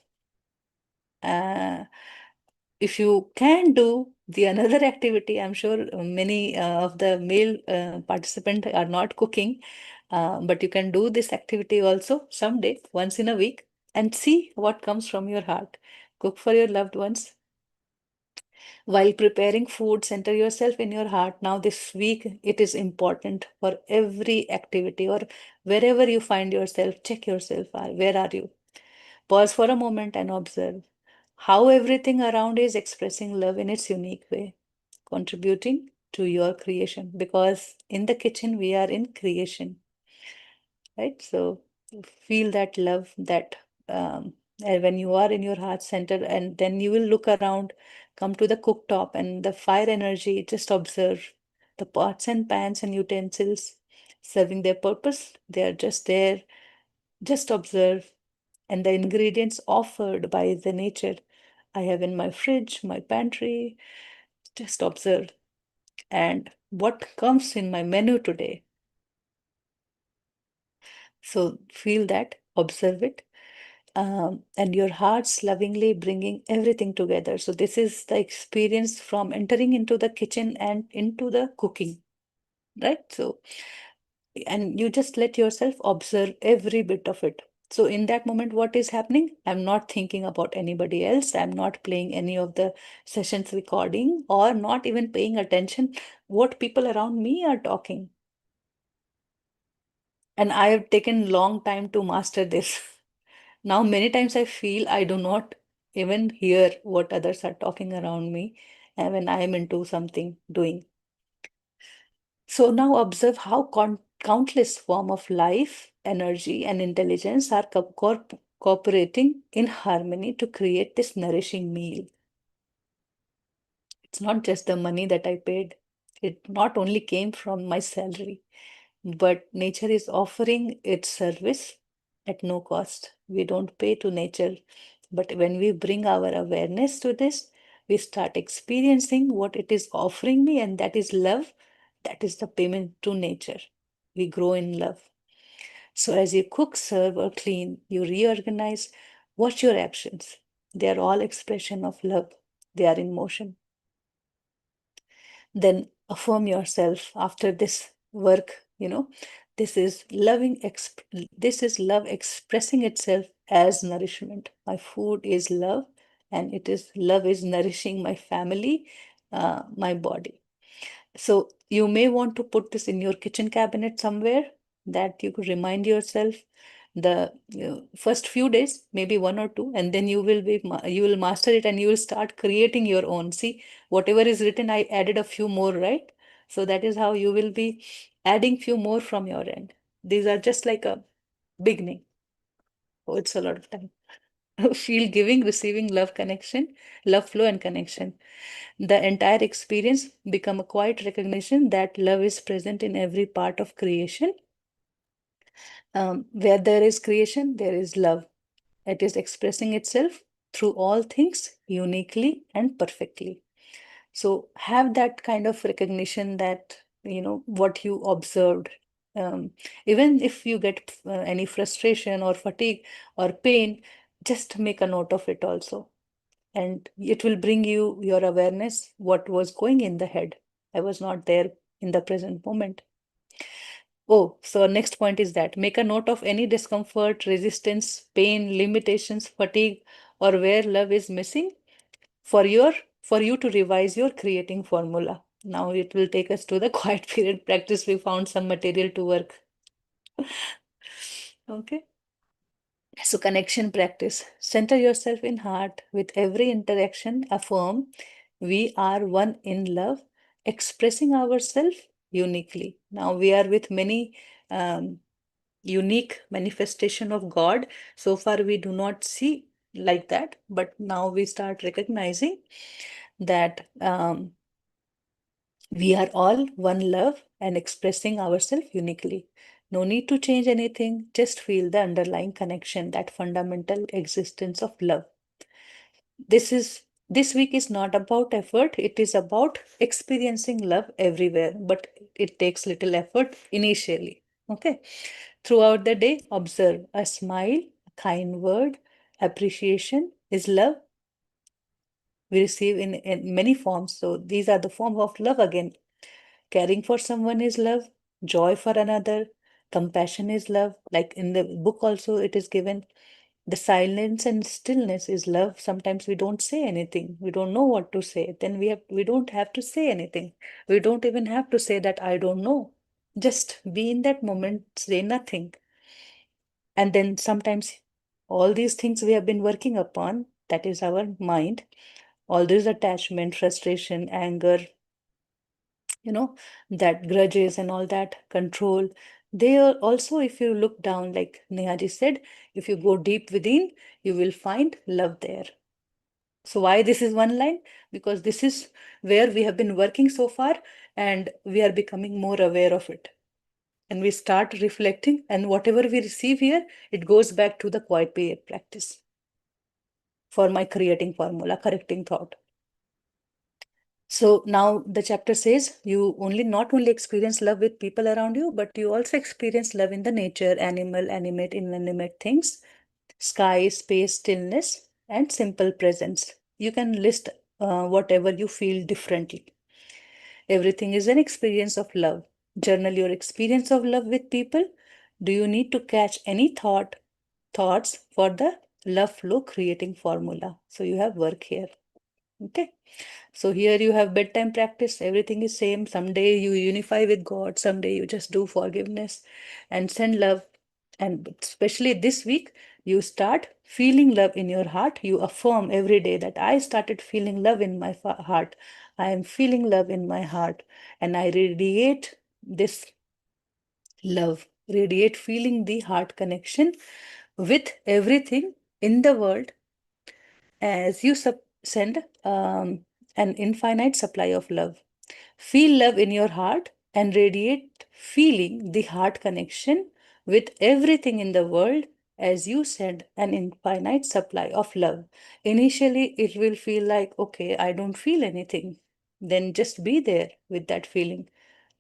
If you can do the another activity, I'm sure many of the male participants are not cooking, but you can do this activity also someday, once in a week, and see what comes from your heart. Cook for your loved ones. While preparing food, center yourself in your heart. Now, this week, it is important for every activity or wherever you find yourself, check yourself. Where are you? Pause for a moment and observe how everything around is expressing love in its unique way, contributing to your creation. Because in the kitchen, we are in creation, right? So feel that love, that when you are in your heart center, and then you will look around, come to the cooktop and the fire energy, just observe the pots and pans and utensils serving their purpose. They are just there, just observe. And the ingredients offered by the nature I have in my fridge, my pantry, just observe. And what comes in my menu today, So feel that, observe it, and your heart's lovingly bringing everything together. So this is the experience from entering into the kitchen and into the cooking, right? So, and you just let yourself observe every bit of it. So in that moment, what is happening? I'm not thinking about anybody else. I'm not playing any of the sessions recording or not even paying attention what people around me are talking. And I have taken long time to master this. Now, many times I feel I do not even hear what others are talking around me and when I am into something doing. So now observe how countless form of life, energy, and intelligence are cooperating in harmony to create this nourishing meal. It's not just the money that I paid. It not only came from my salary, but nature is offering its service at no cost. We don't pay to nature, but when we bring our awareness to this, we start experiencing what it is offering me, and that is love. That is the payment to nature. We grow in love. So as you cook, serve, or clean, you reorganize. Watch your actions. They are all expression of love. They are in motion. Then affirm yourself after this work, this is this is love expressing itself as nourishment. My food is love, and it is love is nourishing my family, my body. So you may want to put this in your kitchen cabinet somewhere, that you could remind yourself the first few days, maybe one or two, and then you will master it, and you will start creating your own. See, whatever is written, I added a few more, right? So that is how you will be adding few more from your end. These are just like a beginning. Oh, it's a lot of time. Feel giving, receiving, love connection, love flow and connection. The entire experience become a quiet recognition that love is present in every part of creation. Where there is creation, there is love. It is expressing itself through all things uniquely and perfectly. So have that kind of recognition that, what you observed. Um, Even if you get any frustration or fatigue or pain, just make a note of it also. And it will bring you your awareness, what was going in the head. I was not there in the present moment. Oh, so next point is that make a note of any discomfort, resistance, pain, limitations, fatigue, or where love is missing for for you to revise your creating formula. Now it will take us to the quiet period practice. We found some material to work. Okay. So connection practice. Center yourself in heart. With every interaction, affirm we are one in love, expressing ourselves uniquely. Now we are with many unique manifestation of God. So far we do not see like that, but now we start recognizing that we are all one love and expressing ourselves uniquely. No need to change anything, just feel the underlying connection, that fundamental existence of love. This week is not about effort, it is about experiencing love everywhere, but it takes little effort initially. Okay. Throughout the day, observe a smile, a kind word, appreciation is love we receive in many forms. So these are the form of love again. Caring for someone is love, joy for another, compassion is love. Like in the book also it is given. The silence and stillness is love. Sometimes we don't say anything. We don't know what to say. Then we don't have to say anything. We don't even have to say that I don't know. Just be in that moment, say nothing. And then sometimes all these things we have been working upon, that is our mind, all this attachment, frustration, anger, that grudges and all that control, they are also, if you look down, like Nehaji said, if you go deep within, you will find love there. So why this is one line? Because this is where we have been working so far, and we are becoming more aware of it. And we start reflecting, and whatever we receive here, it goes back to the quiet period practice for my creating formula, correcting thought. So now the chapter says you not only experience love with people around you, but you also experience love in the nature, animal, animate, inanimate things, sky, space, stillness, and simple presence. You can list whatever you feel differently. Everything is an experience of love. Journal your experience of love with people. Do you need to catch any thoughts for the love flow creating formula? So you have work here. Okay. So here you have bedtime practice. Everything is same. Someday you unify with God. Someday you just do forgiveness and send love. And especially this week, you start feeling love in your heart. You affirm every day that I started feeling love in my heart. I am feeling love in my heart. And I radiate this love, radiate feeling the heart connection with everything in the world as you send an infinite supply of love. Feel love in your heart and radiate feeling the heart connection with everything in the world as you send an infinite supply of love. Initially, it will feel like, okay, I don't feel anything. Then just be there with that feeling.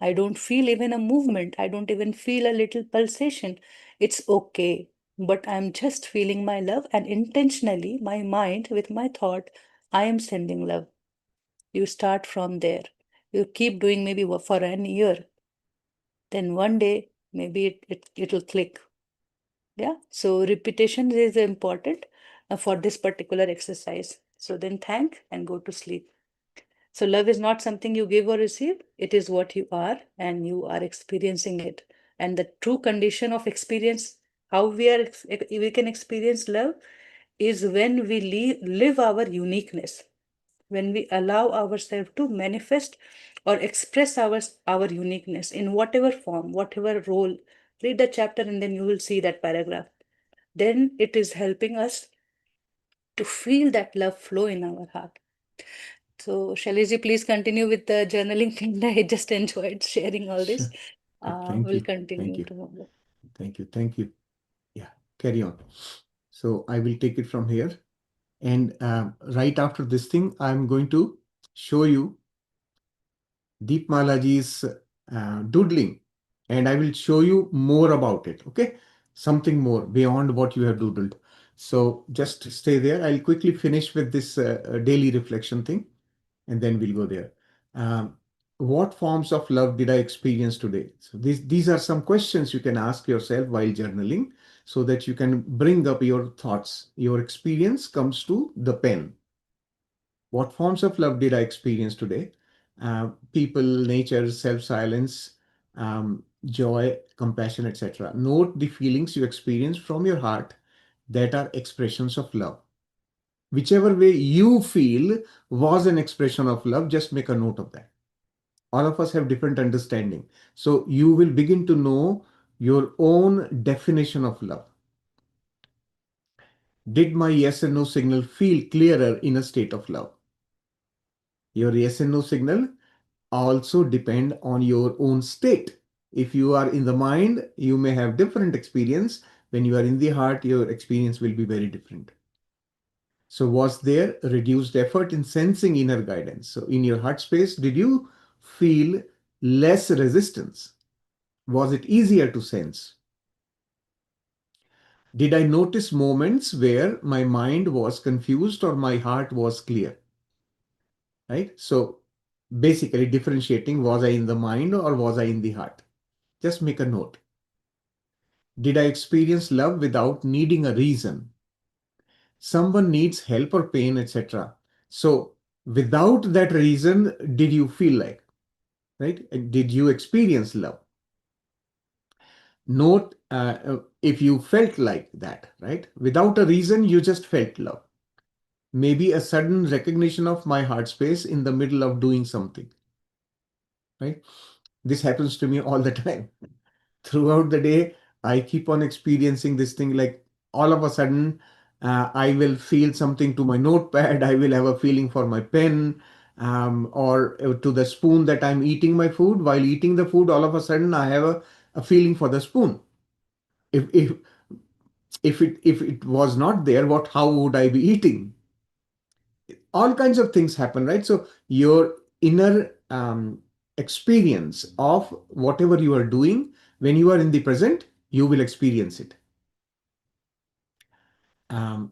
I don't feel even a movement. I don't even feel a little pulsation. It's okay. But I'm just feeling my love, and intentionally, my mind with my thought, I am sending love. You start from there. You keep doing maybe for an year. Then one day, maybe it'll click. Yeah. So repetition is important for this particular exercise. So then thank and go to sleep. So love is not something you give or receive. It is what you are, and you are experiencing it. And the true condition of experience, how we can experience love, is when we live our uniqueness, when we allow ourselves to manifest or express our uniqueness in whatever form, whatever role. Read the chapter and then you will see that paragraph. Then it is helping us to feel that love flow in our heart. So, Shailesh, please continue with the journaling thing. I just enjoyed sharing all this. Good. Thank We'll you. Thank continue you. tomorrow. Thank you. Thank you. Yeah, carry on. So I will take it from here. And right after this thing, I'm going to show you Deep Malaji's doodling, and I will show you more about it. Okay, something more beyond what you have doodled. So just stay there. I'll quickly finish with this daily reflection thing, and then we'll go there. Um, what forms of love did I experience today? So these are some questions you can ask yourself while journaling, so that you can bring up your thoughts. Your experience comes to the pen. What forms of love did I experience today? People, nature, self-silence, joy, compassion, etc. Note the feelings you experience from your heart that are expressions of love. Whichever way you feel was an expression of love, just make a note of that. All of us have different understanding. So you will begin to know your own definition of love. Did my yes and no signal feel clearer in a state of love? Your yes and no signal also depend on your own state. If you are in the mind, you may have different experience. When you are in the heart, your experience will be very different. So was there reduced effort in sensing inner guidance? So in your heart space, did you feel less resistance? Was it easier to sense? Did I notice moments where my mind was confused or my heart was clear? Right? So basically differentiating, was I in the mind or was I in the heart? Just make a note. Did I experience love without needing a reason? Someone needs help or pain, etc. So without that reason, did you feel like, right? Did you experience love? Note if you felt like that, right? Without a reason, you just felt love. Maybe a sudden recognition of my heart space in the middle of doing something, right? This happens to me all the time. Throughout the day, I keep on experiencing this thing like all of a sudden, I will feel something to my notepad. I will have a feeling for my pen, or to the spoon that I'm eating my food. While eating the food, all of a sudden, I have a feeling for the spoon. If, if, if it was not there, how would I be eating? All kinds of things happen, right? So your inner experience of whatever you are doing. When you are in the present, you will experience it.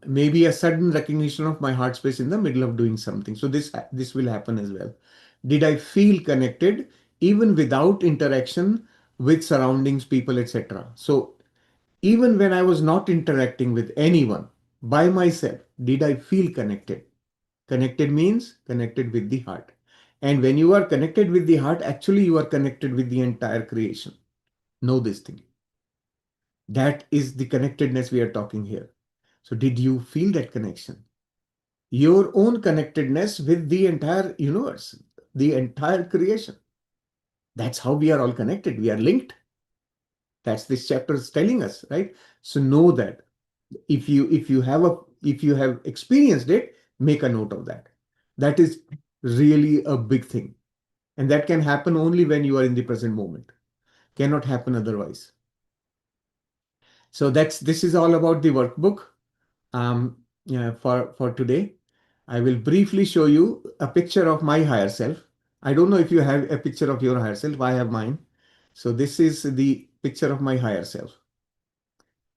Maybe a sudden recognition of my heart space in the middle of doing something. So this will happen as well. Did I feel connected even without interaction with surroundings, people, etc.? So even when I was not interacting with anyone, by myself, did I feel connected? Connected means connected with the heart. And when you are connected with the heart, actually you are connected with the entire creation. Know this thing. That is the connectedness we are talking here. So did you feel that connection? Your own connectedness with the entire universe, the entire creation. That's how we are all connected. We are linked. That's this chapter is telling us, right? So know that if you have experienced it, make a note of that. That is really a big thing. And that can happen only when you are in the present moment. Cannot happen otherwise. So this is all about the workbook. Yeah, for today. I will briefly show you a picture of my higher self. I don't know if you have a picture of your higher self. I have mine. So this is the picture of my higher self.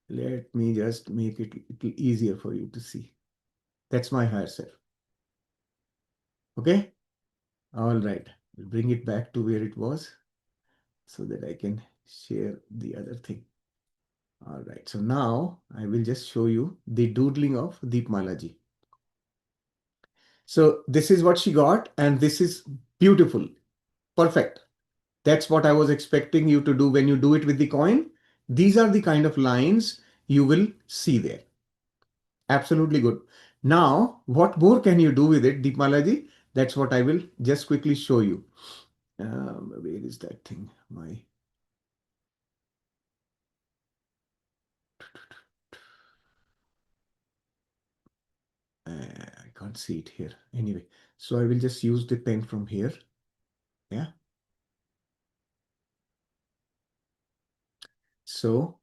Let me just make it a little easier for you to see. That's my higher self. Okay. All right. We'll bring it back to where it was so that I can share the other thing. All right. So now I will just show you the doodling of Deepmala ji. So this is what she got, and this is beautiful. Perfect. That's what I was expecting you to do when you do it with the coin. These are the kind of lines you will see there. Absolutely good. Now, what more can you do with it, Deepmala ji? That's what I will just quickly show you. Where is that thing? I can't see it here. Anyway, so I will just use the pen from here. Yeah. So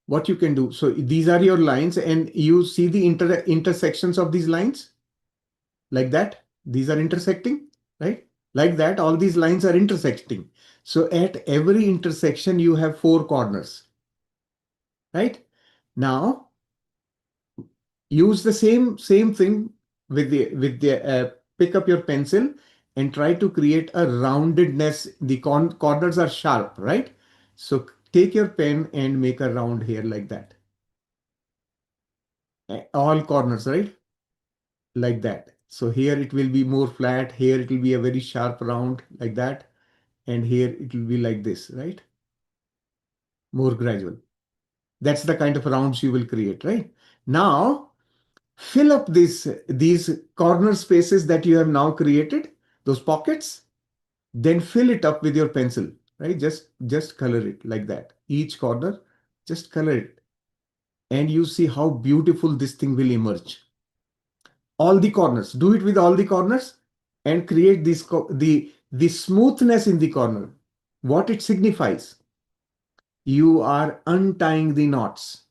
what you can do. So these are your lines, and you see the intersections of these lines like that. These are intersecting, right? Like that, all these lines are intersecting. So at every intersection, you have 4 corners, right? Now use the same thing with the pick up your pencil and try to create a roundedness. The corners are sharp, right? So take your pen and make a round here like that. All corners, right? Like that. So here it will be more flat. Here it will be a very sharp round like that. And here it will be like this, right? More gradual. That's the kind of rounds you will create, right? Now, fill up these corner spaces that you have now created, those pockets, then fill it up with your pencil, right? Just color it like that. Each corner, just color it. And you see how beautiful this thing will emerge. All the corners, do it with all the corners and create the smoothness in the corner. What it signifies? You are untying the knots.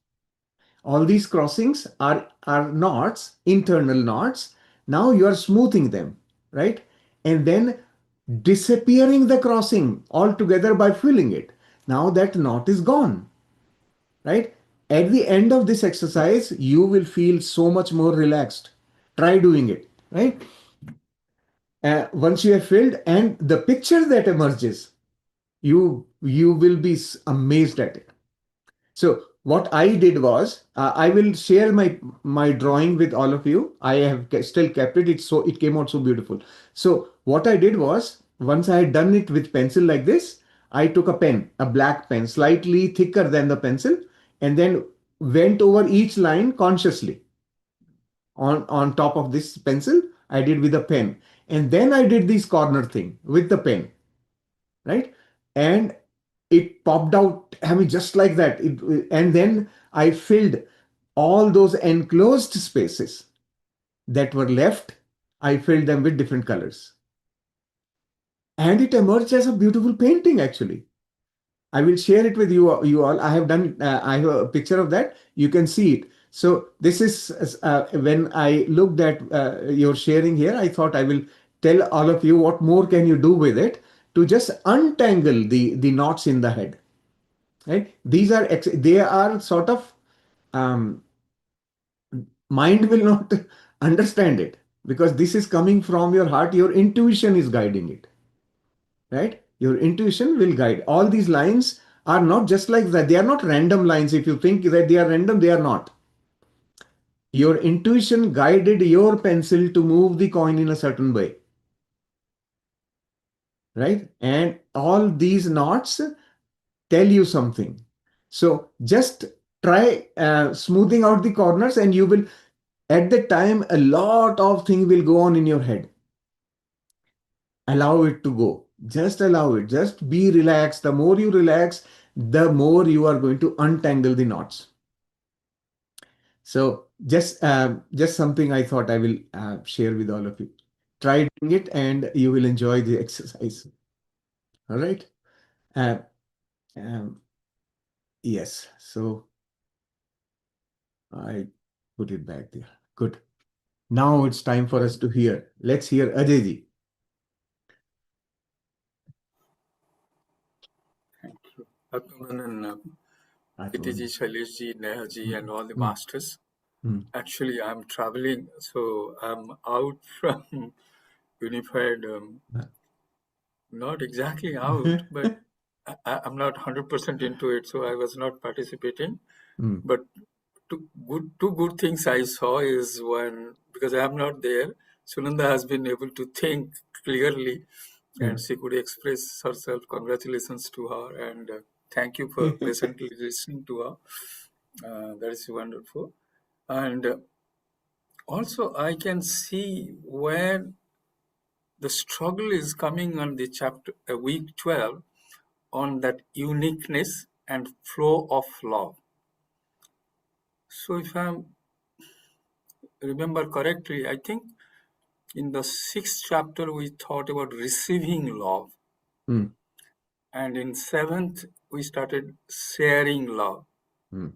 All these crossings are knots, internal knots. Now you are smoothing them, right? And then disappearing the crossing altogether by filling it. Now that knot is gone, right? At the end of this exercise, you will feel so much more relaxed. Try doing it, right? Once you have filled, and the picture that emerges, you will be amazed at it. So what I did was, I will share my drawing with all of you. I have still kept it. It came out so beautiful. So what I did was, once I had done it with pencil like this, I took a pen, a black pen, slightly thicker than the pencil, and then went over each line consciously on top of this pencil. I did with a pen, and then I did this corner thing with the pen, right? And it popped out, I mean, just like that. And then I filled all those enclosed spaces that were left. I filled them with different colors, and it emerged as a beautiful painting. Actually, I will share it with you all. I have done. I have a picture of that. You can see it. So this is when I looked at your sharing here. I thought I will tell all of you what more can you do with it to just untangle the knots in the head, right? These are they are sort of mind will not understand it because this is coming from your heart. Your intuition is guiding it, right? Your intuition will guide. All these lines are not just like that. They are not random lines. If you think that they are random, they are not. Your intuition guided your pencil to move the coin in a certain way, right? And all these knots tell you something. So just try smoothing out the corners, and you will, at the time, a lot of things will go on in your head. Allow it to go. Just allow it. Just be relaxed. The more you relax, the more you are going to untangle the knots. So just something I thought I will share with all of you. Try doing it, and you will enjoy the exercise. All right. Uh, um, yes. So I put it back there. Good. Now it's time for us to hear. Let's hear Ajay ji. Thank you. Atman and Atman. Kitiji, Shaileshji, Nehaji, and all the Mm. masters. Mm. Actually, I'm traveling, so I'm out from Unified. Not exactly out, but I'm not 100% into it, so I was not participating. Mm. But two good things I saw is one, because I am not there, Sunanda has been able to think clearly and she could express herself. Congratulations to her, and thank you for patiently listening to her. That is wonderful. And also I can see where the struggle is coming on the chapter week 12 on that uniqueness and flow of love. So if I remember correctly, I think in the 6th chapter we thought about receiving love. Mm. And in 7th we started sharing love. Mm.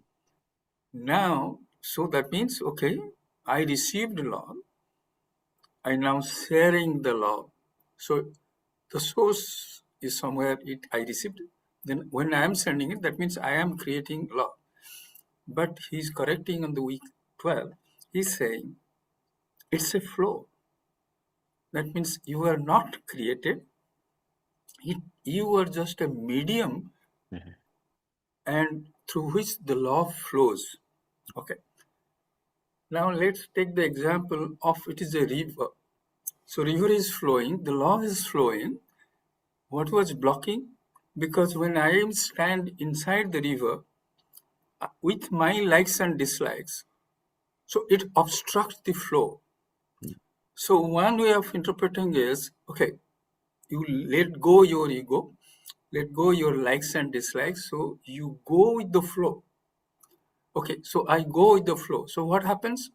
Now, so that means, okay, I received love, I now sharing the love. So the source is somewhere I received. Then when I am sending it, that means I am creating love. But he's correcting on the week 12. He's saying it's a flow. That means you are not created. You are just a medium and through which the love flows. Okay. Now let's take the example of it is a river. So river is flowing, the love is flowing. What was blocking? Because when I am stand inside the river with my likes and dislikes, so it obstructs the flow. So one way of interpreting is, okay, you let go your ego, let go your likes and dislikes, so you go with the flow. Okay, so I go with the flow. So what happens?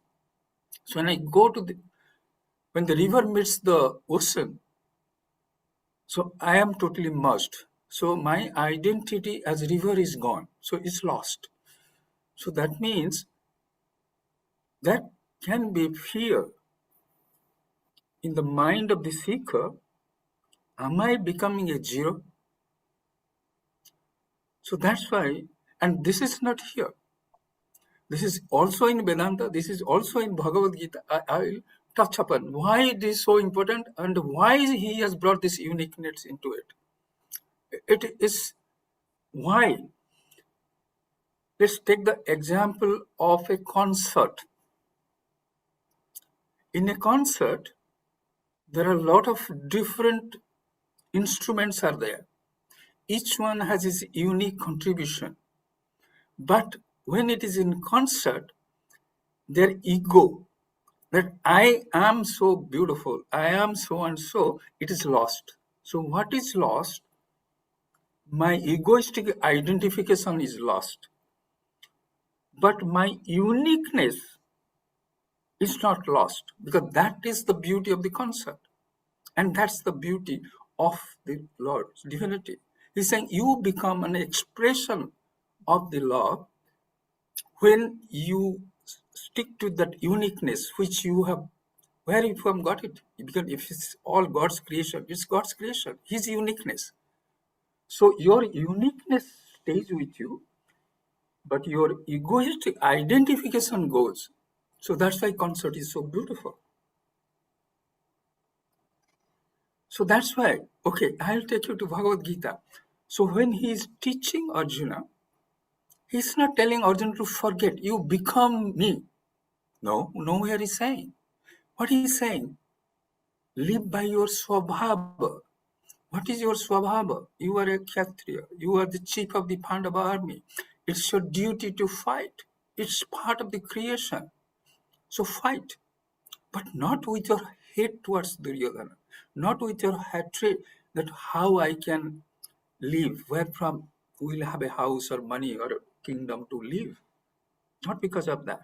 So when I go to when the river meets the ocean, so I am totally merged. So my identity as river is gone. So it's lost. So that means that can be fear in the mind of the seeker. Am I becoming a zero? So that's why, and this is not here. This is also in Vedanta. This is also in Bhagavad Gita. I will touch upon why it is so important and why he has brought this uniqueness into it. It is why. Let's take the example of a concert. In a concert, there are a lot of different instruments are there. Each one has its unique contribution. But when it is in concert, their ego, that I am so beautiful, I am so and so, it is lost. So what is lost? My egoistic identification is lost. But my uniqueness is not lost, because that is the beauty of the concert. And that's the beauty of the Lord's divinity. He's saying you become an expression of the Lord when you stick to that uniqueness which you have Where you from got it? Because if it's all God's creation, it's God's creation, His uniqueness. So your uniqueness stays with you, but your egoistic identification goes. So that's why concert is so beautiful. So that's why, okay, I'll take you to Bhagavad Gita. So when he is teaching Arjuna, he's not telling Arjuna to forget, you become me. No, nowhere he's saying. What he's saying, live by your swabhava. What is your swabhava? You are a Kshatriya. You are the chief of the Pandava army. It's your duty to fight. It's part of the creation. So fight, but not with your hate towards Duryodhana, not with your hatred that how I can live, where from we'll have a house or money or a kingdom to live. Not because of that.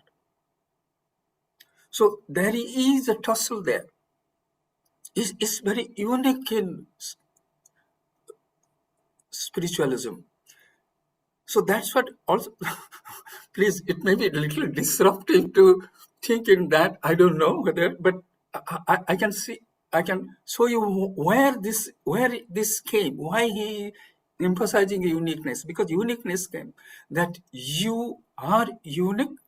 So there is a tussle there. It's very unique in spiritualism. So that's what also, please, it may be a little disruptive to think in that. I don't know whether, but I can see, I can show you where this came, why he emphasizing uniqueness, because uniqueness came that you are unique,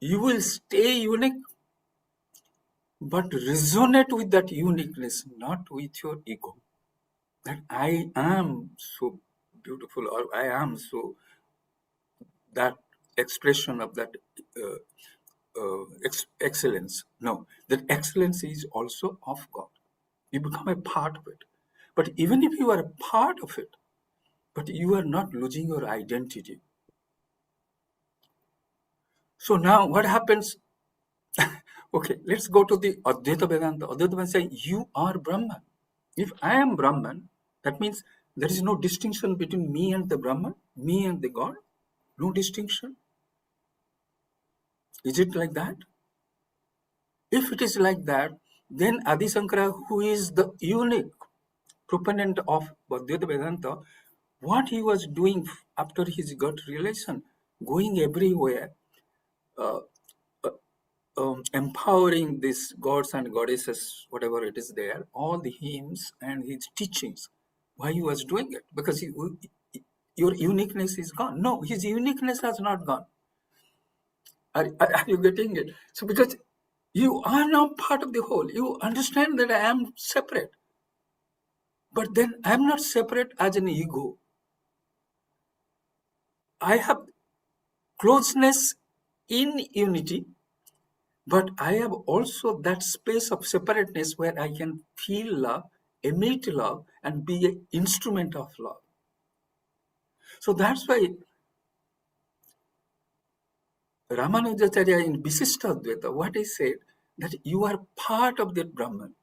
you will stay unique, but resonate with that uniqueness, not with your ego. That I am so beautiful, or I am so, that expression of that excellence. No, that excellence is also of God. You become a part of it. But even if you are a part of it, but you are not losing your identity. So now what happens? Okay, let's go to the Advaita Vedanta. Advaita Vedanta saying, you are Brahman. If I am Brahman, that means there is no distinction between me and the Brahman, me and the God. No distinction. Is it like that? If it is like that, then Adi Shankara, who is the unique proponent of Advaita Vedanta, what he was doing after his got realization, going everywhere, uh, empowering these gods and goddesses, whatever it is there, all the hymns and his teachings, why he was doing it? Because your uniqueness is gone. No, his uniqueness has not gone. Are you getting it? So because you are now part of the whole, you understand that I am separate. But then I am not separate as an ego. I have closeness in unity, but I have also that space of separateness where I can feel love, emit love, and be an instrument of love. So that's why Ramanujacharya in Visishtadvaita, what he said, that you are part of that Brahman.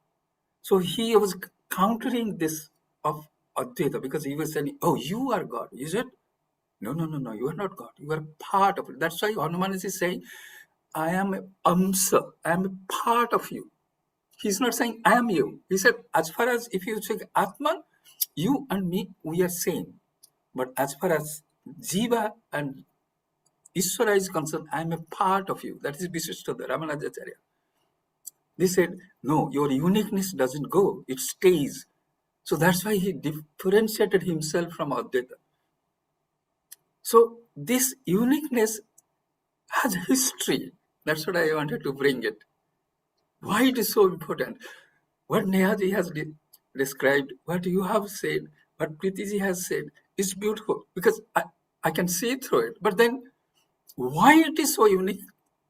So he was countering this of Advaita because he was saying, oh, you are God, is it? No, you are not God. You are part of it. That's why Hanuman is saying, I am a amsa, I am a part of you. He's not saying, I am you. He said, as far as if you say Atman, you and me, we are same. But as far as Jiva and Ishvara is concerned, I am a part of you. That is Visishtadvaita, Ramanujacharya. They said, no, your uniqueness doesn't go, it stays. So that's why he differentiated himself from Advaita. So this uniqueness has history. That's what I wanted to bring it. Why it is so important? What Nehaji has described, what you have said, what Pritiji has said is beautiful because I can see through it. But then why it is so unique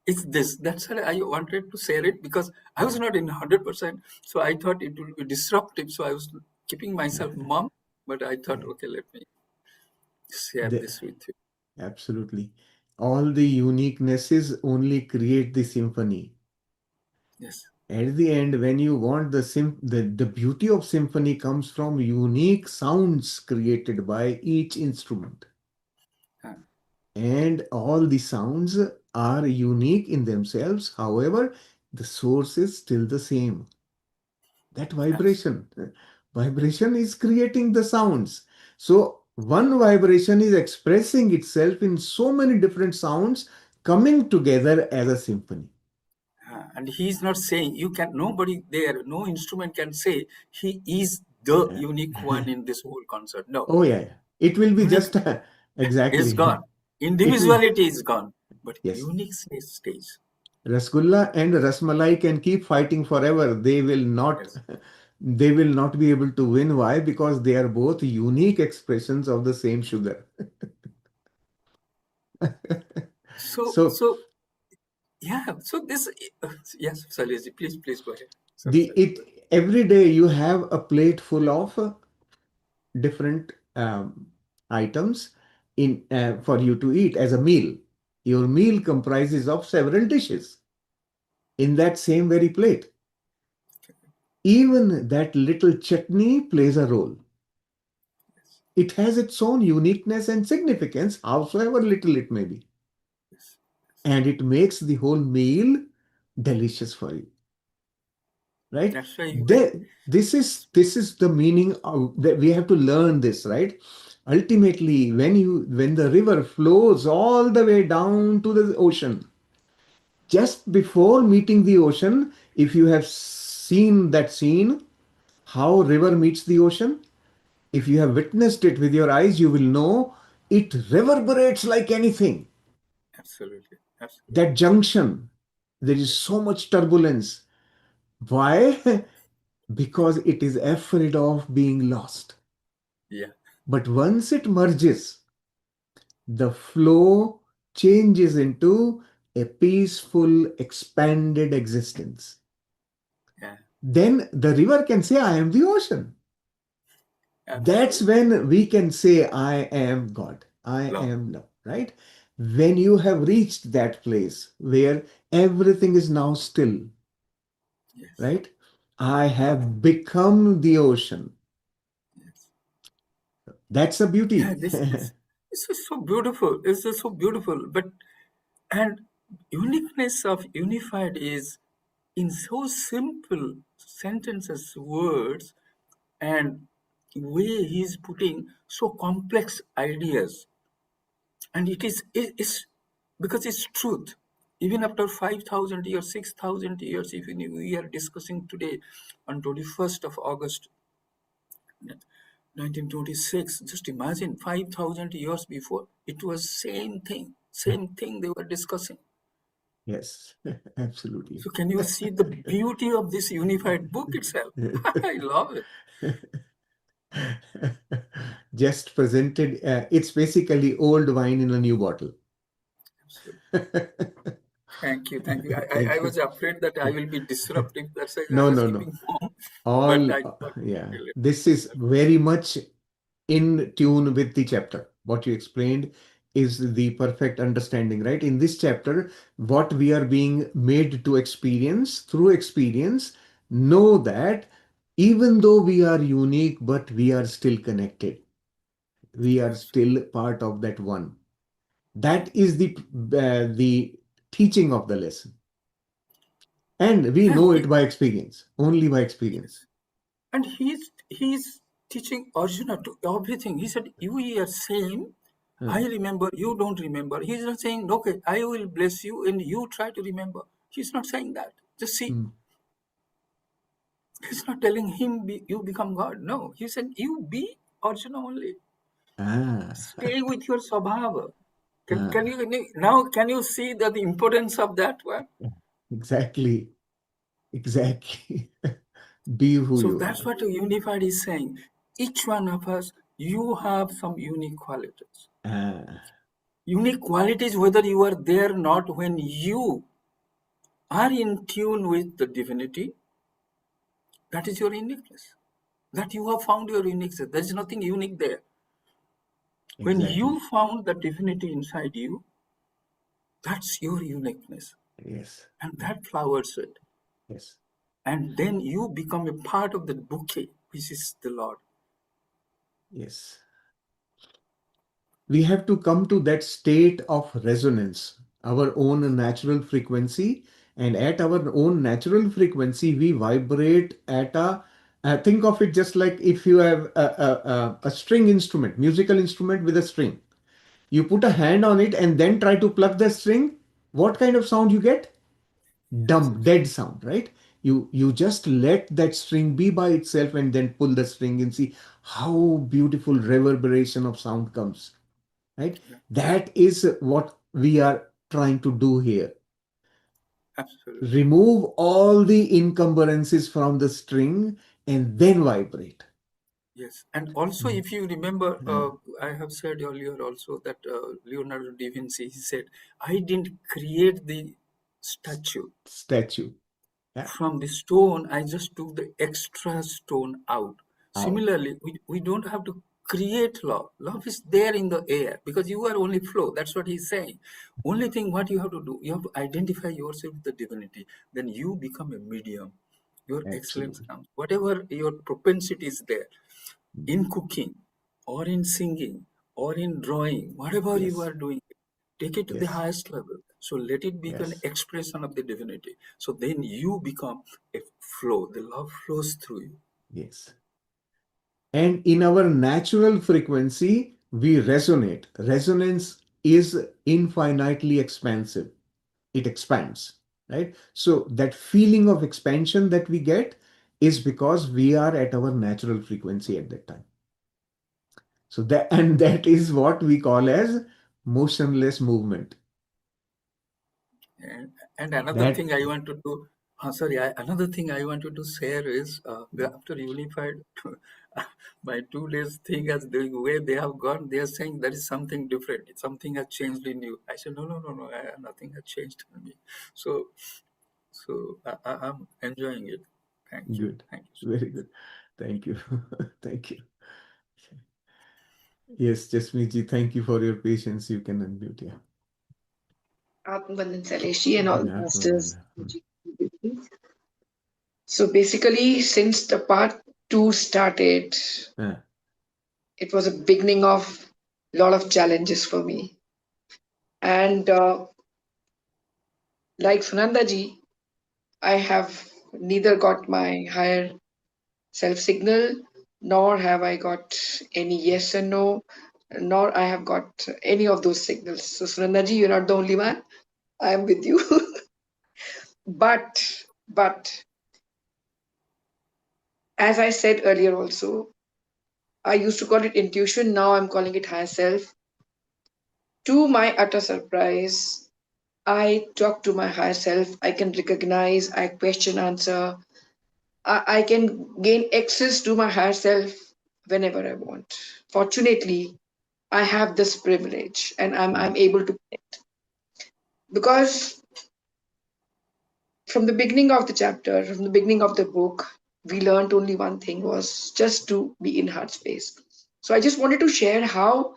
is this. That's why I wanted to share it because I was not in 100%. So I thought it would be disruptive. So I was keeping myself mum. But I thought, okay, let me share The- this with you. Absolutely. All the uniquenesses only create the symphony. Yes. At the end, when you want the beauty of symphony comes from unique sounds created by each instrument. Uh, And all the sounds are unique in themselves. However, the source is still the same. That abs- vibration is creating the sounds. So one vibration is expressing itself in so many different sounds coming together as a symphony. And he's not saying you can, nobody there, no instrument can say he is the unique one in this whole concert. No, Oh yeah, yeah. It will be unique just is gone. exactly. It will. Individuality is gone, but Yes. unique stays. Rasgulla and Rasmalai can keep fighting forever. They will not. Yes. They will not be able to win. Why? Because they are both unique expressions of the same sugar. So, So so yeah. So this, yes, Saleji, please go ahead. Sorry, the sorry. it every day you have a plate full of different items in for you to eat as a meal. Your meal comprises of several dishes in that same very plate. Even that little chutney plays a role. Yes, It has its own uniqueness and significance, howsoever little it may be. yes, yes. And it makes the whole meal delicious for you. Right? That's why when, This is the meaning of that we have to learn this, right? Ultimately, when the river flows all the way down to the ocean, just before meeting the ocean, if you have seen that scene, how river meets the ocean, if you have witnessed it with your eyes, you will know it reverberates like anything. absolutely, absolutely. That junction, there is Yes. so much turbulence. Why? Because it is afraid of being lost. Yeah, But once it merges, the flow changes into a peaceful, expanded existence. yeah, Then the river can say, I am the ocean. That's absolutely. when we can say, I am God. I Love. am love, right? When you have reached that place where everything is now still, Yes, right? I have become the ocean. yes. That's a Yeah, beauty. this is so beautiful. This is so beautiful. But and uniqueness of unified is in so simple sentences, words, and way he's putting so complex ideas. And it's because it's truth. Even after 5,000 years, 6,000 years, even if we are discussing today on 21st of August 1926, just imagine 5,000 years before, it was same thing they were discussing. Yes, absolutely. So can you see the beauty of this unified book itself? I love it. Just presented, it's basically old wine in a new bottle. Absolutely. Thank you, thank you. I Thank was you. afraid that I will be disruptive. That's why I No, was no, no. keeping calm. But All, I thought, yeah. okay, This is very much in tune with the chapter. What you explained is the perfect understanding, right? In this chapter, what we are being made to experience through experience, know that even though we are unique, but we are still connected. We are still part of that one. That is the teaching of the lesson. And we yeah, know it by experience, only by experience. yes. And he's teaching Arjuna to everything. He said, "You are same. Huh. I remember. You don't remember." He's not saying, "Okay, I will bless you, and you try to remember." He's not saying that. Just see. Mm. He's not telling him you become God. No, he said you be Arjuna only. Ah, Stay with your swabhava. Can ah, you now? Can you see that the importance of that one? exactly, exactly. Be who So you that's are. what a unified is saying. Each one of us, you have some unique qualities. Ah, Unique qualities, whether you are there or not, when you are in tune with the divinity, that is your uniqueness. That you have found your uniqueness. There is nothing unique there. When you exactly. found the divinity inside you, that's your uniqueness. Yes, And that flowers it. yes, And then you become a part of the bouquet, which is the Lord. yes. We have to come to that state of resonance, our own natural frequency. And at our own natural frequency, we vibrate at think of it just like if you have a string instrument, musical instrument with a string. You put a hand on it and then try to pluck the string. What kind of sound you get? dumb, dead sound, right? You just let that string be by itself and then pull the string and see how beautiful reverberation of sound comes, right? Yeah, That is what we are trying to do here. absolutely. Remove all the encumbrances from the string and then vibrate. Yes, and also if you remember, Uh, I have said earlier also that Leonardo da Vinci, he said, I didn't create the statue. Statue. Yeah. From the stone, I just took the extra stone out. Out. Similarly, we don't have to create love. Love is there in the air because you are only flow. That's what he's saying. Only thing what you have to do, you have to identify yourself with the divinity. Then you become a medium. Your excellence Absolutely. comes. Whatever your propensity is there in cooking or in singing or in drawing, whatever you Yes. are doing, take it to the Yes. highest level. So let it be an Yes. expression of the divinity. So then you become a flow. The love flows through you. Yes. And in our natural frequency, we resonate. Resonance is infinitely expansive. It expands, right? So that feeling of expansion that we get is because we are at our natural frequency at that time. So that and that is what we call as motionless movement. And another That thing I wanted to, another thing I wanted to share is after Unified, my 2 days thing as the way they have gone, they are saying there is something different. Something has changed in you. I said, no, no, no, no, nothing has changed in me. So, I'm enjoying it. Thank you. good. Thank you so Very much. good. Thank you. Thank you. Yes, Jasmeet thank you for your patience. You can unmute. Yeah. Atmanandan Saleshi and all the Atmanand. masters. So basically, since the part two started, Ah, it was a beginning of a lot of challenges for me. And like Sunandaji, I have neither got my higher self signal, nor have I got any yes and no, nor I have got any of those signals. So Sunandaji, you're not the only one. I am with you. but as I said earlier also, I used to call it intuition, now I'm calling it higher self. To my utter surprise, I talk to my higher self. I can recognize, I question answer, I can gain access to my higher self whenever I want. Fortunately, I have this privilege and I'm mm, able to connect. Because from the beginning of the chapter, from the beginning of the book, we learned only one thing was just to be in heart space. So I just wanted to share how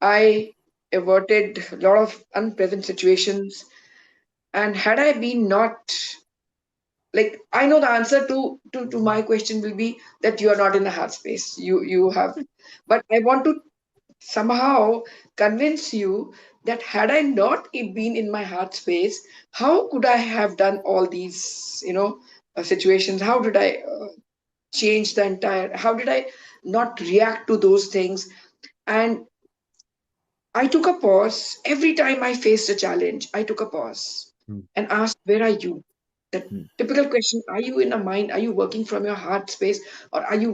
I averted a lot of unpleasant situations. And had I been not like I know the answer to my question will be that you are not in a heart space. You have, but I want to somehow convince you that had I not been in my heart space, how could I have done all these situations? How did I change the entire? How did I not react to those things? And I took a pause every time I faced a challenge. I took a pause mm, and asked, where are you? The mm, typical question, are you in the mind? Are you working from your heart space? Or are you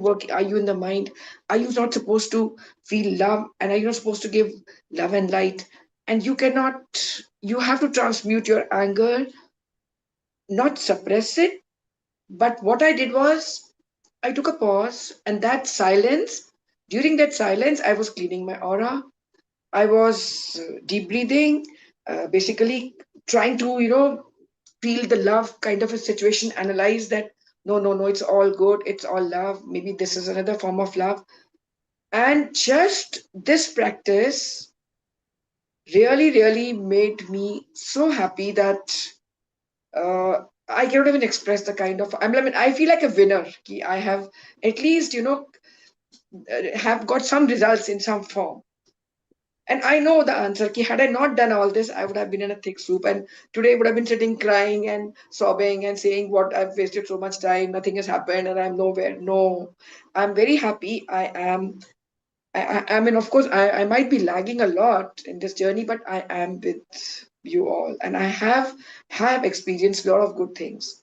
in the mind? Are you not supposed to feel love? And are you not supposed to give love and light? And you have to transmute your anger, not suppress it. But what I did was, I took a pause, and during that silence, I was cleaning my aura. I was deep breathing, basically trying to, feel the love kind of a situation, analyze that no, no, no, it's all good, it's all love. Maybe this is another form of love. And just this practice really, really made me so happy that I cannot even express the kind of. I mean, I feel like a winner. Ki I have at least, have got some results in some form. And I know the answer. Ki had I not done all this, I would have been in a thick soup. And today would have been sitting crying and sobbing and saying, what I've wasted so much time, nothing has happened, and I'm nowhere. No, I'm very happy. I am. I mean, of course, I might be lagging a lot in this journey, but I am with you all, and I have experienced a lot of good things.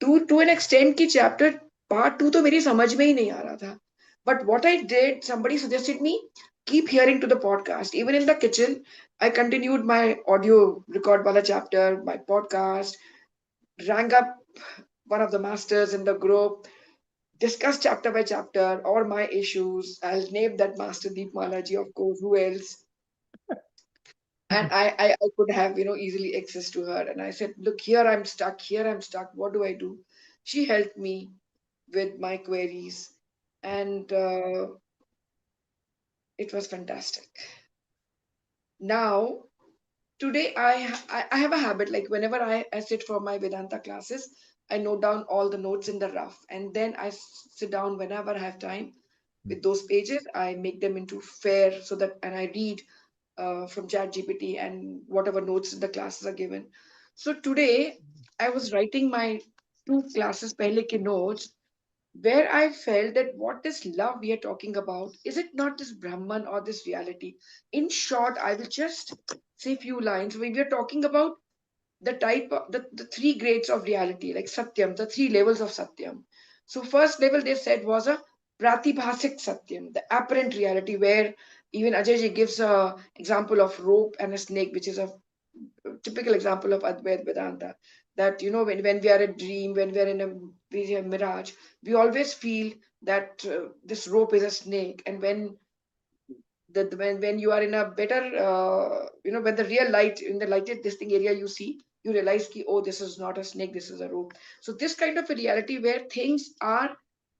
To an extent कि chapter part 2 तो मेरी समझ में ही नहीं आ रहा था. But what I did, somebody suggested me, keep hearing to the podcast. Even in the kitchen, I continued my audio record wala chapter, my podcast, rang up one of the masters in the group, discuss chapter by chapter or my issues. I'll name that master Deep Malaji, of course, who else? And I could have, easily access to her. And I said, look, here I'm stuck. What do I do? She helped me with my queries, and it was fantastic. Now, today I have a habit, like whenever I sit for my Vedanta classes, I note down all the notes in the rough, and then I sit down whenever I have time with those pages. I make them into fair so that, and I read from Chat GPT and whatever notes the classes are given. So today I was writing my two classes pehle ke notes, where I felt that what this love we are talking about, is it not this Brahman or this reality? In short, I will just say a few lines. We are talking about the type of the three grades of reality, like Satyam, the three levels of Satyam. So first level they said was a Pratibhasik Satyam, the apparent reality, where even Ajay ji gives a example of rope and a snake, which is a typical example of Advaita Vedanta. That when we are a dream, when we are in a mirage, we always feel that this rope is a snake, and when you are in a better when the real light in the lighted this thing area you see, you realize ki, oh, this is not a snake, this is a rope. So this kind of a reality where things are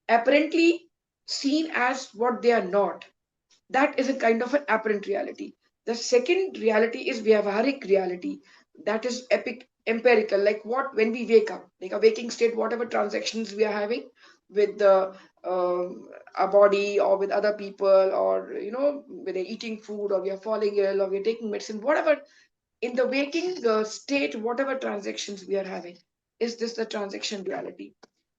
apparently seen as what they are not, that is a kind of an apparent reality. The second reality is vyavaharik reality, that is epic empirical, like what when we wake up, like a waking state, whatever transactions we are having with the our body or with other people, or when they're eating food, or we are falling ill, or we're taking medicine, whatever, in the waking state, whatever transactions we are having, is this the transaction reality?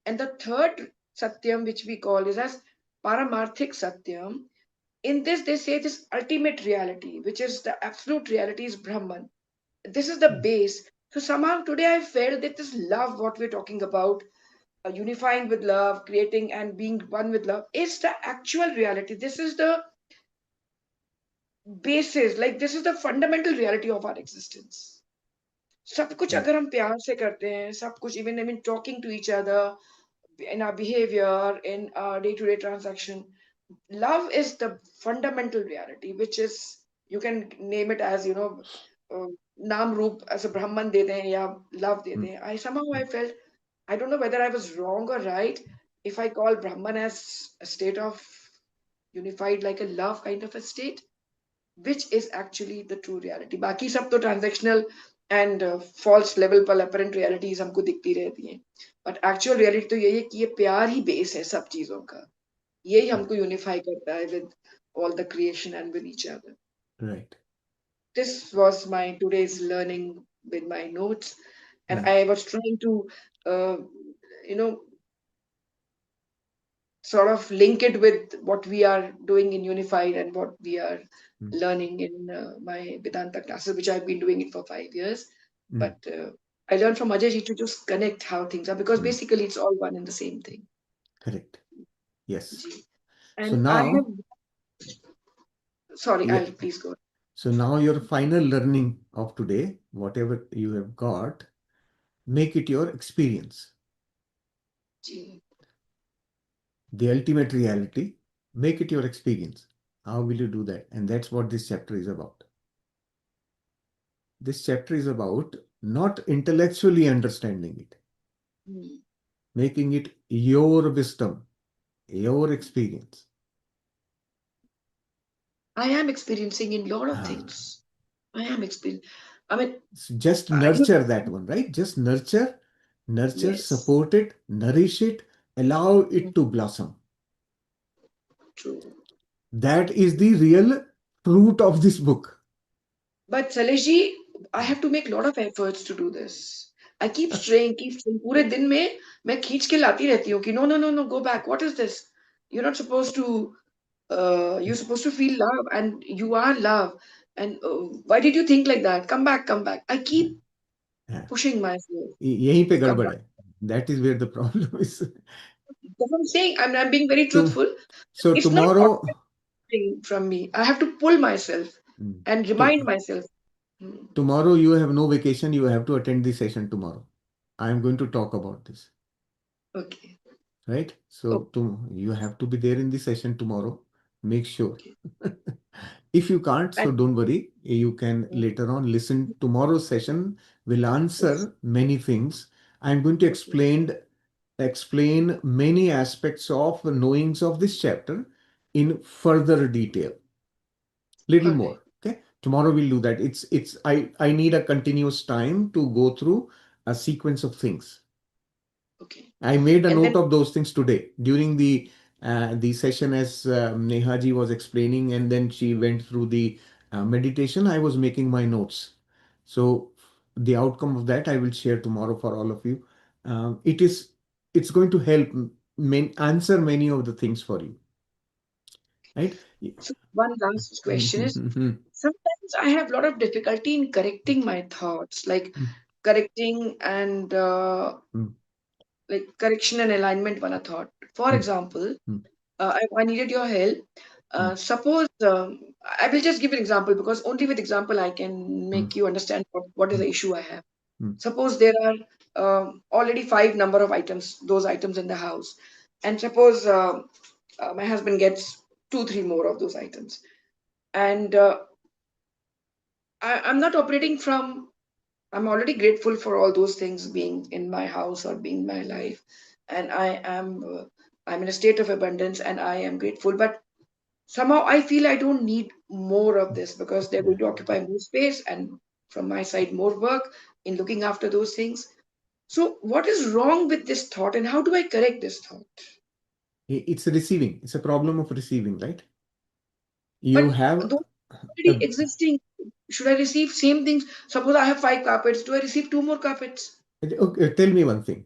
And the third satyam, which we call, is as paramarthik satyam. In this, they say this ultimate reality, which is the absolute reality, is Brahman. This is the base. So somehow today I felt that this love, what we're talking about, unifying with love, creating and being one with love, is the actual reality. This is the basis, like this is the fundamental reality of our existence. सब कुछ Right. अगर हम प्यार से करते हैं, सब कुछ, even I mean talking to each other, in our behavior, in our day-to-day transaction, love is the fundamental reality, which is, you can name it as uh, naam roop, as a Brahman de dein ya love de Mm, dein. I somehow I mm, felt, I don't know whether I was wrong or right, if I call Brahman as a state of unified, like a love kind of a state, which is actually the true reality. बाकी सब तो transactional and false level पर apparent realities हमको दिखती रहती हैं, but actual reality तो यही है कि ये प्यार ही base है सब चीजों का, यही mm. हमको unify करता है with all the creation and with each other. Right. This was my today's learning with my notes, and Right. I was trying to uh, you know sort of link it with what we are doing in Unified and what we are Mm, learning in my Vedanta classes, which I've been doing it for 5 years. mm, But I learned from Ajay ji to just connect how things are, because mm. basically it's all one and the same thing. Correct. Yes. Ji. So And I have, now, sorry, yeah. I'll please go. So now your final learning of today, whatever you have got, make it your experience. Ji. The ultimate reality, make it your experience. How will you do that? And that's what this chapter is about. This chapter is about not intellectually understanding it, Hmm. making it your wisdom, your experience. I am experiencing in lot of Ah, things. I am experiencing. I mean, so just you, nurture that one, right? Just nurture, yes, support it, nourish it, allow mm, it to blossom. true. That is the real fruit of this book. But Saleshi, I have to make a lot of efforts to do this. I keep straying, keep straying. पूरे दिन में मैं खींच के लाती रहती हूँ कि no, no, no, no, go back. What is this? You're not supposed to. You're supposed to feel love, and you are love. And why did you think like that? Come back, come back. I keep हाँ, pushing myself. यहीं पे Come गड़बड़ back. है. That is where the problem is. That's what I'm saying. I'm being very To, truthful. so It's not tomorrow, automatic from me. I have to pull myself and remind to, myself. Hmm, tomorrow you have no vacation. You have to attend the session tomorrow. I am going to talk about this. okay. Right? So you have to be there in the session tomorrow. Make sure. Okay. If you can't, so And don't worry. You can later on listen. Tomorrow's session will yes, answer many things. I'm going to okay, explain many aspects of the knowings of this chapter in further detail. Little all right, more. Okay. Tomorrow we'll do that. I need a continuous time to go through a sequence of things. okay. I made a And note then of those things today during the session as Neha ji was explaining, and then she went through the meditation. I was making my notes. So the outcome of that I will share tomorrow for all of you. It's going to help answer many of the things for you, right? so one last question is sometimes I have a lot of difficulty in correcting my thoughts, like correcting and like correction and alignment one a thought. For example, I needed your help. Suppose I will just give an example because only with example I can make you understand what is the issue I have. Suppose there are already five number of items, those items in the house, and suppose my husband gets two, three more of those items, and I'm not operating from. I'm already grateful for all those things being in my house or being in my life, and I'm in a state of abundance, and I am grateful. But somehow I feel I don't need more of this because they're going to occupy more space, and from my side, more work in looking after those things. So, what is wrong with this thought, and how do I correct this thought? It's receiving. It's a problem of receiving, right? You But have those already a, existing, should I receive same things? Suppose I have five carpets. Do I receive two more carpets? okay, tell me one thing.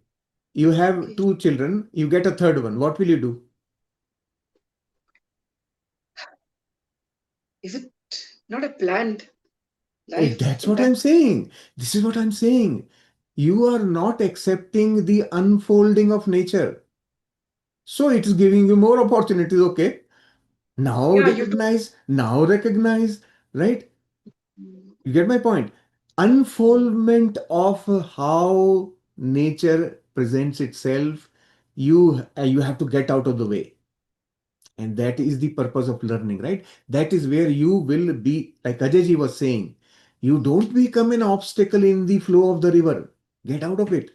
You have Okay. two children, you get a third one. What will you do? Is it not a planned life That's in what that? I'm saying. This is what I'm saying. You are not accepting the unfolding of nature. So it's giving you more opportunities. Okay. Yeah, you do. Now recognize, right? Mm, You get my point. Unfoldment of how nature presents itself, you have to get out of the way. And that is the purpose of learning, right? That is where you will be, like Ajayji was saying, you don't become an obstacle in the flow of the river. Get out of it.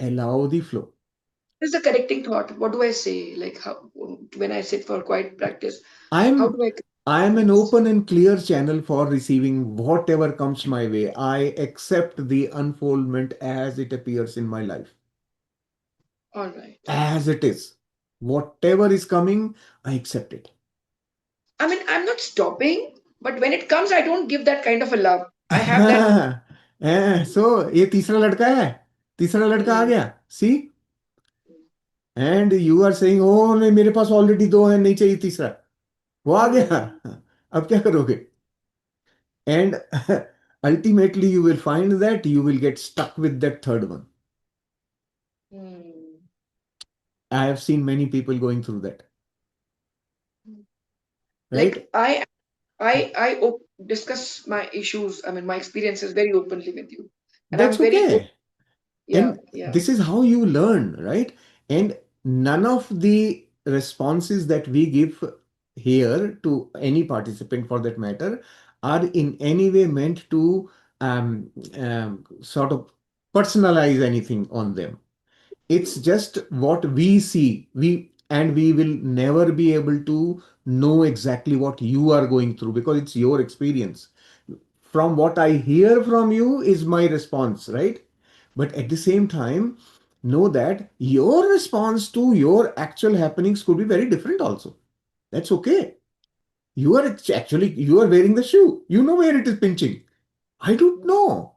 Allow the flow. What is the correcting thought? What do I say? Like how when I sit for quiet practice, how I'm do I correct I am an thoughts? open and clear channel for receiving whatever comes my way. I accept the unfoldment as it appears in my life, All right. as it is. Whatever is coming, I accept it. I mean, I'm not stopping, but when it comes, I don't give that kind of a love. I have that. So ये तीसरा लड़का है. तीसरा लड़का आ Mm, गया. See? And you are saying, oh नहीं मेरे पास already दो है, नहीं चाहिए तीसरा. वो आ गया. mm, अब क्या करोगे? And ultimately you will find that you will get stuck with that third one. mm. I have seen many people going through that, Like right? discuss my issues. I mean, my experiences very openly with you, and I'm That's very open. okay. Yeah, And yeah. this is how you learn, right? And none of the responses that we give here to any participant for that matter are in any way meant to sort of personalize anything on them. It's just what we see. We will never be able to know exactly what you are going through because it's your experience. From what I hear from you is my response, right? But at the same time, know that your response to your actual happenings could be very different also. That's okay. You are wearing the shoe. You know where it is pinching. I don't know,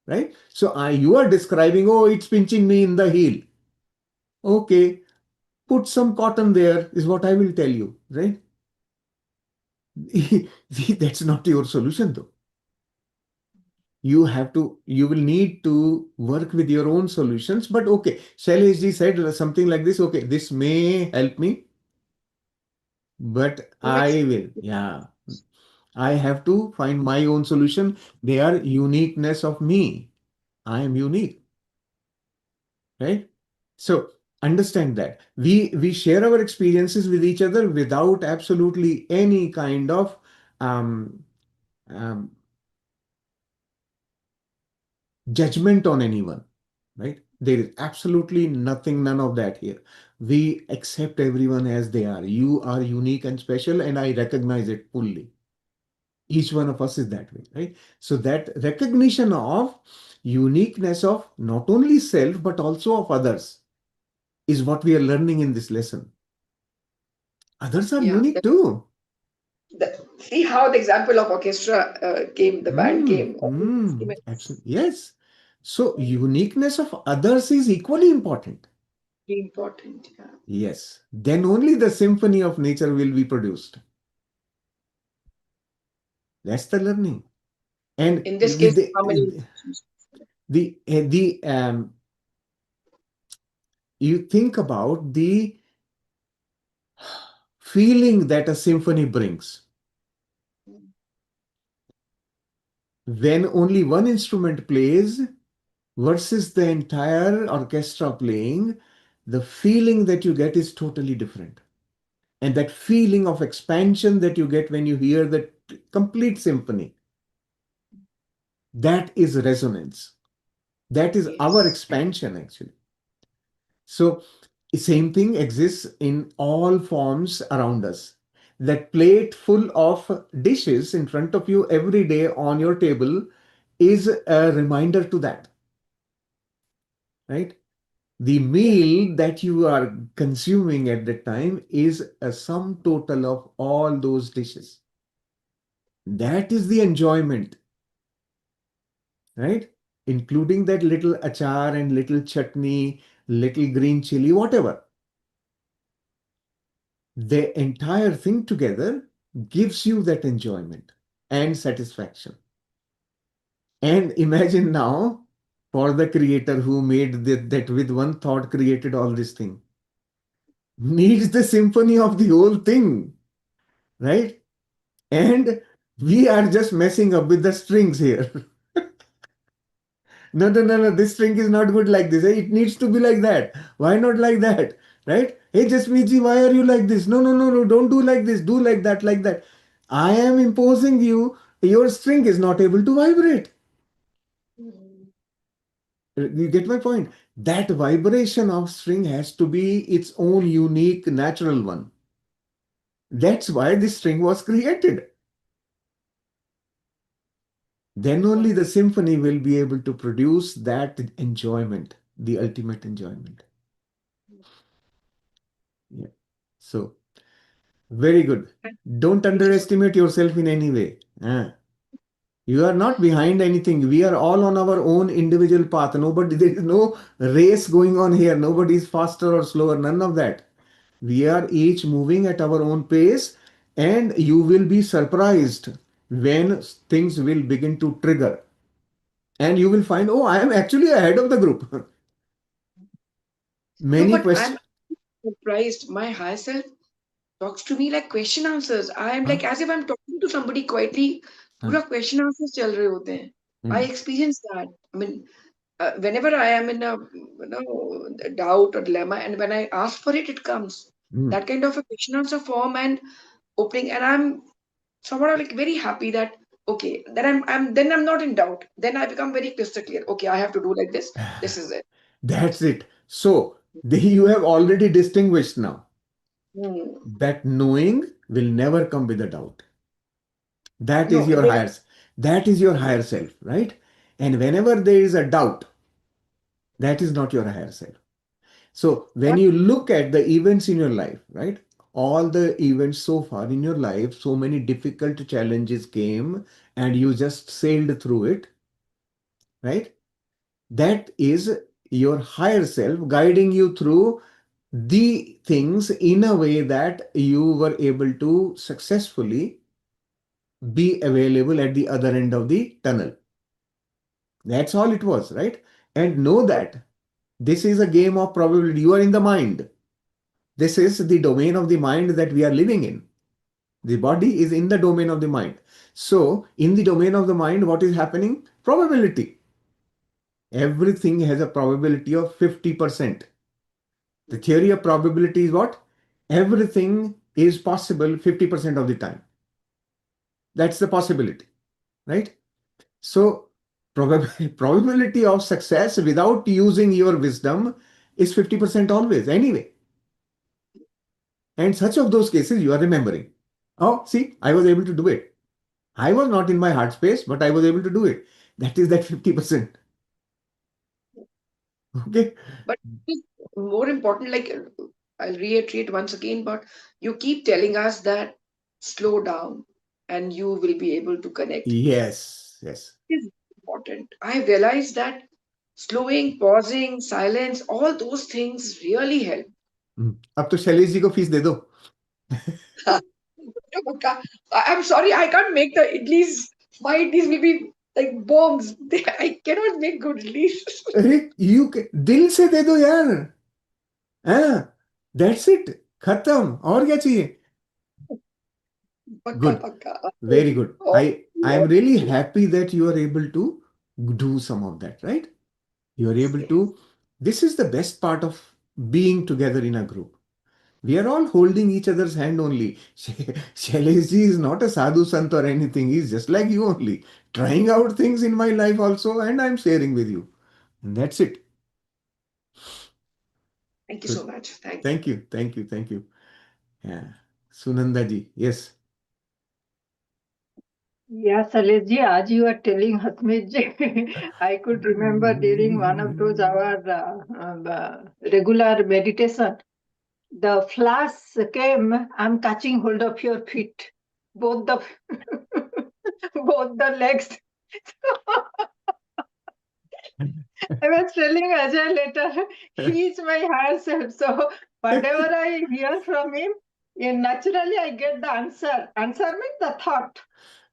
right? So you are describing, oh, it's pinching me in the heel. Okay, put some cotton there is what I will tell you, right? That's not your solution though. You will need to work with your own solutions. But okay, Shailesh ji said something like this. Okay, this may help me, but No, it's yeah, I have to find my own solution. They are uniqueness of me. I am unique, right? So understand that we share our experiences with each other without absolutely any kind of um, um, judgment on anyone, right? There is absolutely nothing, none of that here. We accept everyone as they are. You are unique and special, and I recognize it fully. Each one of us is that way, right? So that recognition of uniqueness of not only self but also of others is what we are learning in this lesson. Others are yeah. unique too. See how the example of orchestra came, the band came, all the instruments. Absolutely. Yes. So uniqueness of others is equally important. Very important. Yeah. Yes. Then only the symphony of nature will be produced. That's the learning. And In this case, harmony. the you think about the feeling that a symphony brings when only one instrument plays versus the entire orchestra playing, the feeling that you get is totally different. And that feeling of expansion that you get when you hear the complete symphony, that is resonance. That is our Yes. expansion, actually. So, same thing exists in all forms around us. That plate full of dishes in front of you every day on your table is a reminder to that, right? The Yeah. meal that you are consuming at that time is a sum total of all those dishes. That is the enjoyment, right? Including that little achar and little chutney, little green chili, whatever. The entire thing together gives you that enjoyment and satisfaction. And imagine now for the creator who made that with one thought created all this thing, needs the symphony of the whole thing, right? And we are just messing up with the strings here. No, no, no, no, this string is not good like this. Hey, it needs to be like that. Why not like that? Right? Hey, Jasmeet why are you like this? No, no, no, no, don't do like this. Do like that, like that. I am imposing you. Your string is not able to vibrate. Mm. You get my point? That vibration of string has to be its own unique, natural one. That's why this string was created. Then only the Wonderful. symphony will be able to produce that enjoyment, the ultimate enjoyment. Yeah. So, very good. Don't Thank you so underestimate yourself in any way. You are not behind anything. We are all on our own individual path. Nobody, there is no race going on here. Nobody is faster or slower. None of that. We are each moving at our own pace, and you will be surprised when things will begin to trigger. And you will find, oh, I am actually ahead of the group. No, Many but I'm questions. surprised. My higher self talks to me like question answers. I'm Huh? like as if I'm talking to somebody quietly. Huh? पूरा question answers चल रहे होते हैं. I Hmm. experience that. I mean, whenever I am in a doubt or dilemma, and when I ask for it, it comes. Hmm. That kind of a question answer form and opening, and I'm somewhat like very happy that okay, then I'm not in doubt. Then I become very crystal clear. Okay, I have to do like this. This is it. That's it. So, you have already distinguished now Hmm. that knowing will never come with a doubt. That is No, your higher, that is your higher self, right? And whenever there is a doubt, that is not your higher self. So when that you look at the events in your life, right? All the events so far in your life, so many difficult challenges came and you just sailed through it, right? That is your higher self guiding you through the things in a way that you were able to successfully be available at the other end of the tunnel. That's all it was, right? And know that this is a game of probability. You are in the mind. This is the domain of the mind that we are living in. The body is in the domain of the mind. So, in the domain of the mind, what is happening? Probability. Everything has a probability of 50%. The theory of probability is what? Everything is possible 50% of the time. That's the possibility, right? So, probability of success without using your wisdom is 50% always, anyway. And such of those cases you are remembering. Oh, see, I was able to do it. I was not in my heart space, but I was able to do it. That is that 50%. Okay. But it's more important, like I'll reiterate once again, but you keep telling us that slow down and you will be able to connect. Yes, yes. Is important. I realized that slowing, pausing, silence, all those things really help. अब तो शैलेश जी को fees दे दो. I'm sorry, I can't make the idlis. My idlis will be like bombs. I cannot make good idlis. अरे दिल से दे दो यार. हाँ, that's it. खत्म. और क्या चाहिए? Pakka, Good. pakka. Very good. Oh, I am really happy that you are able to do some of that, right? You are yes, able yes. to. This is the best part of being together in a group. We are all holding each other's hand only. Shailesh ji is not a sadhu sant or anything. He's just like you only. Trying out things in my life also, and I'm sharing with you. And that's it. Thank you So so much. Thank you. thank you, thank you, thank you. Yeah. Sunanda ji, yes. Yeah, Salejji, as you are telling Hatmiji, I could remember during one of those our regular meditation, the flash came, I'm catching hold of your feet, both the both the legs. I was telling Ajay later, he is my higher self. So whatever I hear from him, naturally I get the answer. Answer means the thought.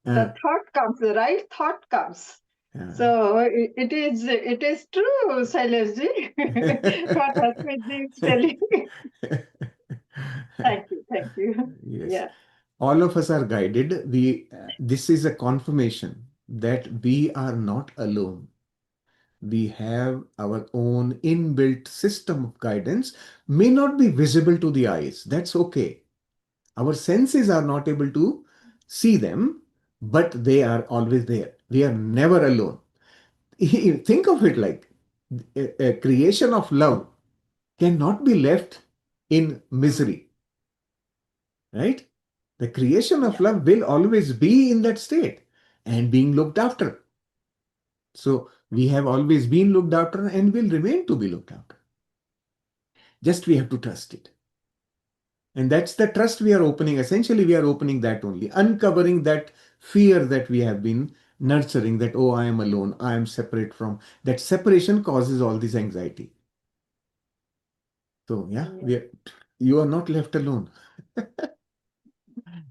The Uh, thought comes, the right thought comes. uh. So it is true, Shaileshji, what Hasmiji is telling. Thank you, thank you. Yes. Yeah. All of us are guided. This is a confirmation that we are not alone. We have our own inbuilt system of guidance, may not be visible to the eyes. That's okay. Our senses are not able to see them, but they are always there. We are never alone. Think of it like a creation of love cannot be left in misery, right? The creation of Yeah. love will always be in that state and being looked after. So we have always been looked after and will remain to be looked after. Just we have to trust it. And that's the trust we are opening. Essentially, we are opening that only, uncovering that fear that we have been nurturing, that, oh, I am alone, I am separate from. That separation causes all this anxiety. So, yeah, Yeah. you are not left alone.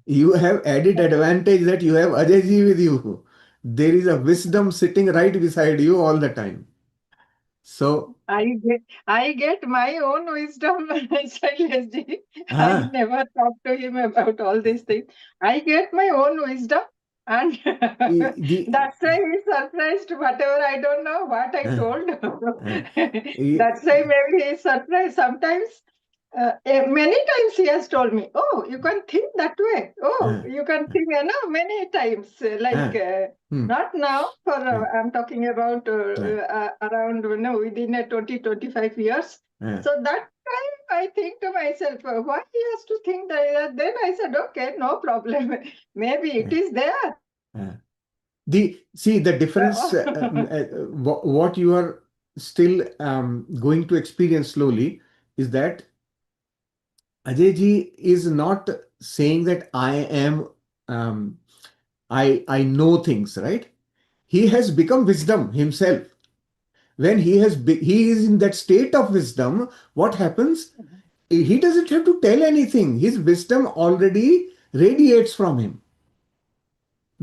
You have added advantage that you have Ajay ji with you. There is a wisdom sitting right beside you all the time. So, I get my own wisdom, Shaileshji. I ah, never talk to him about all these things. I get my own wisdom, and the, that's why he's surprised. Whatever I don't know what I ah, told. ah, That's why maybe he's surprised. Sometimes, many times he has told me, "Oh, you can think that way. Oh, ah, you can think." Many times, like. ah, hmm, Not now, for ah, I'm talking about ah, around within a 20-25 years. ah, So that time I think to myself, why he has to think that? Then I said, okay, no problem. Maybe it ah, is there. ah. The difference, what you are still going to experience slowly is that Ajay ji is not saying that um, I know things, right? He has become wisdom himself. When he is in that state of wisdom, what happens? He doesn't have to tell anything. His wisdom already radiates from him.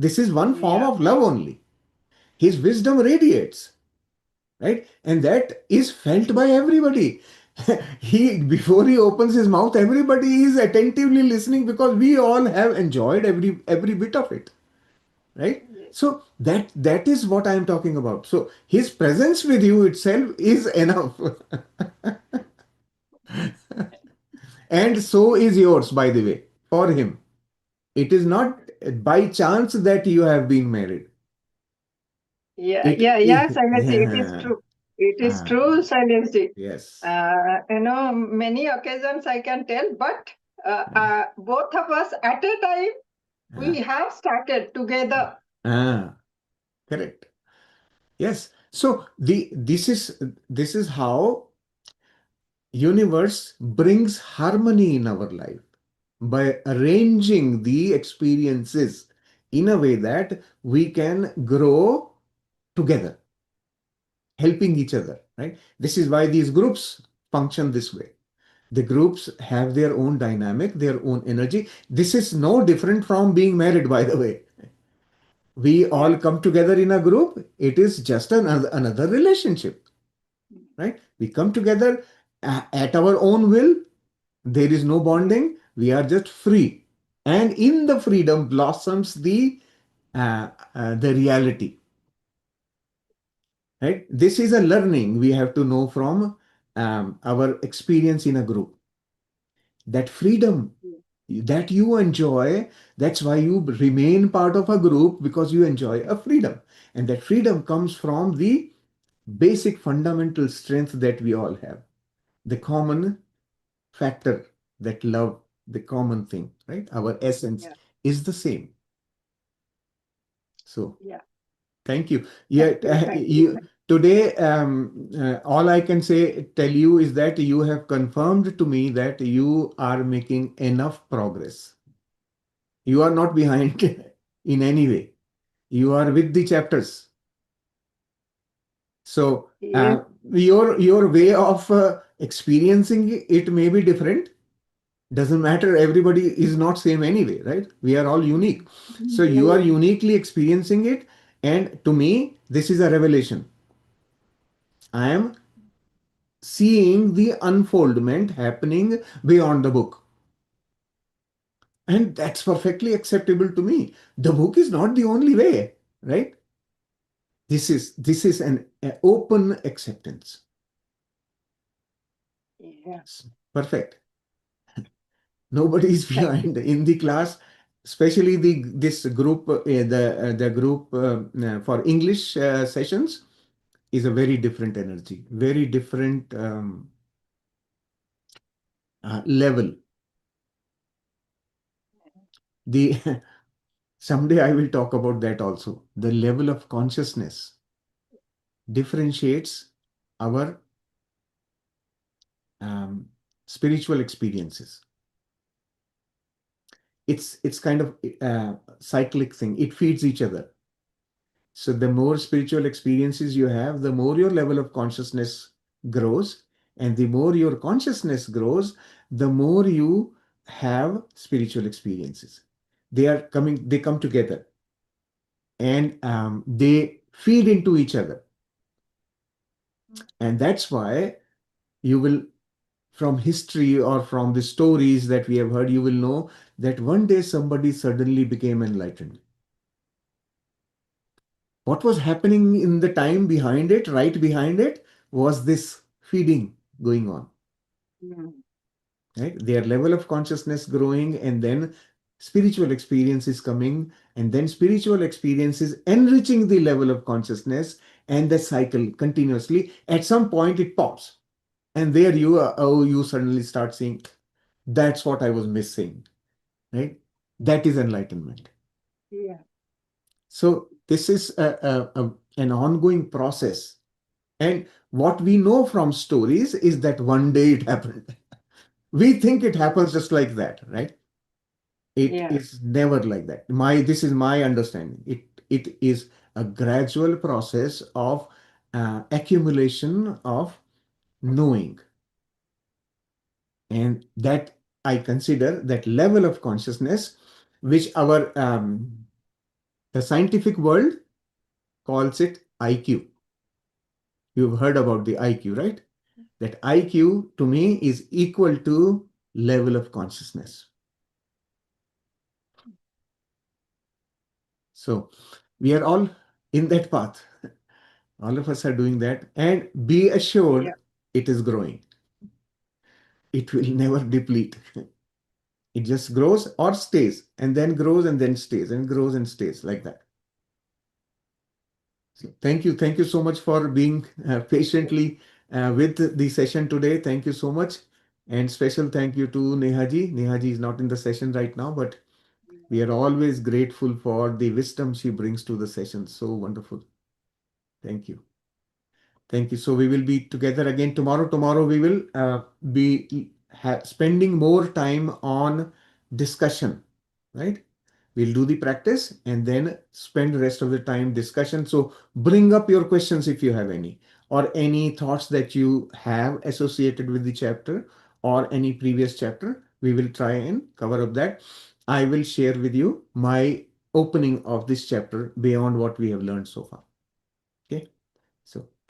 This is one form Yeah. of love only. His wisdom radiates, right? And that is felt by everybody. He before he opens his mouth, everybody is attentively listening because we all have enjoyed every bit of it, right? Yes. So that is what I am talking about. So his presence with you itself is enough. And so is yours, by the way, for him. It is not by chance that you have been married. Yeah, It, yeah, yeah, Shailaji, it is yeah. true. It is Ah, true, Shailaji. yes. Many occasions I can tell, but both of us at a time, we Ah, have started together. ah, correct. Yes. So this is how universe brings harmony in our life by arranging the experiences in a way that we can grow together, helping each other, right? This is why these groups function this way. The groups have their own dynamic, their own energy. This is no different from being married, by the way. We all Yeah, come together in a group. It is just another relationship, right? We come together at our own will. There is no bonding. We are just free. And in the freedom blossoms the reality, right? This is a learning we have to know from our experience in a group. That freedom that you enjoy, that's why you remain part of a group, because you enjoy a freedom. And that freedom comes from the basic fundamental strength that we all have, the common factor, that love, the common thing, right? Our essence yeah, is the same. So yeah. thank you. Thank Yeah, you, thank you. you today. All I can say tell you is that you have confirmed to me that you are making enough progress. You are not behind in any way. You are with the chapters. So Yes, your way of experiencing it may be different. Doesn't matter. Everybody is not same anyway, right? We are all unique. So yeah, you are yeah. uniquely experiencing it, and to me, this is a revelation. I am seeing the unfoldment happening beyond the book. And that's perfectly acceptable to me. The book is not the only way, right? This is an open acceptance. Yeah. Perfect. Nobody is Thank you. behind in the class, especially this group, the group for English sessions is a very different energy, very different level. The someday I will talk about that also. The level of consciousness differentiates our um, spiritual experiences. It's kind of cyclic thing. It feeds each other. So the more spiritual experiences you have, the more your level of consciousness grows, and the more your consciousness grows, the more you have spiritual experiences. They come together, and they feed into each other, and that's why you will, from history or from the stories that we have heard, you will know that one day somebody suddenly became enlightened. What was happening in the time behind it, right behind it, was this feeding going on, Mm. right? Their level of consciousness growing, and then spiritual experience is coming, and then spiritual experience is enriching the level of consciousness, and the cycle continuously. At some point, it pops, and there you are, oh, you suddenly start seeing, that's what I was missing, right? That is enlightenment. Yeah. So this is an ongoing process. And what we know from stories is that one day it happened. We think it Mm. happens just like that, right? It Yeah. is never like that. This is my understanding. It is a gradual process of accumulation of knowing, and that I consider that level of consciousness, which our The scientific world calls it IQ. You've heard about the IQ, right? That IQ to me is equal to level of consciousness. So we are all in that path. All of us are doing that, and be assured Yeah. it is growing. It will never deplete. It just grows or stays, and then grows and then stays, and grows and stays like that. So thank you. Thank you so much for being patiently with the session today. Thank you so much. And special thank you to Nehaji. Nehaji is not in the session right now, but we are always grateful for the wisdom she brings to the session. So wonderful. Thank you. Thank you. So we will be together again tomorrow. Tomorrow we will be spending more time on discussion, right? We'll do the practice and then spend the rest of the time discussion. So bring up your questions if you have any, or any thoughts that you have associated with the chapter or any previous chapter. We will try and cover up that. I will share with you my opening of this chapter beyond what we have learned so far.